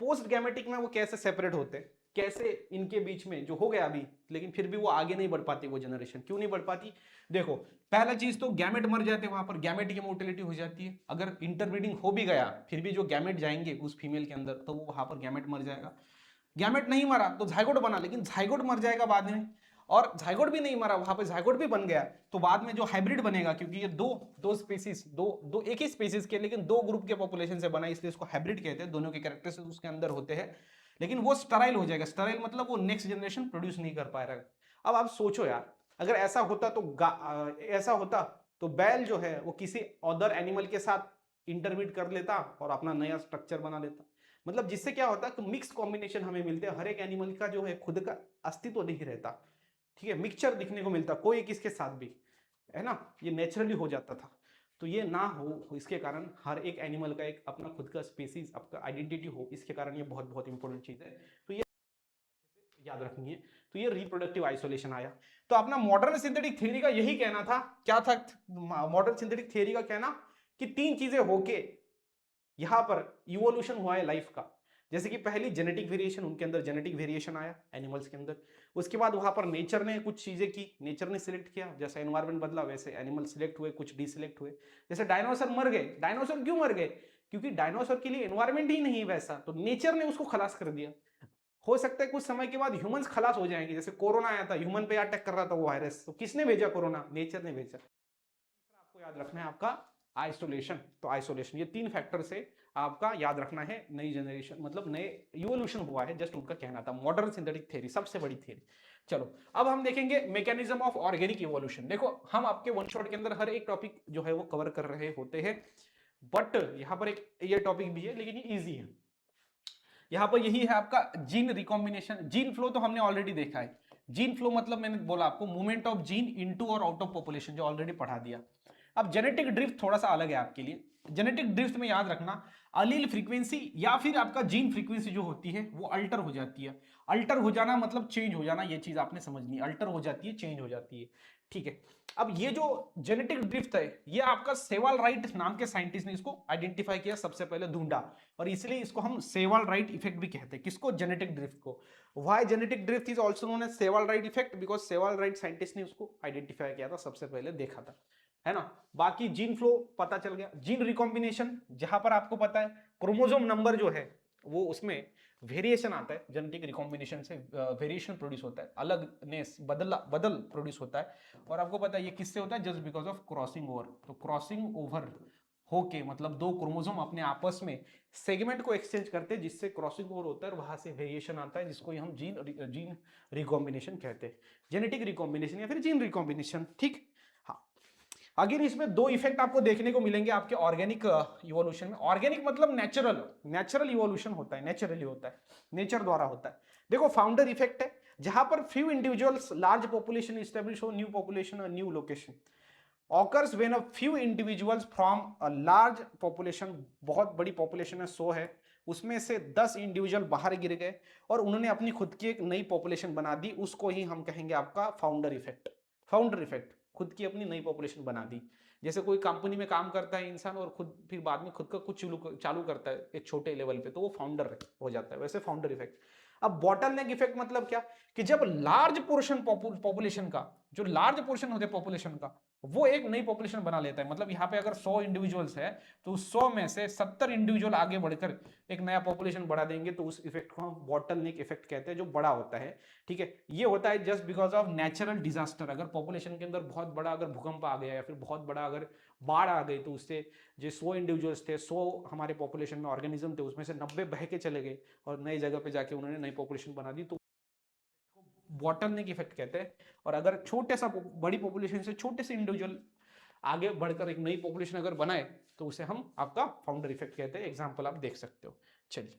पोस्ट गैमेटिक में वो कैसे सेपरेट होते हैं, कैसे इनके बीच में जो हो गया अभी, लेकिन फिर भी वो आगे नहीं बढ़ पाती, वो जनरेशन क्यों नहीं बढ़ पाती। देखो पहला चीज तो गैमेट मर जाते हैं, वहां पर गैमेट की मोर्टेलिटी हो जाती है। अगर इंटरब्रीडिंग हो भी गया फिर भी जो गैमेट जाएंगे उस फीमेल के अंदर, तो वो वहां पर गैमेट मर जाएगा। गैमेट नहीं मरा तो जाइगोट बना, लेकिन जाइगोट मर जाएगा बाद में, और जाइगोट भी नहीं मरा, वहां पे जाइगोट भी बन गया, तो बाद में जो हाइब्रिड बनेगा, क्योंकि ये दो दो स्पीसीज, दो एक ही स्पीसीज के लेकिन दो ग्रुप के पॉपुलेशन से बना, इसलिए इसको हाइब्रिड कहते हैं, दोनों के कैरेक्टरिस्टिक्स उसके अंदर होते हैं, लेकिन वो स्टराइल हो जाएगा। स्टराइल मतलब वो नेक्स्ट जनरेशन प्रोड्यूस नहीं कर पाएगा। अब आप सोचो यार, अगर ऐसा होता तो बैल जो है वो किसी अदर एनिमल के साथ इंटरमीट कर लेता और अपना नया स्ट्रक्चर बना लेता, मतलब जिससे क्या होता है कि मिक्स कॉम्बिनेशन हमें मिलते हैं, हर एक एनिमल का जो है खुद का अस्तित्व नहीं रहता, ठीक है, मिक्सचर दिखने को मिलता कोई किसके साथ भी, है ना, ये नेचुरली हो जाता था। तो ये ना हो, इसके कारण हर एक एनिमल का एक अपना खुद का स्पीसीज, आपका आइडेंटिटी हो, इसके कारण ये बहुत बहुत इंपॉर्टेंट चीज है, तो ये याद रखेंगे। तो ये रिप्रोडक्टिव आइसोलेशन आया। तो अपना मॉडर्न सिंथेटिक थ्योरी का यही कहना था, क्या था मॉडर्न सिंथेटिक थ्योरी का कहना, कि तीन चीजें होके यहां पर इवोल्यूशन हुआ है लाइफ का। जैसे कि पहली जेनेटिक वेरिएशन, उनके अंदर जेनेटिक वेरिएशन आया एनिमल्स के अंदर। उसके बाद वहां पर नेचर ने कुछ चीजें की, नेचर ने सिलेक्ट किया, जैसे एनवायरमेंट बदला वैसे एनिमल सिलेक्ट हुए, कुछ डिसिलेक्ट हुए। जैसे डायनासोर मर गए, डायनासोर क्यों मर गए, क्योंकि डायनासोर के लिए एनवायरमेंट ही नहीं वैसा, तो नेचर ने उसको खलास कर दिया। हो सकता है कुछ समय के बाद ह्यूमंस खलास हो जाएंगे, जैसे कोरोना आया था, ह्यूमन पे अटैक कर रहा था वो वायरस, तो किसने भेजा, कोरोना, नेचर ने भेजा। तीसरा आपको याद रखना है आपका आइसोलेशन, तो आइसोलेशन, ये 3 फैक्टर से आपका याद रखना है नई जनरेशन, मतलब नए इवोल्यूशन हुआ है, जस्ट उनका कहना था। मॉडर्न सिंथेटिक थ्योरी सबसे बड़ी थ्योरी। चलो अब हम देखेंगे मैकेनिज्म ऑफ ऑर्गेनिक इवोल्यूशन। देखो हम आपके वन शॉट के अंदर हर एक टॉपिक जो है वो कवर कर रहे होते हैं, बट यहां पर एक ये टॉपिक भी है लेकिन ये इजी है। यहां पर यही है आपका जीन रिकॉम्बिनेशन। जीन फ्लो तो हमने ऑलरेडी देखा है। जीन फ्लो मतलब मैंने बोला आपको मूवमेंट ऑफ जीन इनटू और आउट ऑफ पॉपुलेशन, जो ऑलरेडी पढ़ा दिया। अब जेनेटिक ड्रिफ्ट थोड़ा सा अलग है आपके लिए। जेनेटिक ड्रिफ्ट में याद रखना अलील फ्रीक्वेंसी या फिर आपका जीन फ्रीक्वेंसी जो होती है वो अल्टर हो जाती है। अल्टर हो जाना मतलब चेंज हो जाना, ये चीज आपने समझनी है। अल्टर हो जाती है, चेंज हो जाती है, ठीक है। अब ये जो जेनेटिक ड्रिफ्ट है ये आपका सेवाल राइट नाम के साइंटिस्ट ने इसको आइडेंटिफाई किया, सबसे पहले ढूंढा, और इसलिए इसको हम सेवाल राइट इफेक्ट भी कहते हैं। किसको? जेनेटिक ड्रिफ्ट को। Why genetic drift is also known as Sewall Wright effect? Because Sewall Wright scientist ने उसको आइडेंटिफाई किया था, सबसे पहले देखा था, है ना। बाकी जीन फ्लो पता चल गया। जीन रिकॉम्बिनेशन, जहां पर आपको पता है क्रोमोसोम नंबर जो है वो उसमें वेरिएशन आता है, जेनेटिक रिकॉम्बिनेशन से वेरिएशन प्रोड्यूस होता है, अलगनेस बदल प्रोड्यूस होता है। और आपको पता है ये किससे होता है? Just because of crossing over. तो क्रॉसिंग ओवर होके मतलब दो क्रोमोसोम अपने आपस में सेगमेंट को एक्सचेंज करते हैं, जिससे क्रॉसिंग ओवर होता है और वहां से वेरिएशन आता है, जिसको हम जीन रिकॉम्बिनेशन कहते हैं। जेनेटिक रिकॉम्बिनेशन या फिर जीन रिकॉम्बिनेशन, ठीक। हाँ, अगेन इसमें दो इफेक्ट आपको देखने को मिलेंगे आपके ऑर्गेनिक इवोल्यूशन में। ऑर्गेनिक मतलब नेचुरल इवोल्यूशन होता है, नेचुरली होता है, नेचर द्वारा होता है। देखो फाउंडर इफेक्ट है, जहां पर few individuals large population establish हो, न्यू पॉपुलेशन और new location occurs when a few individuals from a large population, बहुत बड़ी पॉपुलेशन है 100 है, उसमें से 10 इंडिविजुअल बाहर गिर गए और उन्होंने अपनी खुद की एक नई पॉपुलेशन बना दी, उसको ही हम कहेंगे आपका फाउंडर इफेक्ट। फाउंडर इफेक्ट, खुद की अपनी नई पॉपुलेशन बना दी। जैसे कोई कंपनी में काम करता है इंसान और खुद फिर बाद में खुद का कुछ चालू करता है एक छोटे लेवल पे, तो वो फाउंडर हो जाता है, वैसे फाउंडर इफेक्ट। अब बॉटल नेक इफेक्ट मतलब क्या? कि जब लार्ज पोर्शन पॉपुलेशन का, जो लार्ज पोर्शन होते हैं पॉपुलेशन का, वो एक नई पॉपुलेशन बना लेता है। मतलब यहाँ पे अगर 100 इंडिविजुअल्स है तो 100 में से 70 इंडिविजुअल आगे बढ़कर एक नया पॉपुलेशन बढ़ा देंगे, तो उस इफेक्ट को हम बॉटल नेक इफेक्ट कहते हैं, जो बड़ा होता है, ठीक है। ये होता है just because of natural disaster. अगर पॉपुलेशन के अंदर बहुत बड़ा अगर भूकंप आ गया या फिर बहुत बड़ा अगर बाढ़ आ गई, तो उससे जो 100 इंडिविजुअल्स थे, 100 हमारे पॉपुलेशन में ऑर्गेनिज्म थे, उसमें से 90 बह के चले गए और नई जगह पे जाके उन्होंने नई पॉपुलेशन बना दी, तो बॉटल नेक इफेक्ट कहते हैं। और अगर छोटे सा बड़ी पॉपुलेशन से छोटे से इंडिविजुअल आगे बढ़कर एक नई पॉपुलेशन अगर बनाए, तो उसे हम आपका फाउंडर इफेक्ट कहते हैं। एग्जांपल आप देख सकते हो। चलिए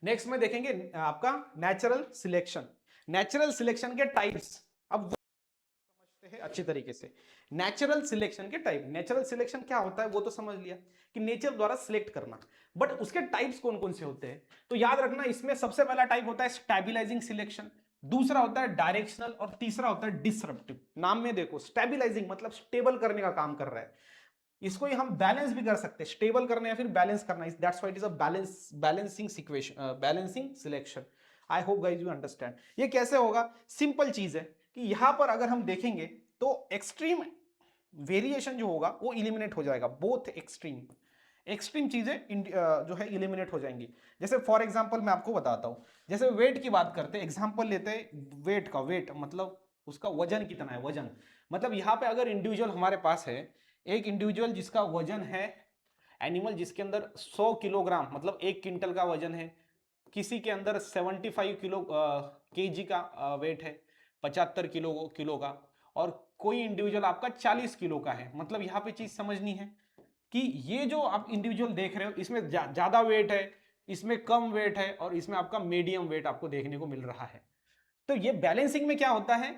नेक्स्ट में देखेंगे आपका नेचुरल सिलेक्शन। नेचुरल सिलेक्शन के टाइप्स अब समझते हैं अच्छी तरीके से। नेचुरल सिलेक्शन के टाइप, नेचुरल सिलेक्शन क्या होता है वो तो समझ लिया कि नेचर द्वारा सिलेक्ट करना, बट उसके टाइप्स कौन कौन से होते हैं? तो याद रखना इसमें सबसे पहला टाइप होता है स्टेबलाइजिंग सिलेक्शन, दूसरा होता है डायरेक्शनल और तीसरा होता है डिसरप्टिव। नाम में देखो स्टेबलाइजिंग मतलब स्टेबल करने का काम कर रहा है, इसको ही हम बैलेंस भी कर सकते हैं, स्टेबल करना या फिर बैलेंस करना, that's why it is a balancing situation, balancing selection. I hope guys you understand. ये कैसे होगा? सिंपल चीज है कि यहां पर अगर हम देखेंगे तो एक्सट्रीम वेरिएशन जो होगा वो इलिमिनेट हो जाएगा, बोथ एक्सट्रीम चीजें जो है इलिमिनेट हो जाएंगी। जैसे फॉर एग्जांपल मैं आपको बताता हूं, जैसे वेट की बात करते हैं, एग्जांपल लेते हैं वेट का। वेट मतलब उसका वजन कितना है, वजन मतलब यहाँ पे अगर इंडिविजुअल हमारे पास है, एक इंडिविजुअल जिसका वजन है, एनिमल जिसके अंदर 100 किलोग्राम मतलब 1 क्विंटल का वजन है, किसी के अंदर 75 केजी का वेट है, 75 किलो का, और कोई इंडिविजुअल आपका 40 किलो का है। मतलब यहाँ पे चीज समझनी है कि ये जो आप इंडिविजुअल देख रहे हो इसमें ज्यादा वेट है, इसमें कम वेट है, और इसमें आपका मीडियम वेट आपको देखने को मिल रहा है। तो ये बैलेंसिंग में क्या होता है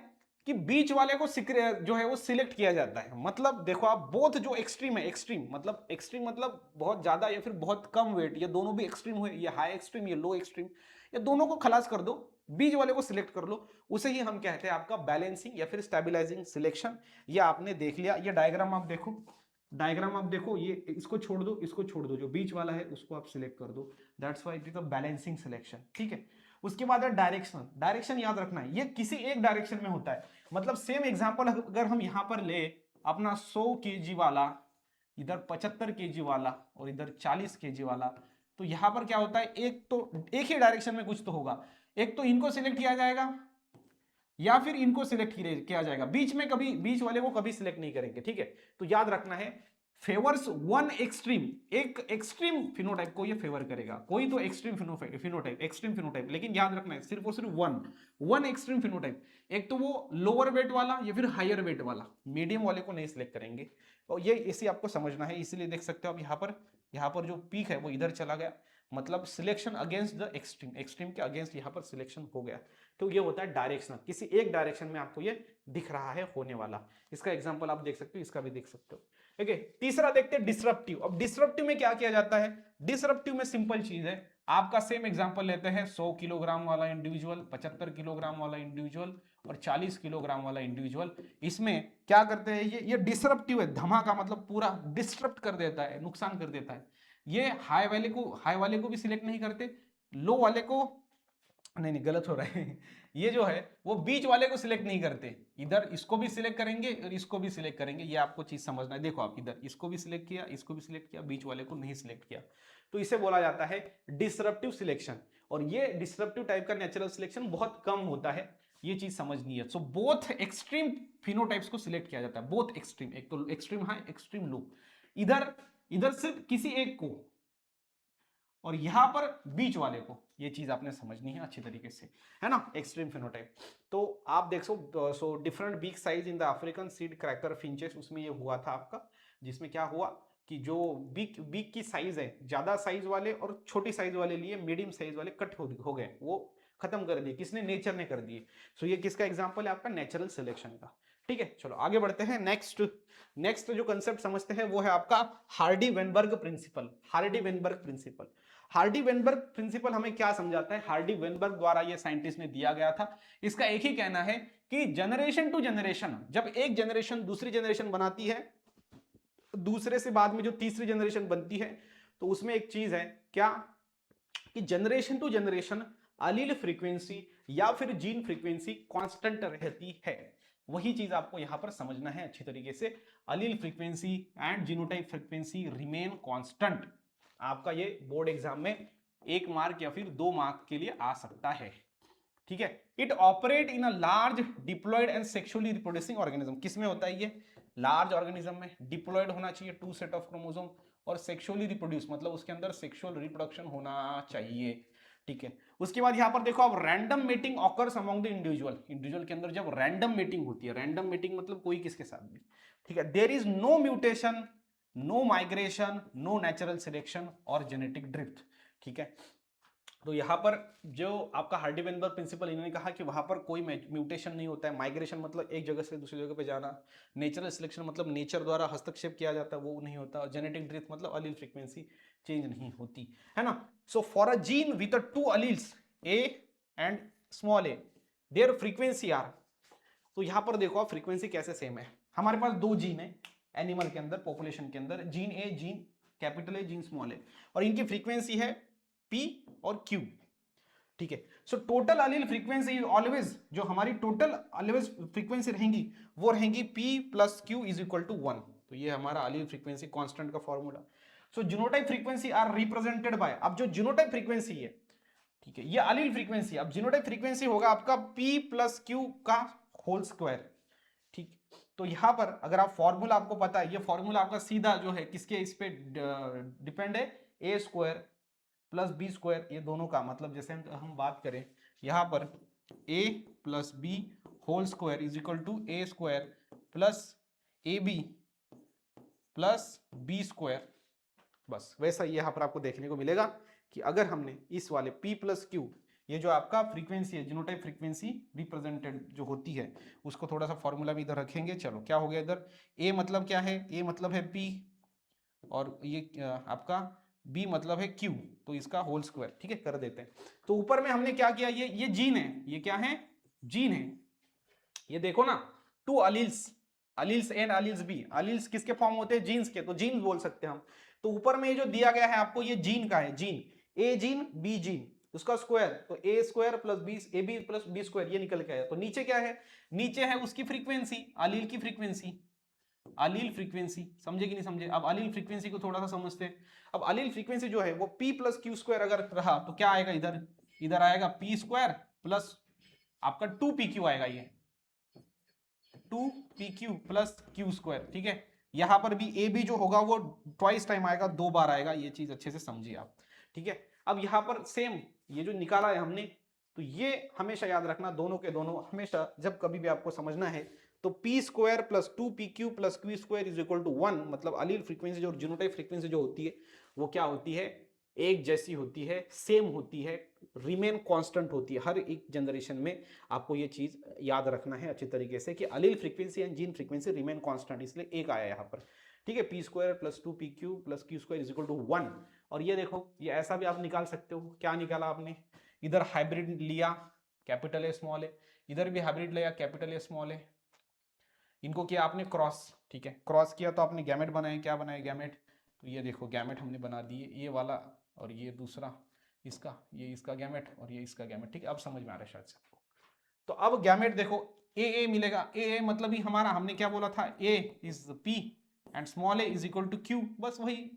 कि बीच वाले को जो है वो सिलेक्ट किया जाता है। मतलब देखो आप बोथ जो एक्सट्रीम है, एक्सट्रीम मतलब बहुत ज्यादा या फिर बहुत कम वेट, ये दोनों भी एक्सट्रीम हुए, ये हाई एक्सट्रीम ये लो एक्सट्रीम, ये दोनों को खलास कर दो, बीच वाले को सिलेक्ट कर लो, उसे ही हम कहते हैं आपका बैलेंसिंग या फिर स्टेबलाइजिंग सिलेक्शन। ये आपने देख लिया। ये डायग्राम आप देखो, ये इसको छोड़ दो, इसको छोड़ दो, जो बीच वाला है उसको आप सिलेक्ट कर दो, that's why it is a balancing selection, ठीक है। उसके बाद है डायरेक्शन। डायरेक्शन याद रखना है ये किसी एक डायरेक्शन में होता है। मतलब सेम एग्जांपल अगर हम यहां पर ले अपना 100 केजी वाला, इधर 75 केजी वाला और इधर 40 केजी वाला, तो यहां पर क्या होता है, एक ही डायरेक्शन में कुछ तो होगा। एक तो इनको सिलेक्ट किया जाएगा या फिर इनको सिलेक्ट किया जाएगा, बीच में कभी बीच वाले को कभी सिलेक्ट नहीं करेंगे, ठीक है। तो याद रखना है फेवर्स वन एक्सट्रीम, एक एक्सट्रीम फिनोटाइप को ये फेवर करेगा, कोई तो एक्सट्रीम फिनोटाइप, एक्सट्रीम फिनोटाइप, लेकिन याद रखना है सिर्फ और सिर्फ वन एक्सट्रीम फिनोटाइप। एक तो वो लोअर वेट वाला या फिर हायर वेट वाला, मीडियम वाले को नहीं सिलेक्ट करेंगे। और ये इसी आपको समझना है, इसीलिए देख सकते हो आप यहाँ पर जो पीक है वो इधर चला गया, मतलब selection against the extreme, extreme के अगेंस्ट यहाँ पर सिलेक्शन हो गया। तो ये होता है डायरेक्शनल, किसी एक डायरेक्शन में आपको ये दिख रहा है होने वाला। इसका एग्जांपल आप देख सकते हो, इसका भी देख सकते हो। ठीक है, तीसरा देखते हैं डिसरप्टिव। अब डिसरप्टिव में क्या किया जाता है? डिसरप्टिव में सिंपल चीज है, आपका सेम एग्जांपल लेते हैं, 100 किलोग्राम वाला इंडिविजुअल, 75 किलोग्राम वाला इंडिविजुअल और 40 किलोग्राम वाला इंडिविजुअल। इसमें क्या करते हैं, ये डिसरप्टिव है, धमाका मतलब पूरा डिस्टर्ब कर देता है, नुकसान कर देता है। ये हाई वाले को भी सिलेक्ट नहीं करते, लो वाले को, नहीं गलत हो रहा है ये जो है वो बीच वाले को सिलेक्ट नहीं करते, इधर इसको भी सिलेक्ट करेंगे और इसको भी सिलेक्ट करेंगे। ये आपको चीज समझना है। देखो आप इधर इसको भी सिलेक्ट किया, इसको भी सिलेक्ट किया, बीच वाले को नहीं सिलेक्ट किया, तो इसे बोला जाता है डिसरप्टिव सिलेक्शन। और ये डिसरप्टिव टाइप का नेचुरल सिलेक्शन बहुत कम होता है, ये चीज समझनी है। सो बोथ एक्सट्रीम फिनोटाइप्स को सिलेक्ट किया जाता है, बोथ एक्सट्रीम, एक तो एक्सट्रीम हाई एक्सट्रीम लो, इधर इधर सिर्फ किसी एक को और यहां पर बीच वाले को, ये चीज आपने समझनी है अच्छी तरीके से, है ना, एक्सट्रीम फिनोटाइप। तो आप देख so different beak size in the African seed cracker finches, उसमें ये हुआ था आपका, जिसमें क्या हुआ कि जो बीक की साइज है, ज्यादा साइज वाले और छोटी साइज वाले लिए मीडियम साइज वाले कट हो गए, वो खत्म कर दिए, किसने? नेचर ने कर दिए। सो ये किसका एग्जाम्पल है? आपका नेचुरल सिलेक्शन का। ठीक है, चलो आगे बढ़ते हैं। नेक्स्ट जो कंसेप्ट समझते हैं वो है आपका Hardy Weinberg principle. Hardy Weinberg principle, Hardy Weinberg principle हमें क्या समझाता है? हार्डी वेनबर्ग द्वारा ये साइंटिस्ट ने दिया गया था। इसका एक ही कहना है कि जनरेशन टू जनरेशन, जब एक जनरेशन दूसरी जनरेशन बनाती है, दूसरे से बाद में जो तीसरी जनरेशन बनती है, तो उसमें एक चीज है क्या, कि generation to generation Aleel frequency या फिर जीन फ्रीक्वेंसी कांस्टेंट रहती है। वही चीज आपको यहां पर समझना है अच्छी तरीके से, allele frequency and genotype frequency remain constant. आपका ये बोर्ड एग्जाम में 1 मार्क या फिर 2 मार्क के लिए आ सकता है। ठीक है, it operate in a large diploid and sexually reproducing organism. किसमें होता है ये? लार्ज ऑर्गेनिज्म में। डिप्लॉयड होना चाहिए 2 सेट ऑफ क्रोमोसोम, और सेक्सुअली रिप्रोड्यूस मतलब उसके अंदर सेक्सुअल रिप्रोडक्शन होना चाहिए। ठीक है, उसके बाद यहां पर देखो आप, random mating occurs among the individual के अंदर जब रैंडम मेटिंग होती है, रैंडम मेटिंग मतलब कोई किसके साथ भी। ठीक है, there is no mutation, no migration, no natural selection और जेनेटिक ड्रिफ्ट। ठीक है, तो यहां पर जो आपका हार्डी वेनबर्ग प्रिंसिपल, इन्होंने कहा कि वहां पर कोई म्यूटेशन नहीं होता है, माइग्रेशन मतलब एक जगह से दूसरी जगह पे जाना, नेचुरल सिलेक्शन मतलब नेचर द्वारा हस्तक्षेप किया जाता है, वो नहीं होता, और जेनेटिक ड्रिफ्ट मतलब अलील फ्रीक्वेंसी चेंज नहीं होती, है ना। So for a gene with 2 alleles A and small a, their frequency are, तो यहां पर देखो आप फ्रीक्वेंसी कैसे सेम है। हमारे पास 2 जीन है एनिमल के अंदर, पॉपुलेशन के अंदर, gene A, gene capital A, gene small A, और इनकी फ्रीक्वेंसी है P और Q। ठीक है, so total allele frequency is always, जो हमारी टोटल ऑलवेज फ्रीक्वेंसी रहेंगी वो रहेंगी P plus Q is equal to 1। तो ये हमारा अलील फ्रीक्वेंसी कांस्टेंट का formula. So genotype frequency are represented by, अब जो जीनोटाइप फ्रीक्वेंसी है, ठीक है, ये अलील फ्रीक्वेंसी, अब जीनोटाइप फ्रीक्वेंसी होगा आपका P प्लस Q का होल स्क्वायर। ठीक, तो यहां पर अगर आप फॉर्मूला आपको पता है, ये फॉर्मूला आपका सीधा जो है किसके इस पे डिपेंड है, ए स्क्वायर प्लस बी स्क्वायर, ये दोनों का मतलब, जैसे हम बात करें यहां पर a plus B whole square is equal to A square plus A B plus B square. बस वैसा ही यहां पर आपको देखने को मिलेगा कि अगर हमने इस वाले p प्लस क्यू, ये जो आपका फ्रीक्वेंसी है, जीनोटाइप फ्रीक्वेंसी रिप्रेजेंटेड जो होती है, उसको थोड़ा सा फॉर्मूला भी इधर रखेंगे। चलो क्या हो गया इधर, a मतलब क्या है, a मतलब है p, और ये आपका b मतलब है q, तो इसका होल स्क्वायर। ठीक है, कर देते हैं। तो ऊपर में हमने क्या किया, ये जीन है, ये क्या है, जीन है, ये देखो ना, 2 alleles, alleles and alleles B, alleles किसके फॉर्म होते हैं, जीन्स के, तो जीन बोल सकते हैं हम। तो ऊपर में ये जो दिया गया है आपको, ये जीन का है, gene A gene B gene, उसका स्क्वायर, तो A square plus B, A B plus B square, ये निकल के आया। तो नीचे क्या है, नीचे है उसकी फ्रीक्वेंसी, अलील की फ्रीक्वेंसी, अलील फ्रीक्वेंसी, समझे कि नहीं समझे। अब अलील फ्रीक्वेंसी को थोड़ा सा समझते हैं। अब अलील फ्रीक्वेंसी जो है वो p प्लस क्यू स्क्वायर अगर रहा तो क्या आएगा इधर, इधर आएगा p स्क्वायर प्लस आपका 2pq आएगा, ये 2pq प्लस q स्क्वायर। ठीक है, यहाँ पर भी ए बी जो होगा वो ट्वाइस टाइम आएगा, 2 बार आएगा, ये चीज अच्छे से समझिए आप, ठीक है। अब यहाँ पर सेम ये जो निकाला है हमने, तो ये हमेशा याद रखना, दोनों के दोनों हमेशा जब कभी भी आपको समझना है तो P square plus 2pq plus Q square is equal to 1, मतलब अलील फ्रीक्वेंसी जो जीनोटाइप फ्रीक्वेंसी जो होती है वो क्या होती है, एक जैसी होती है, सेम होती है, रिमेन कांस्टेंट होती है। हर एक जनरेशन में आपको ये चीज याद रखना है अच्छी तरीके से कि allele frequency and gene frequency remain constant, इसलिए एक आया यहाँ पर, ठीक है। P square plus 2pq plus Q square is equal to 1। और ये देखो, ये ऐसा भी आप निकाल सकते हो, क्या निकाला आपने, इधर हाइब्रिड लिया कैपिटल ए स्मॉल ए, इधर भी हाइब्रिड लिया कैपिटल ए स्मॉल ए, इनको किया आपने क्रॉस, ठीक है। क्रॉस किया तो आपने गैमेट बनाए, क्या बनाए गैमेट, तो ये देखो गैमेट हमने बना दिए, ये वाला और ये दूसरा इसका, ये इसका गैमेट और ये इसका गैमेट, ठीक है। अब समझ में आ रहा है शायद से आपको। तो अब गैमेट देखो ए मिलेगा, ए मतलब ही हमारा, हमने क्या बोला था, A is P and small A is equal to Q, बस वही,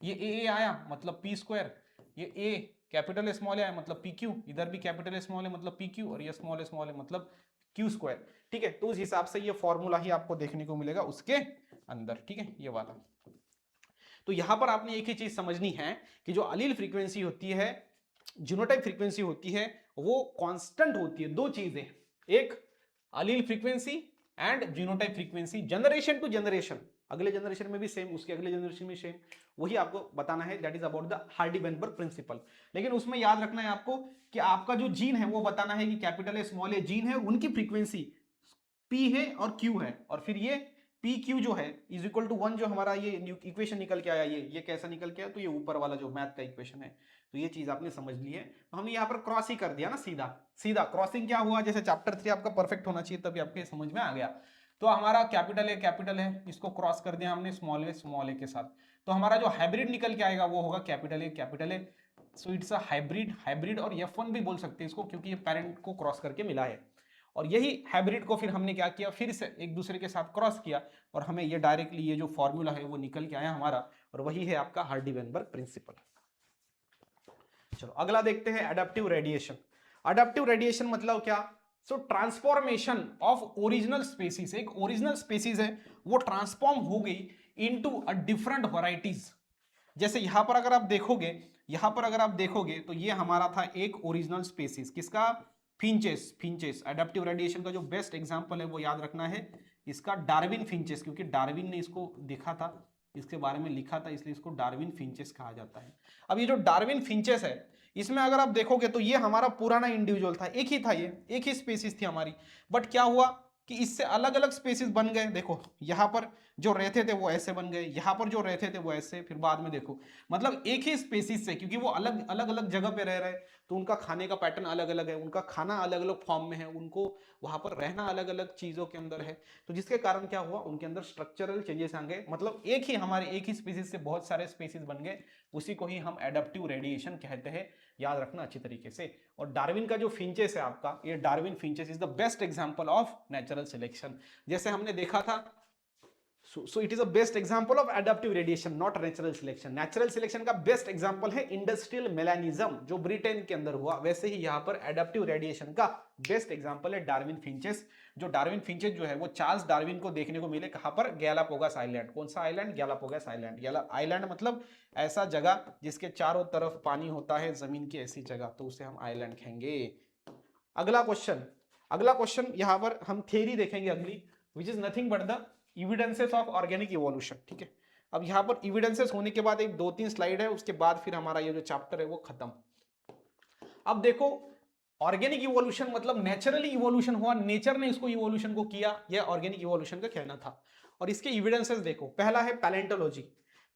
ये ए आया मतलब पी स्क्वायर, ये ए कैपिटल ए स्मॉल ए आया मतलब पी क्यू, इधर भी कैपिटल ए स्मॉल ए मतलब पी क्यू, और ये स्मॉल ए मतलब क्यू स्क्वायर, ठीक है। तो उस हिसाब से ये फॉर्मूला ही आपको देखने को मिलेगा उसके अंदर, ठीक है, ये वाला। तो यहां पर आपने एक ही चीज समझनी है कि जो अलील फ्रीक्वेंसी होती है, जीनोटाइप फ्रीक्वेंसी होती है, वो कांस्टेंट होती है। दो चीजें, एक allele frequency and genotype frequency, generation to generation, अगले जनरेशन में भी सेम, उसके अगले जनरेशन में सेम, वही आपको बताना है, that is about the Hardy Weinberg principle. लेकिन उसमें याद रखना है आपको कि आपका जो जीन है वो बताना है कि capital A small A gene है, उनकी फ्रीक्वेंसी पी है और क्यू है, और फिर ये पी क्यू जो है इज इक्वल टू 1, जो हमारा ये इक्वेशन निकल के आया, ये कैसा निकल के आया, तो ये ऊपर वाला जो मैथ का इक्वेशन है, तो ये चीज आपने समझ ली है। तो हमने यहाँ पर क्रॉस ही कर दिया ना, सीधा सीधा क्रॉसिंग क्या हुआ, जैसे चैप्टर 3 आपका परफेक्ट होना चाहिए तभी आपके समझ में आ गया। तो हमारा कैपिटल है, इसको क्रॉस कर दिया हमने स्मॉल ए के साथ, तो हमारा जो हाइब्रिड निकल के आएगा वो होगा capital A. So it's a hybrid और F1 भी बोल सकते हैं इसको, क्योंकि ये पेरेंट को क्रॉस करके मिला है। और यही हाइब्रिड को फिर हमने क्या किया, फिर से एक दूसरे के साथ क्रॉस किया, और हमें ये डायरेक्टली ये जो फॉर्मूला है वो निकल के आया हमारा, और वही है आपका हार्डी-वेनबर्ग प्रिंसिपल। चलो अगला देखते हैं, एडाप्टिव रेडिएशन। एडाप्टिव रेडिएशन मतलब क्या, सो ट्रांसफॉर्मेशन ऑफ ओरिजिनल स्पीसीज, एक ओरिजिनल स्पीसीज है वो ट्रांसफॉर्म हो गई इनटू अ डिफरेंट वैरायटीज। जैसे यहां पर अगर आप देखोगे तो ये हमारा था एक ओरिजिनल स्पीसीज, किसका, फिंचेस। एडाप्टिव रेडिएशन का जो बेस्ट एग्जांपल है वो याद रखना है इसका, डार्विन फिंचेस, क्योंकि डार्विन ने इसको देखा था, इसके बारे में लिखा था, इसलिए इसको डार्विन फिंचेस कहा जाता है। अब ये जो डार्विन फिंचेस है, इसमें अगर आप देखोगे तो ये हमारा पुराना इंडिविजुअल था, एक ही था, ये एक ही स्पीसीज थी हमारी, बट क्या हुआ कि इससे अलग अलग स्पीसीज बन गए। देखो यहाँ पर जो रहते थे वो ऐसे बन गए, यहाँ पर जो रहते थे वो ऐसे, फिर बाद में देखो, मतलब एक ही स्पीसीज से, क्योंकि वो अलग अलग जगह पे रह रहे, तो उनका खाने का पैटर्न अलग अलग है, उनका खाना अलग अलग फॉर्म में है, उनको वहां पर रहना अलग अलग चीजों के अंदर है, तो जिसके कारण क्या हुआ, उनके अंदर स्ट्रक्चरल चेंजेस आ गए, मतलब एक ही स्पीसीज से बहुत सारे स्पीसीज बन गए, उसी को ही हम एडाप्टिव रेडिएशन कहते हैं, याद रखना अच्छी तरीके से। और डार्विन का जो फिंचेस है आपका, ये Darwin finches is the best example of natural selection, जैसे हमने देखा था। So it is a best example of adaptive radiation, not natural selection. Natural selection का बेस्ट एग्जांपल है इंडस्ट्रियल मेलानिज्म, जो ब्रिटेन के अंदर हुआ, वैसे ही यहाँ पर एडाप्टिव रेडिएशन का बेस्ट एग्जांपल है डार्विन फिंचेस। जो डार्विन फिंचेस जो है वो चार्ल्स डार्विन को देखने को मिले कहाँ पर, गैलापागोस आइलैंड। कौन सा आइलैंड, गैलापागोस आइलैंड। आइलैंड मतलब ऐसा जगह जिसके चारों तरफ पानी होता है, जमीन की ऐसी जगह, तो उसे हम आइलैंड कहेंगे। अगला क्वेश्चन यहाँ पर हम थ्योरी देखेंगे अगली, which is nothing but the evidences of organic evolution, ठीक है। अब यहाँ पर इविडेंसेस होने के बाद एक 2-3 स्लाइड है, उसके बाद फिर हमारा ये जो चैप्टर है वो खत्म। अब देखो, ऑर्गेनिक इवोल्यूशन मतलब नेचुरली इवोल्यूशन हुआ, नेचर ने इसको इवोल्यूशन को किया, यह ऑर्गेनिक इवोल्यूशन का कहना था। और इसके इविडेंसेस देखो, पहला है पैलेंटोलॉजी।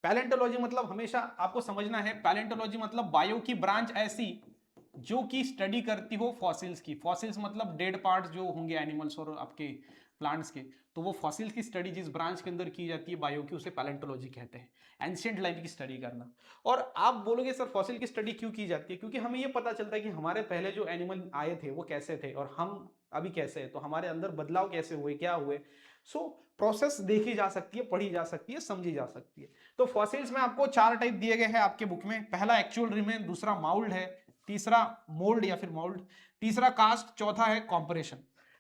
पैलेंटोलॉजी मतलब हमेशा आपको समझना है, पैलेंटोलॉजी मतलब बायो की ब्रांच ऐसी जो कि स्टडी करती हो फॉसिल्स की। फॉसिल्स मतलब डेड पार्ट्स जो होंगे एनिमल्स और आपके प्लांट्स के, तो वो फॉसिल्स की स्टडी जिस ब्रांच के अंदर की जाती है बायो की, उसे पैलेंटोलॉजी कहते हैं। एंशिएंट लाइफ की स्टडी करना। और आप बोलोगे सर फॉसिल की स्टडी क्यों की जाती है, क्योंकि हमें ये पता चलता है कि हमारे पहले जो एनिमल आए थे वो कैसे थे और हम अभी कैसे हैं, तो हमारे अंदर बदलाव कैसे हुए, क्या हुए। सो प्रोसेस देखी जा सकती है, पढ़ी जा सकती है, समझी जा सकती है। तो फॉसिल्स में आपको 4 टाइप दिए गए हैं आपके बुक में। पहला एक्चुअल रिमेन, दूसरा माउल्ड है, तीसरा मोल्ड या फिर मोल्ड, तीसरा कास्ट, चौथा है कॉम्परेशन।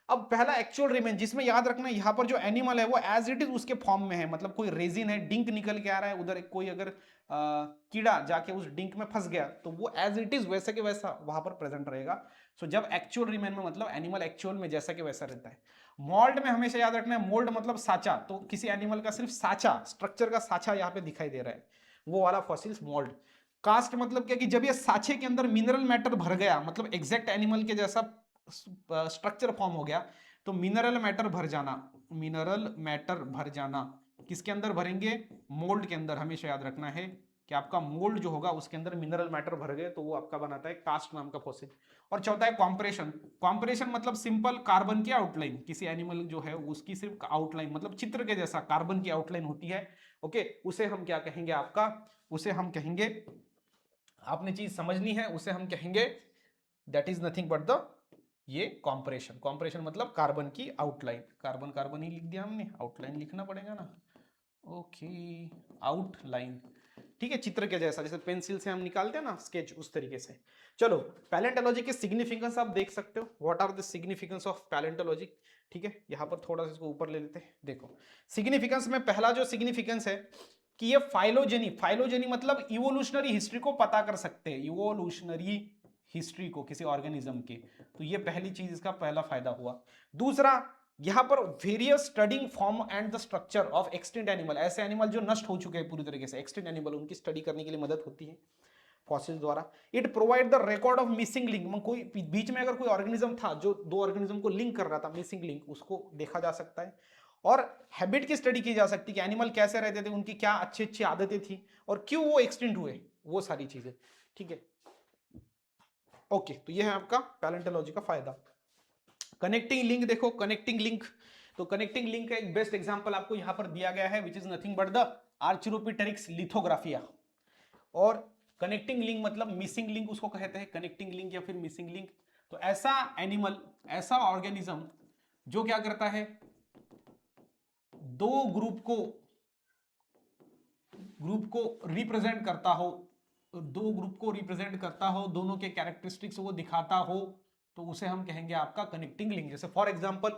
अब पहला एक्चुअल रिमेन, जिसमें याद रखना यहाँ पर जो एनिमल है वो एज इट इज उसके फॉर्म में है, मतलब कोई रेजिन है, डिंक निकल के आ रहा है, उधर कोई अगर कीड़ा जाके उस डिंक में फंस गया तो वो एज इट इज वैसे के वैसा वहां पर प्रेजेंट रहेगा। सो जब एक्चुअल रिमेन में मतलब एनिमल एक्चुअल में जैसा के वैसा रहता है। मोल्ड में हमेशा याद रखना है, मोल्ड मतलब साचा, तो किसी एनिमल का सिर्फ साचा, स्ट्रक्चर का साचा यहाँ पे दिखाई दे रहा है, वो वाला फॉसिल्स मोल्ड। कास्ट मतलब क्या कि जब ये साचे के अंदर मिनरल मैटर भर गया, मतलब एग्जैक्ट एनिमल के जैसा स्ट्रक्चर फॉर्म हो गया, तो मिनरल मैटर भर जाना, मिनरल मैटर भर जाना किसके अंदर भरेंगे, मोल्ड के अंदर। हमेशा याद रखना है कि आपका मोल्ड जो होगा उसके अंदर मिनरल मैटर भर गए तो वो आपका बनाता है कास्ट नाम का फॉसिल। और चौथा है कॉम्प्रेशन। कॉम्प्रेशन मतलब सिंपल कार्बन की आउटलाइन, किसी एनिमल जो है उसकी सिर्फ आउटलाइन, मतलब चित्र के जैसा कार्बन की आउटलाइन होती है, ओके, उसे हम क्या कहेंगे आपका, उसे हम कहेंगे, आपने चीज समझनी है, उसे हम कहेंगे that is nothing but the ये कॉम्प्रेशन। कॉम्प्रेशन मतलब कार्बन की आउटलाइन, कार्बन कार्बन ही लिख दिया हमने, आउटलाइन लिखना पड़ेगा ना, ओके, आउटलाइन, ठीक है, चित्र के जैसा, जैसे पेंसिल से हम निकालते हैं ना स्केच, उस तरीके से। चलो, पैलेंटोलॉजी के सिग्निफिकेंस आप देख सकते हो, what are the significance of palaeontology, ठीक है, यहां पर थोड़ा सा इसको ऊपर ले लेते हैं। देखो सिग्निफिकेंस में पहला जो सिग्निफिकेंस है कि ये फाइलोजेनी, फाइलोजेनी मतलब इवोल्यूशनरी हिस्ट्री को पता कर सकते हैं, इवोल्यूशनरी हिस्ट्री को किसी ऑर्गेनिज्म की, तो ये पहली चीज, इसका पहला फायदा हुआ। दूसरा, यहां पर various studying form and the structure of extinct animal, ऐसे एनिमल जो नष्ट हो चुके हैं पूरी तरीके से, एक्सटिंक्ट एनिमल, उनकी स्टडी करने के लिए मदद होती है फॉसिल्स द्वारा। It provide the record of missing link, कोई बीच में अगर कोई ऑर्गेनिज्म था जो दो ऑर्गेनिज्म को लिंक कर रहा था, मिसिंग लिंक, उसको देखा जा सकता है। और हैबिट की स्टडी की जा सकती है कि एनिमल कैसे रहते थे, उनकी क्या अच्छी अच्छी आदतें थी और क्यों वो एक्सटिंक्ट हुए, वो सारी चीजें, ठीक है, ओके। तो ये है आपका पैलेंटोलॉजी का फायदा। कनेक्टिंग लिंक देखो, कनेक्टिंग लिंक, तो कनेक्टिंग लिंक का एक बेस्ट एग्जांपल आपको यहां पर दिया गया है, which is nothing but the Archaeopteryx lithographica. और कनेक्टिंग लिंक मतलब मिसिंग लिंक उसको कहते हैं, कनेक्टिंग लिंक या फिर मिसिंग लिंक। तो ऐसा एनिमल, ऐसा ऑर्गेनिज्म जो क्या करता है, दो ग्रुप को रिप्रेजेंट करता हो, दो ग्रुप को रिप्रेजेंट करता हो, दोनों के कैरेक्टरिस्टिक्स वो दिखाता हो, तो उसे हम कहेंगे आपका कनेक्टिंग लिंक। जैसे फॉर एग्जांपल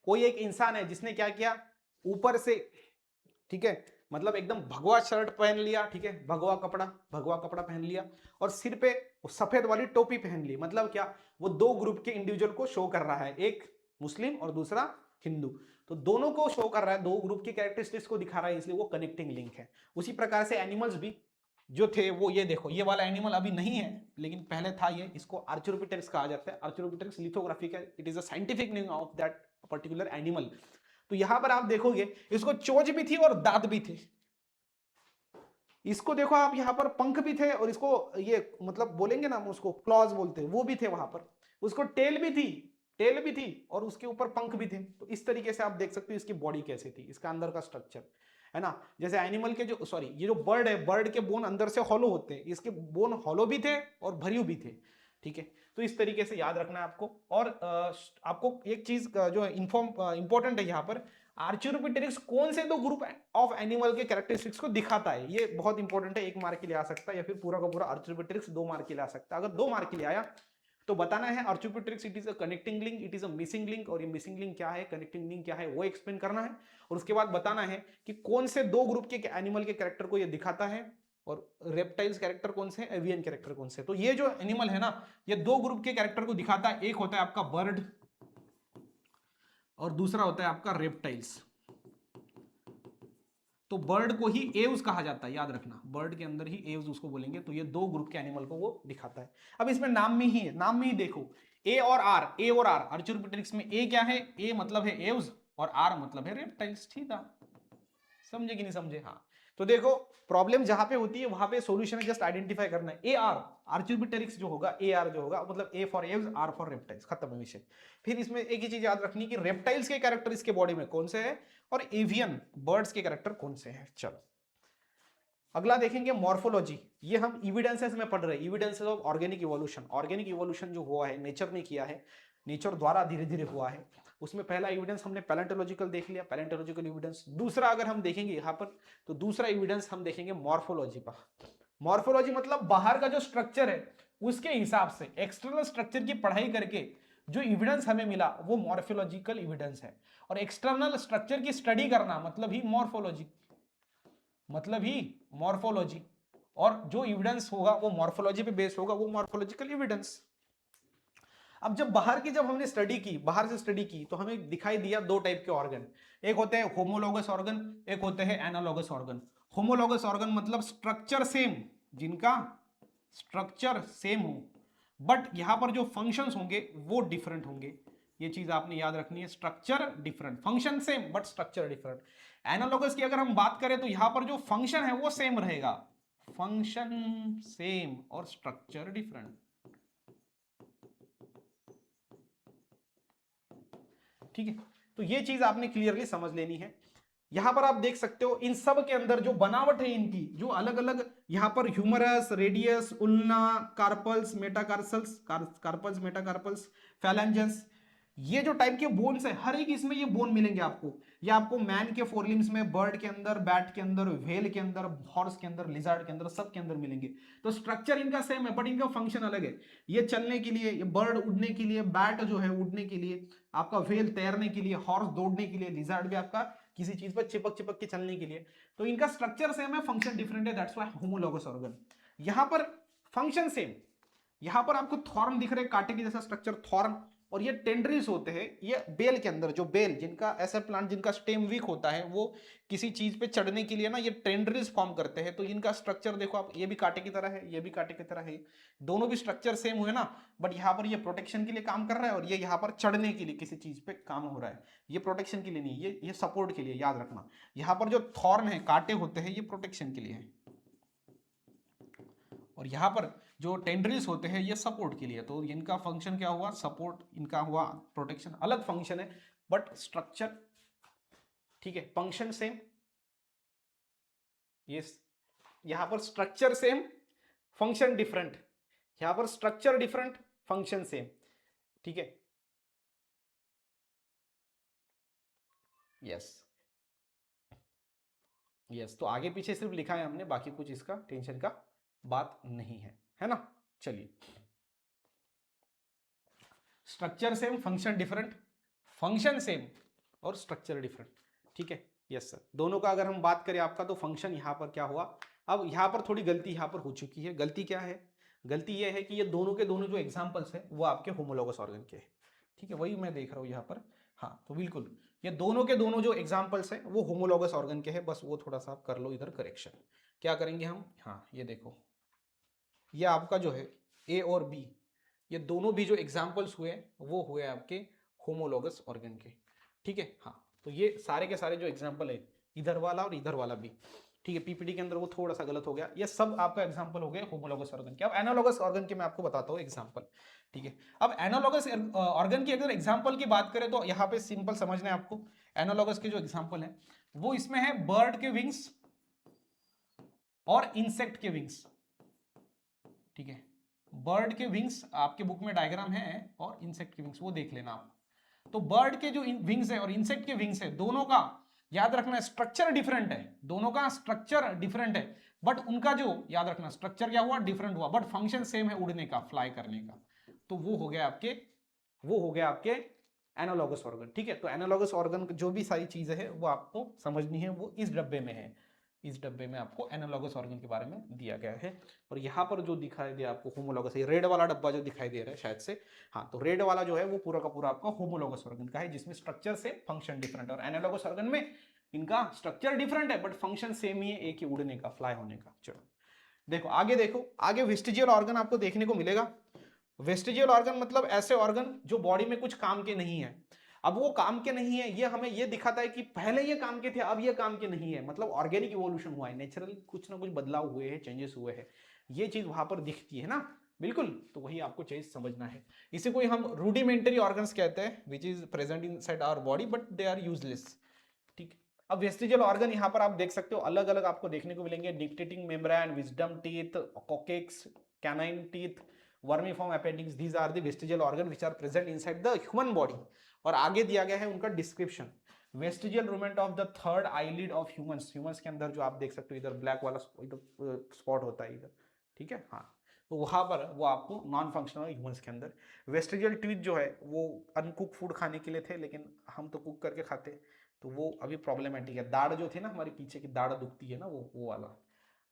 कोई एक इंसान है जिसने क्या किया, ऊपर से, ठीक है, मतलब एकदम भगवा शर्ट पहन लिया, ठीक है, भगवा कपड़ा पहन लिया, और सिर पे सफेद वाली टोपी पहन ली, मतलब क्या, वो दो ग्रुप के इंडिविजुअल को शो कर रहा है, एक मुस्लिम और दूसरा हिंदू, तो दोनों को शो कर रहा है, दो ग्रुप के कैरेक्टरिस्टिक्स को दिखा रहा है, इसलिए वो कनेक्टिंग लिंक है। उसी प्रकार से एनिमल्स भी जो थे, वो ये देखो, ये वाला एनिमल अभी नहीं है लेकिन पहले था ये, इसको आर्चरोपिटेरिक्स कहा जाता है, आर्चरोपिटेरिक्स लिथोग्राफी का, it is a scientific name of that particular animal. तो यहां पर आप देखोगे इसको चोंच भी थी और दांत भी थे, इसको देखो आप, यहां पर पंख भी थे, और इसको ये मतलब बोलेंगे ना हम उसको क्लॉज बोलते हैं, वो भी थे वहां पर, उसको टेल भी थी और उसके ऊपर पंख भी थे। तो इस तरीके से आप देख सकते हो इसकी बॉडी कैसी थी, इसका अंदर का स्ट्रक्चर है ना। जैसे एनिमल के जो, सॉरी, ये जो बर्ड है, बर्ड के बोन अंदर से हॉलो होते हैं, इसके बोन हॉलो भी थे और भरियो भी थे, ठीक है। तो इस तरीके से याद रखना है आपको। और आपको एक चीज जो इंपॉर्टेंट है यहाँ पर, आर्चरोपिटेरिक्स कौन से दो ग्रुप ऑफ एनिमल के कैरेक्टरिस्टिक्स को दिखाता है, ये बहुत इंपॉर्टेंट है, 1 मार्क के लिए आ सकता है, या फिर पूरा का पूरा आर्चरोपिटेरिक्स 2 मार्क के लिए आ सकता है। अगर 2 मार्क के लिए आया तो बताना है Archaeopteryx it is a connecting link, it is a missing link, और ये मिसिंग लिंक क्या है, कनेक्टिंग लिंक क्या है, वो एक्सप्लेन करना है। और उसके बाद बताना है कि कौन से दो ग्रुप के एनिमल के कैरेक्टर को ये दिखाता है, और रेप्टाइल्स कैरेक्टर कौन से, एवियन कैरेक्टर कौन से। तो ये जो एनिमल है ना, ये दो ग्रुप के कैरेक्टर को दिखाता है, एक होता है आपका बर्ड और दूसरा होता है आपका रेप्टाइल्स। तो बर्ड को ही एव्स कहा जाता है, याद रखना, बर्ड के अंदर ही एव्स उसको बोलेंगे। तो ये दो ग्रुप के एनिमल को वो दिखाता है। अब इसमें नाम में ही है, नाम में ही देखो, ए और आर, ए और आर, आर्चरोपिटेरिक्स में ए क्या है, ए मतलब है एव्स और आर मतलब है रेप्टाइल्स, ठीक है, समझे कि नहीं समझे, हाँ। तो देखो प्रॉब्लम जहां पे होती है वहां पे सॉल्यूशन है जस्ट आइडेंटिफाई करना है, ए आर, आर्चरोपिटेरिक्स जो होगा, ए आर जो होगा, मतलब A for Aves, R for reptiles, खत्म है विषय। फिर इसमें एक ही चीज याद रखनी कि रेप्टाइल्स के कैरेक्टर इसके बॉडी में कौन से है, और एवियन बर्ड्स के कैरेक्टर कौन से हैं। चलो अगला देखेंगे मॉर्फोलॉजी। ये हम इविडेंसेस में पढ़ रहे हैं, evidences of organic evolution. Organic evolution जो हुआ है नेचर ने किया है, नेचर द्वारा धीरे धीरे हुआ है। उसमें पहला एविडेंस हमने पैलेंटोलॉजिकल देख लिया, पैलेंटोलॉजिकल एविडेंस। दूसरा अगर हम देखेंगे यहाँ पर, तो दूसरा एविडेंस हम देखेंगे मॉर्फोलॉजी का। मॉर्फोलॉजी मतलब बाहर का जो स्ट्रक्चर है उसके हिसाब से, एक्सटर्नल स्ट्रक्चर की पढ़ाई करके जो एविडेंस हमें मिला वो मॉर्फोलॉजिकल एविडेंस है, और एक्सटर्नल स्ट्रक्चर की स्टडी करना मतलब ही मॉर्फोलॉजी, मतलब ही मॉर्फोलॉजी, और जो एविडेंस होगा वो मॉर्फोलॉजी पे बेस होगा, वो मॉर्फोलॉजिकल एविडेंस। अब जब बाहर की जब हमने स्टडी की, बाहर से स्टडी की, तो हमें दिखाई दिया दो टाइप के ऑर्गन, एक होते हैं होमोलोगस ऑर्गन, एक होते हैं एनालॉगस ऑर्गन। होमोलोगस ऑर्गन मतलब स्ट्रक्चर सेम, जिनका स्ट्रक्चर सेम हो, बट यहां पर जो फंक्शंस होंगे वो डिफरेंट होंगे। ये चीज आपने याद रखनी है, structure different, function same but structure different. Analogous की अगर हम बात करें तो यहां पर जो फंक्शन है वो सेम रहेगा, फंक्शन सेम और स्ट्रक्चर डिफरेंट। ठीक है, तो ये चीज आपने क्लियरली समझ लेनी है। यहां पर आप देख सकते हो इन सब के अंदर जो बनावट है इनकी, जो अलग अलग यहां पर humerus, radius, ulna, carpals, metacarpals, carpals, metacarpals, phalanges, ये जो टाइप के बोन्स है हर एक इसमें ये बोन मिलेंगे आपको। ये आपको मैन के फोरलिम्स में, बर्ड के अंदर, बैट के अंदर, व्हेल के अंदर, हॉर्स के अंदर, लिजर्ड के अंदर, सब के अंदर मिलेंगे। तो स्ट्रक्चर इनका सेम है बट इनका फंक्शन अलग है। ये चलने के लिए, ये बर्ड उड़ने के लिए, बैट जो है उड़ने के लिए, आपका व्हेल तैरने के लिए, हॉर्स दौड़ने के लिए, लिजर्ड भी आपका किसी चीज पर चिपक चिपक के चलने के लिए। तो इनका स्ट्रक्चर सेम है, फंक्शन डिफरेंट है, दैट्स व्हाई होमोलोगस ऑर्गन। यहां पर फंक्शन सेम, यहां पर आपको थॉर्न दिख रहे, कांटे की जैसा स्ट्रक्चर थॉर्न, और ये टेंड्रिल्स होते हैं, ये बेल के अंदर, जो बेल जिनका ऐसा प्लांट जिनका स्टेम वीक होता है, वो किसी चीज पे चढ़ने के लिए ना ये टेंड्रिल्स फॉर्म करते हैं। तो इनका स्ट्रक्चर देखो आप, ये भी कांटे की तरह है, ये भी कांटे की तरह है, दोनों भी स्ट्रक्चर सेम हुए ना, बट यहाँ पर ये प्रोटेक्शन के लिए काम कर रहा है और ये यहाँ पर चढ़ने के लिए किसी चीज पे काम हो रहा है। ये प्रोटेक्शन के लिए नहीं, ये सपोर्ट के लिए, याद रखना। यहाँ पर जो थॉर्न है, कांटे होते हैं, ये प्रोटेक्शन के लिए है, और यहां पर जो टेंड्रिल्स होते हैं ये सपोर्ट के लिए। तो इनका फंक्शन क्या हुआ, सपोर्ट, इनका हुआ प्रोटेक्शन। अलग फंक्शन है बट स्ट्रक्चर, ठीक है, फंक्शन सेम। ये यहां पर स्ट्रक्चर सेम, फंक्शन डिफरेंट, यहां पर स्ट्रक्चर डिफरेंट, फंक्शन सेम। ठीक है, यस यस। तो आगे पीछे सिर्फ लिखा है हमने, बाकी कुछ इसका टेंशन का बात नहीं है, है ना। चलिए, structure same, function different, function same और स्ट्रक्चर डिफरेंट। ठीक है, यस सर। दोनों का अगर हम बात करें आपका, तो फंक्शन यहां पर क्या हुआ, अब यहां पर थोड़ी गलती यहां पर हो चुकी है। गलती क्या है, गलती यह है कि ये दोनों के दोनों जो एग्जांपल्स है वो आपके होमोलोगस ऑर्गन के हैं। ठीक है, वही मैं देख रहा हूं यहां पर। हाँ, तो बिल्कुल ये दोनों के दोनों जो एग्जांपल्स हैं वो होमोलोगस ऑर्गन के हैं, बस वो थोड़ा सा आप कर लो इधर करेक्शन। क्या करेंगे हम, हाँ ये देखो, ये आपका जो है ए और बी, ये दोनों भी जो एग्जाम्पल्स हुए वो हुए आपके होमोलोगस ऑर्गन के। ठीक है, हाँ, तो ये सारे के सारे जो एग्जाम्पल है, इधर वाला और इधर वाला भी, ठीक है, पीपीटी के अंदर वो थोड़ा सा गलत हो गया, ये सब आपका एग्जाम्पल हो गया होमोलोगस ऑर्गन के। अब एनालॉगस ऑर्गन के मैं आपको बताता हूँ एग्जाम्पल। ठीक है, अब एनालॉगस ऑर्गन की अगर एग्जाम्पल की बात करें तो यहाँ पे सिंपल समझना है आपको। एनालॉगस के जो एग्जाम्पल है वो इसमें है बर्ड के विंग्स और इंसेक्ट के विंग्स। ठीक है, बर्ड के विंग्स आपके बुक में डायग्राम है, और इंसेक्ट के विंग्स वो देख लेना आप। तो बर्ड के जो विंग्स है और इंसेक्ट के विंग्स है, दोनों का याद रखना स्ट्रक्चर डिफरेंट है, दोनों का स्ट्रक्चर डिफरेंट है, बट उनका जो याद रखना स्ट्रक्चर क्या हुआ, डिफरेंट हुआ, बट फंक्शन सेम है, उड़ने का, फ्लाई करने का। तो वो हो गया आपके, वो हो गया आपके एनालॉगस ऑर्गन। ठीक है, तो एनालॉगस ऑर्गन जो भी सारी चीजें है वो आपको समझनी है, वो इस डब्बे में है। इस डब्बे में आपको एनालॉगस ऑर्गन के बारे में दिया गया है। और यहाँ पर जो दिखाई दे आपको होमोलॉगस, ये रेड वाला डब्बा जो दिखाई दे रहा है शायद से, हाँ, तो रेड वाला जो है वो पूरा का पूरा आपका होमोलॉगस ऑर्गन का है, जिसमें स्ट्रक्चर से फंक्शन डिफरेंट है। और एनालॉगस ऑर्गन में इनका स्ट्रक्चर डिफरेंट है बट फंक्शन सेम ही है, एक ही उड़ने का, फ्लाई होने का। चलो देखो आगे, देखो आगे वेस्टिजियल ऑर्गन आपको देखने को मिलेगा। वेस्टिजियल ऑर्गन मतलब ऐसे ऑर्गन जो बॉडी में कुछ काम के नहीं है। अब वो काम के नहीं है, ये हमें ये दिखाता है कि पहले ये काम के थे, अब ये काम के नहीं है, मतलब ऑर्गेनिक इवोल्यूशन हुआ है, नेचुरल कुछ ना कुछ बदलाव हुए हैं, चेंजेस हुए हैं, ये चीज वहां पर दिखती है ना, बिल्कुल। तो वही आपको चीज समझना है। इसे कोई हम रूडिमेंटरी ऑर्गन्स कहते हैं, which is present inside our body but they are useless. ठीक, अब वेस्टिजियल ऑर्गन यहाँ पर आप देख सकते हो अलग अलग आपको देखने को मिलेंगे, dictating membrane, wisdom teeth, coccyx, canine teeth, vermiform appendix, these are the vestigial organ which are present inside the human body। और आगे दिया गया है उनका description, vestigial rudiment of the third eyelid of humans. Humans के अंदर जो आप देख सकते हो इधर ब्लैक वाला इधर स्पॉट होता है इधर, ठीक है, हाँ, तो वहां पर वो आपको नॉन फंक्शनल ह्यूमंस के अंदर। वेस्टिजियल टीथ जो है वो अनकुक फूड खाने के लिए थे, लेकिन हम तो कुक करके खाते, तो वो अभी प्रॉब्लमेटिक है। दाढ़ जो थी ना हमारी पीछे की दाढ़ दुखती है ना, वो वाला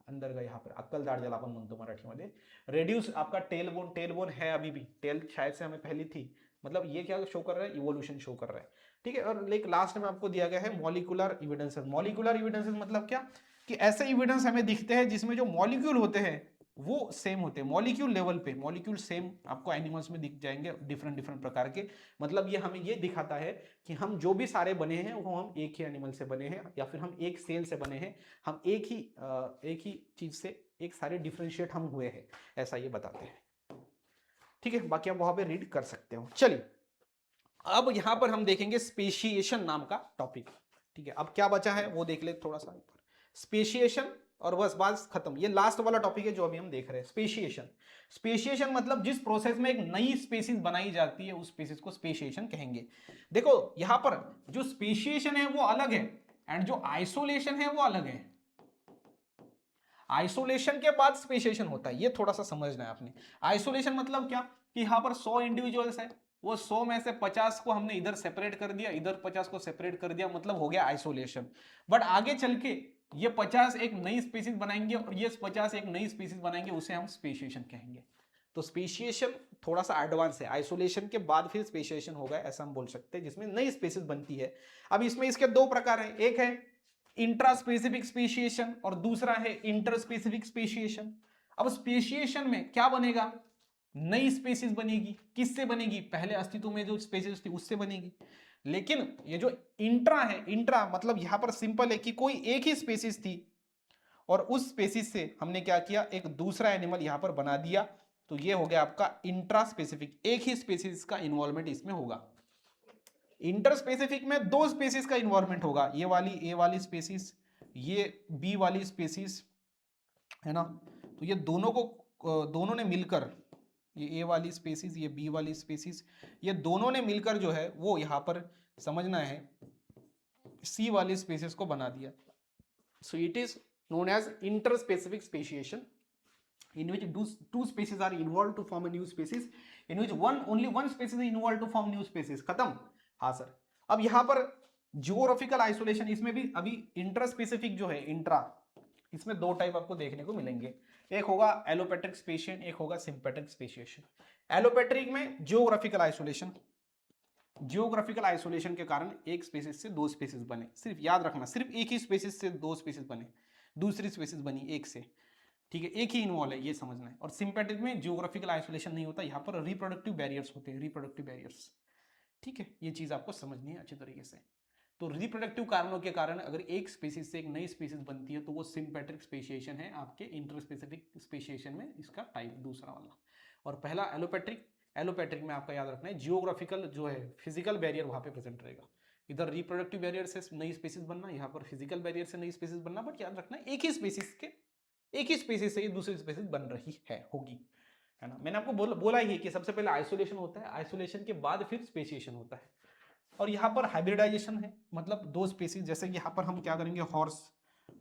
अंदर का यहाँ पर अक्कल दाढ़ ज्याला आपण म्हणतो मराठीमध्ये। रेड्यूस आपका टेल बोन है अभी भी, टेल शायद से हमें पहली थी, मतलब ये क्या शो कर रहा है, इवोल्यूशन शो कर रहा है। ठीक है, और लाइक लास्ट में आपको दिया गया है मॉलिकुलर इविडेंसेस। मॉलिकुलर इविडेंसेस मतलब क्या, कि ऐसे इविडेंस हमें दिखते हैं जिसमें जो मॉलिक्यूल होते हैं वो सेम होते हैं, मॉलिक्यूल लेवल पे मॉलिक्यूल सेम आपको एनिमल्स में दिख जाएंगे, डिफरेंट डिफरेंट प्रकार के। मतलब ये हमें ये दिखाता है कि हम जो भी सारे बने हैं वो हम एक ही एनिमल से बने हैं, या फिर हम एक सेल से बने हैं, हम एक ही चीज से एक सारे डिफ्रेंशिएट हम हुए हैं, ऐसा ये बताते हैं। ठीक है, बाकी आप वहां पे रीड कर सकते हो। चलिए, अब यहां पर हम देखेंगे स्पेशिएशन नाम का टॉपिक। ठीक है, अब क्या बचा है वो देख ले थोड़ा सा। स्पेशिएशन और बस बात खत्म। ये लास्ट वाला टॉपिक है जो अभी हम देख रहे हैं, स्पेशिएशन। स्पेशिएशन मतलब जिस प्रोसेस में एक नई स्पीसीज बनाई जाती है उस स्पीसीज को स्पेशिएशन कहेंगे। देखो यहां पर जो स्पेशिएशन है वो अलग है, एंड जो आइसोलेशन है वो अलग है। आइसोलेशन के बाद स्पेशिएशन होता है, ये थोड़ा सा समझना है आपने। आइसोलेशन मतलब क्या, कि यहां पर 100 इंडिविजुअल्स है, वो 100 में से 50 को हमने इधर सेपरेट कर दिया, इधर 50 को सेपरेट कर दिया, मतलब हो गया आइसोलेशन। बट आगे चल के ये 50 एक नई स्पीसीज बनाएंगे और ये 50 एक नई स्पीसीज बनाएंगे, उसे हम स्पेशिएशन कहेंगे। तो स्पेशिएशन थोड़ा सा एडवांस है, आइसोलेशन के बाद फिर स्पेशिएशन होगा, ऐसा हम बोल सकते हैं, जिसमें नई स्पीसीज बनती है। अब इसमें इसके दो प्रकार है, एक है इंट्रा स्पेसिफिक स्पेशिएशन और दूसरा है इंटर स्पेसिफिक स्पेशिएशन। अब स्पेशिएशन में क्या बनेगा, नई स्पीसीज बनेगी। किससे बनेगी, पहले अस्तित्व में जो स्पीसीज थी उससे बनेगी। लेकिन ये जो इंट्रा है, इंट्रा मतलब यहां पर सिंपल है कि कोई एक ही स्पीसीज थी और उस स्पीसीज से हमने क्या किया, एक दूसरा एनिमल यहां पर बना दिया, तो ये हो गया आपका इंट्रा स्पेसिफिक, एक ही स्पीसीज का इन्वॉल्वमेंट इसमें होगा। इंटर स्पेसिफिक में दो स्पीसीज का इन्वॉल्वमेंट होगा, ये वाली ए वाली स्पीसीज, ये बी वाली स्पीसीज, है ना। तो ये दोनों ने मिलकर, ये ए वाली स्पीसीज ये बी वाली स्पीसीज, ये दोनों ने मिलकर जो है वो यहाँ पर समझना है सी वाली स्पीसीज को बना दिया। So it is known as interspecific speciation, in which two species are involved to form a new species, in which only one species is involved to form new species। खत्म। हाँ सर। अब यहां पर जियोग्राफिकल आइसोलेशन, इसमें भी अभी इंट्रास्पेसिफिक जो है, इंट्रा, इसमें दो टाइप आपको देखने को मिलेंगे, एक होगा एलोपेट्रिक स्पेशिएशन, एक होगा सिंपेट्रिक स्पेशिएशन। एलोपेट्रिक में जियोग्राफिकल आइसोलेशन, जियोग्राफिकल आइसोलेशन के कारण एक स्पीसीज से दो स्पीसीज बने, सिर्फ याद रखना, सिर्फ एक ही स्पीसीज से दो स्पीसीज बने, दूसरी स्पीसीज बनी एक से। ठीक है, एक ही इन्वॉल्व है, ये समझना है। और सिंपेटिक में जियोग्राफिकल आइसोलेशन नहीं होता, यहाँ पर रिप्रोडक्टिव बैरियर्स होते हैं, रिप्रोडक्टिव बैरियर्स। ठीक है, ये चीज आपको समझनी है अच्छी तरीके से। तो रिप्रोडक्टिव कारणों के कारण अगर एक स्पीसीज से एक नई स्पीसीज बनती है तो वो सिंपेट्रिक स्पेशिएशन है, आपके इंटरस्पेसिफिक स्पेशिएशन में इसका टाइप दूसरा वाला। और पहला एलोपेट्रिक, एलोपेट्रिक में आपका याद रखना है जियोग्राफिकल जो है फिजिकल बैरियर वहां पे प्रेजेंट रहेगा। इधर रिप्रोडक्टिव बैरियर से नई स्पीसीज बनना, यहाँ पर फिजिकल बैरियर से नई स्पीसीज बनना, बट याद रखना एक ही स्पीसीज के, एक ही स्पीसीज से ये दूसरी स्पीसीज बन रही है, होगी, है ना। मैंने आपको बोला ही है कि सबसे पहले आइसोलेशन होता है, आइसोलेशन के बाद फिर स्पेशिएशन होता है। और यहाँ पर हाइब्रिडाइजेशन है, मतलब दो स्पीसीज, जैसे यहाँ पर हम क्या करेंगे, हॉर्स,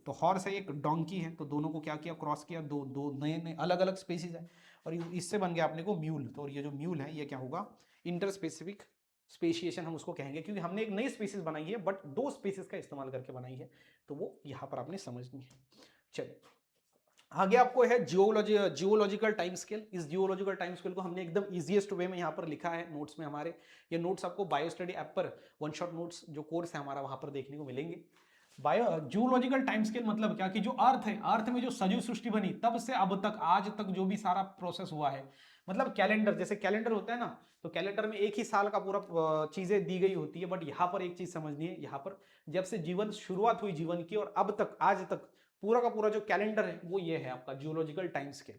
तो हॉर्स है एक डोंकी है, तो दोनों को क्या किया, क्रॉस किया, दो दो नए नए अलग अलग स्पीसीज है, और इससे बन गया अपने को म्यूल। तो और ये जो म्यूल है ये क्या होगा, इंटर स्पेसिफिक स्पेशिएशन हम उसको कहेंगे, क्योंकि हमने एक नई स्पीसीज बनाई है बट दो स्पीसीज का इस्तेमाल करके बनाई है, तो वो यहाँ पर आपने समझनी है। चलिए आगे आपको है जियोलॉजिकल टाइम स्केल। इस जियोलॉजिकल टाइम स्केल को हमने एकदम इजीएस्ट वे में यहाँ पर लिखा है नोट्स में हमारे। ये नोट्स आपको बायो स्टडी ऐप पर वन शॉट नोट्स जो कोर्स है हमारा वहां पर देखने को मिलेंगे। जियोलॉजिकल टाइम स्केल मतलब क्या, कि जो अर्थ है, अर्थ में जो सजीव सृष्टि बनी तब से अब तक आज तक जो भी सारा प्रोसेस हुआ है, मतलब कैलेंडर, जैसे कैलेंडर होता है ना, तो कैलेंडर में एक ही साल का पूरा चीजें दी गई होती है, बट यहाँ पर एक चीज समझनी है, यहाँ पर जब से जीवन शुरुआत हुई जीवन की और अब तक आज तक पूरा का पूरा जो कैलेंडर है वो ये है आपका जियोलॉजिकल टाइम स्केल।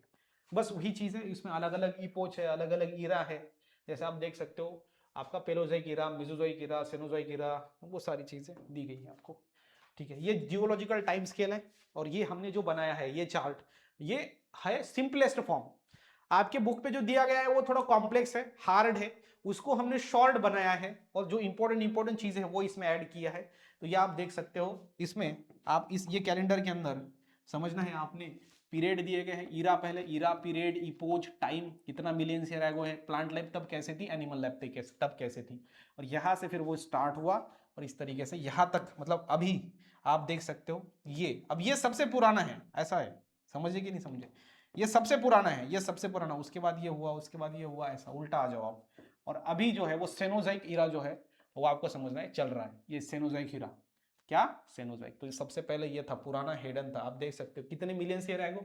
बस वही चीज है, इसमें अलग अलग इपोच है, अलग अलग ईरा है, जैसे आप देख सकते हो आपका Palaeozoic Ira, Mesozoic Ira, Cenozoic Ira, वो सारी चीजें दी गई है आपको। ठीक है, ये जियोलॉजिकल टाइम स्केल है, और ये हमने जो बनाया है ये चार्ट, ये है सिंपलेस्ट फॉर्म। आपके बुक पे जो दिया गया है वो थोड़ा कॉम्प्लेक्स है, हार्ड है, उसको हमने शॉर्ट बनाया है, और जो इंपॉर्टेंट चीजें हैं वो इसमें ऐड किया है। तो ये आप देख सकते हो, इसमें आप इस ये कैलेंडर के अंदर समझना है आपने। पीरियड दिए गए हैं, ईरा पहले, ईरा, पीरियड, इपोज, टाइम, कितना मिलियंस ईयर एगो है, प्लांट लाइफ तब कैसे थी, एनिमल लाइफ तब कैसे थी, और यहाँ से फिर वो स्टार्ट हुआ और इस तरीके से यहाँ तक, मतलब अभी आप देख सकते हो ये, अब ये सबसे पुराना है, ऐसा है, समझे कि नहीं समझे, ये सबसे पुराना है, ये सबसे पुराना, उसके बाद ये हुआ, उसके बाद ये हुआ, ऐसा उल्टा आ जाओ आप। और अभी जो है वो सेनोजाइक ईरा जो है वो आपको समझना है चल रहा है, ये सेनोजाइक ईरा, क्या, सेनोजाइक। तो सबसे पहले ये था, पुराना हेडन था, आप देख सकते हो कितने मिलियन ईयर एगो,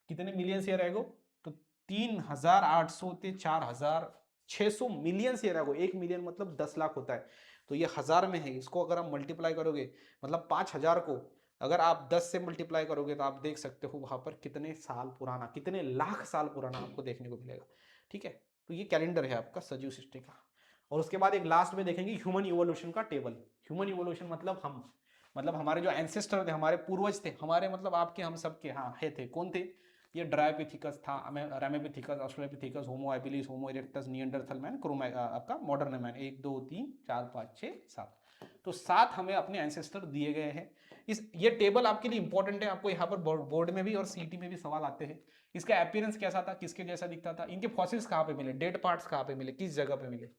कितने मिलियन ईयर एगो, तो 3800 से 4600 मिलियन ईयर एगो। 1 मिलियन मतलब 10 लाख होता है, तो ये हजार में है, इसको अगर आप मल्टीप्लाई करोगे, मतलब 5000 को अगर आप 10 से मल्टीप्लाई करोगे तो आप देख सकते हो वहां पर कितने साल पुराना, कितने लाख साल पुराना आपको देखने को मिलेगा। ठीक है, तो ये कैलेंडर है आपका सजीव सृष्टि का। और उसके बाद एक लास्ट में देखेंगे ह्यूमन इवोल्यूशन का टेबल। ह्यूमन इवोल्यूशन मतलब हम, मतलब हमारे जो एंसेस्टर थे, हमारे पूर्वज थे, हमारे मतलब आपके, हम सबके, हाँ है थे, कौन थे, ये ड्रायोपिथिकस था, रामेपिथिकस, ऑस्ट्रेलोपिथिकस, होमो हैबिलिस, होमो इरेक्टस, निएंडरथल मैन, आपका मॉडर्न मैन, 1 2 3 4 5 6 7, तो 7 हमें अपने एंसेस्टर दिए गए हैं। ये टेबल आपके लिए इंपॉर्टेंट है, आपको यहाँ पर बोर्ड में भी और सीटी में भी सवाल आते हैं। इसका अपीयरेंस कैसा था, किसके जैसा दिखता था, इनके फॉसिल्स कहाँ पे मिले, डेड पार्ट्स कहाँ पे मिले, किस जगह पे मिले,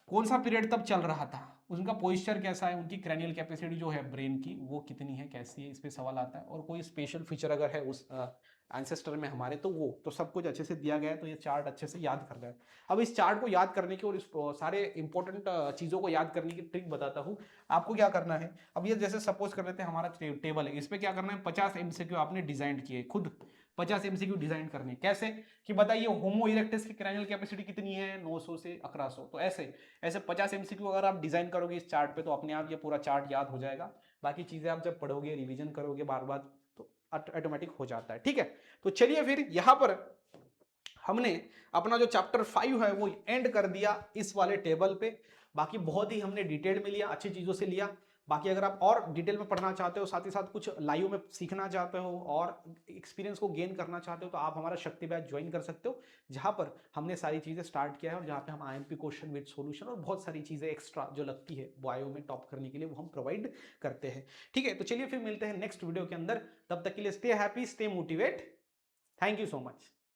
कौन सा पीरियड तब चल रहा था, उनका पोस्चर कैसा है, उनकी क्रैनियल कैपेसिटी जो है ब्रेन की वो कितनी है, कैसी है, इस पे सवाल आता है। और कोई स्पेशल फीचर अगर है उस एंसेस्टर में हमारे, तो वो तो सब कुछ अच्छे से दिया गया है, तो ये चार्ट अच्छे से याद कर रहा है। अब इस चार्ट को याद करने की और इस सारे इंपॉर्टेंट चीज़ों को याद करने की ट्रिक बताता हूँ। आपको क्या करना है, अब ये जैसे सपोज कर लेते हैं हमारा टेबल है, इस पर क्या करना है, 50 MCQ आपने डिजाइन किए खुद, 50 MCQ डिजाइन करने, कैसे कि बताइए होमो इरेक्टस की क्रैनियल कैपेसिटी कितनी है, 900 से 1100, तो ऐसे ऐसे 50 MCQ अगर आप डिजाइन करोगे इस चार्ट पे, तो अपने आप ये पूरा चार्ट याद हो जाएगा। बाकी चीजें आप जब पढ़ोगे, रिवीजन करोगे बार बार, तो ऑटोमेटिक हो जाता है। ठीक है, तो चलिए फिर यहाँ पर हमने अपना जो चैप्टर 5 है वो एंड कर दिया इस वाले टेबल पे। बाकी बहुत ही हमने डिटेल में लिया, अच्छी चीजों से लिया। बाकी अगर आप और डिटेल में पढ़ना चाहते हो, साथ ही साथ कुछ लाइव में सीखना चाहते हो और एक्सपीरियंस को गेन करना चाहते हो, तो आप हमारा शक्ति बैच ज्वाइन कर सकते हो, जहां पर हमने सारी चीजें स्टार्ट किया है और जहां पे हम आईएमपी क्वेश्चन विद सॉल्यूशन और बहुत सारी चीजें एक्स्ट्रा जो लगती है बायो में टॉप करने के लिए, वो हम प्रोवाइड करते हैं। ठीक है, तो चलिए फिर मिलते हैं नेक्स्ट वीडियो के अंदर, तब तक के लिए stay happy, stay motivate, thank you so much.